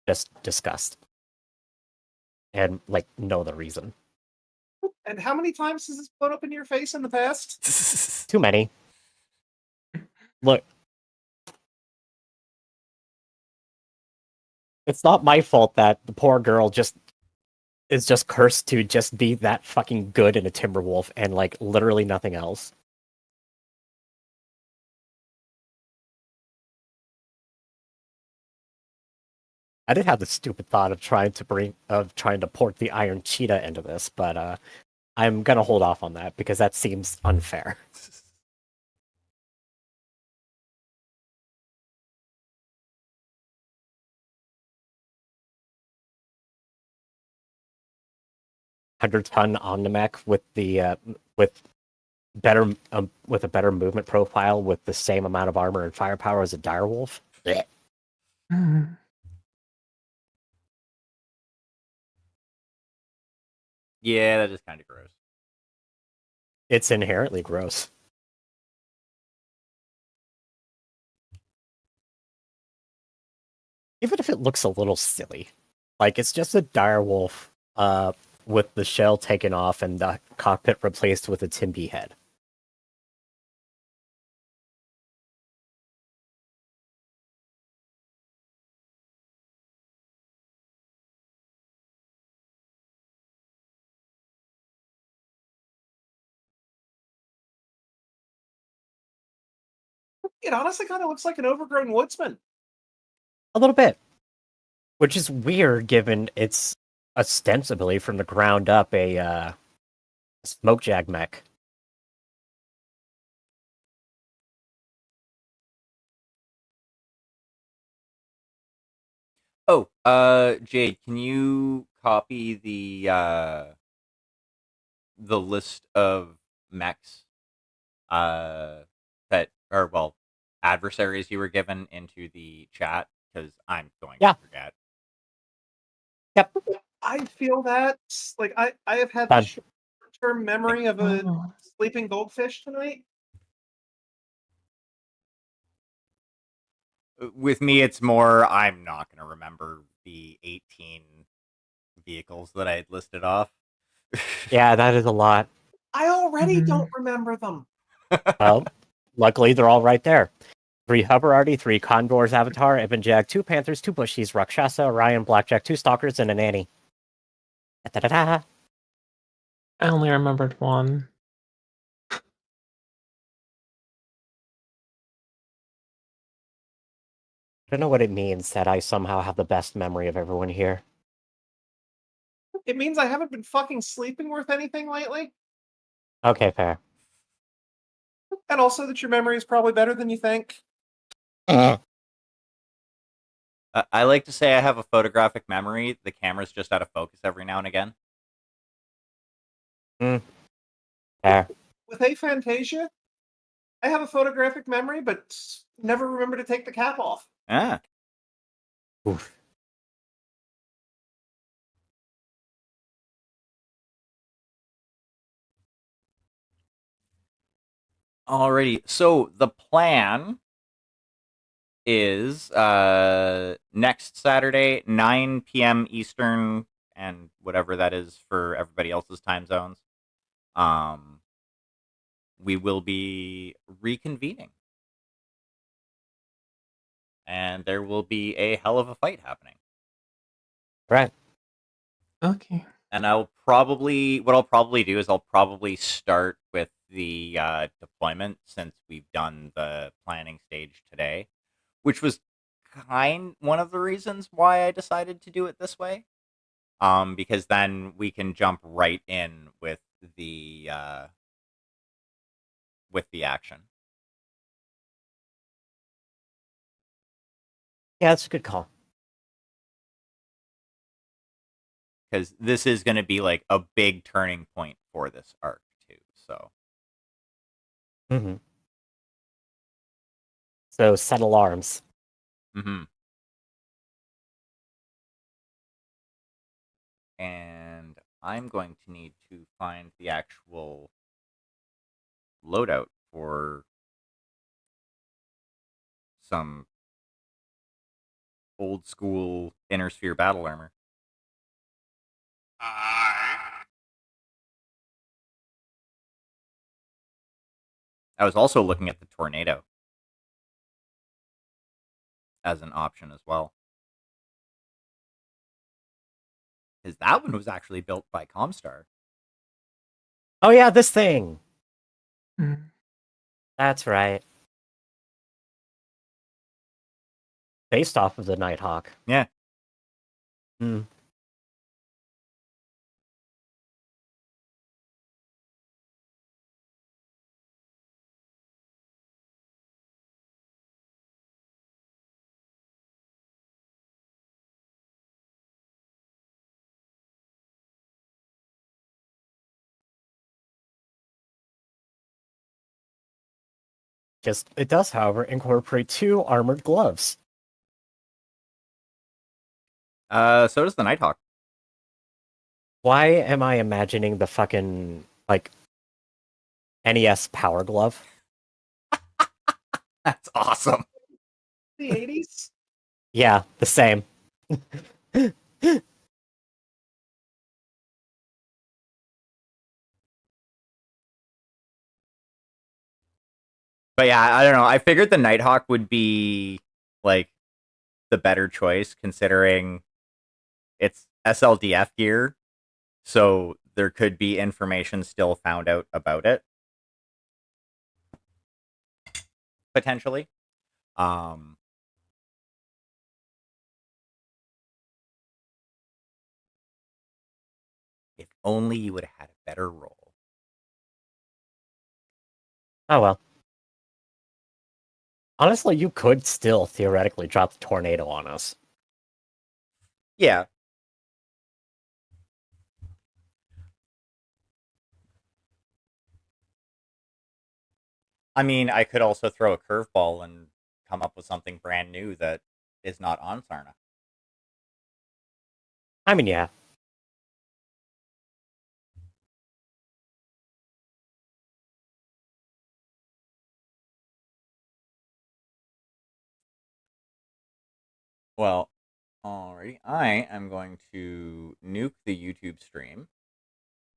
just discussed. And, like, no other reason. And how many times has this blown up in your face in the past? Too many. Look, It's not my fault that the poor girl is just cursed to just be that fucking good in a Timberwolf and like literally nothing else. I did have the stupid thought of trying to port the Iron Cheetah into this, but I'm gonna hold off on that because that seems unfair. $100-ton Omnimac with with a better movement profile with the same amount of armor and firepower as a direwolf. Blech. Mhm. Yeah, that is kind of gross. It's inherently gross. Even if it looks a little silly. Like it's just a direwolf with the shell taken off and the cockpit replaced with a Timby head. It honestly kind of looks like an overgrown woodsman. A little bit. Which is weird given it's ostensibly from the ground up a smokejag mech. Oh, Jade, can you copy the list of mechs that or well adversaries you were given into the chat because I'm going Yeah. to forget. Yep. I feel that like I have had Done. the short-term memory of a Oh. sleeping goldfish tonight. With me, it's more I'm not going to remember the 18 vehicles that I had listed off. Yeah, that is a lot. I already Mhm. don't remember them. Well, luckily they're all right there. 3 Hoverardi, 3 Condors Avatar, Ebon Jag, 2 Panthers, 2 Bushies, Rakshasa, Orion, Blackjack, 2 Stalkers, and a Nanny. Da-da-da-da. I only remembered one. I don't know what it means that I somehow have the best memory of everyone here. It means I haven't been fucking sleeping worth anything lately, Okay, fair. and also that your memory is probably better than you think. I like to say I have a photographic memory. The camera's just out of focus every now and again. Fair. With aphantasia, I have a photographic memory, but never remember to take the cap off. Ah. Oof. Alrighty. So the plan is next Saturday, 9 p.m. Eastern, and whatever that is for everybody else's time zones. We will be reconvening, and there will be a hell of a fight happening. Right. Okay. And what I'll probably do is I'll probably start with the deployment since we've done the planning stage today, which was one of the reasons why I decided to do it this way. Because then we can jump right in with the action. Yeah, that's a good call. Because this is going to be like a big turning point for this arc too. So Mm-hmm. So set alarms. mm-hmm. And I'm going to need to find the actual loadout for some old school inner sphere battle armor. I was also looking at the tornado as an option as well. because that one was actually built by Comstar. Oh yeah, this thing. Mm. That's right. Based off of the Nighthawk. Yeah. Hmm. Just it does, however, incorporate 2 armored gloves. So does the Nighthawk. Why am I imagining the fucking like NES Power Glove? That's awesome. The 80s? Yeah, the same. But yeah, I don't know. I figured the Nighthawk would be like the better choice considering it's SLDF gear, so there could be information still found out about it potentially. Um, if only you would have had a better roll. Oh well. Honestly, you could still theoretically drop the tornado on us. Yeah. I mean, I could also throw a curveball and come up with something brand new that is not on Sarna. I mean, yeah. Well, alrighty. I am going to nuke the YouTube stream.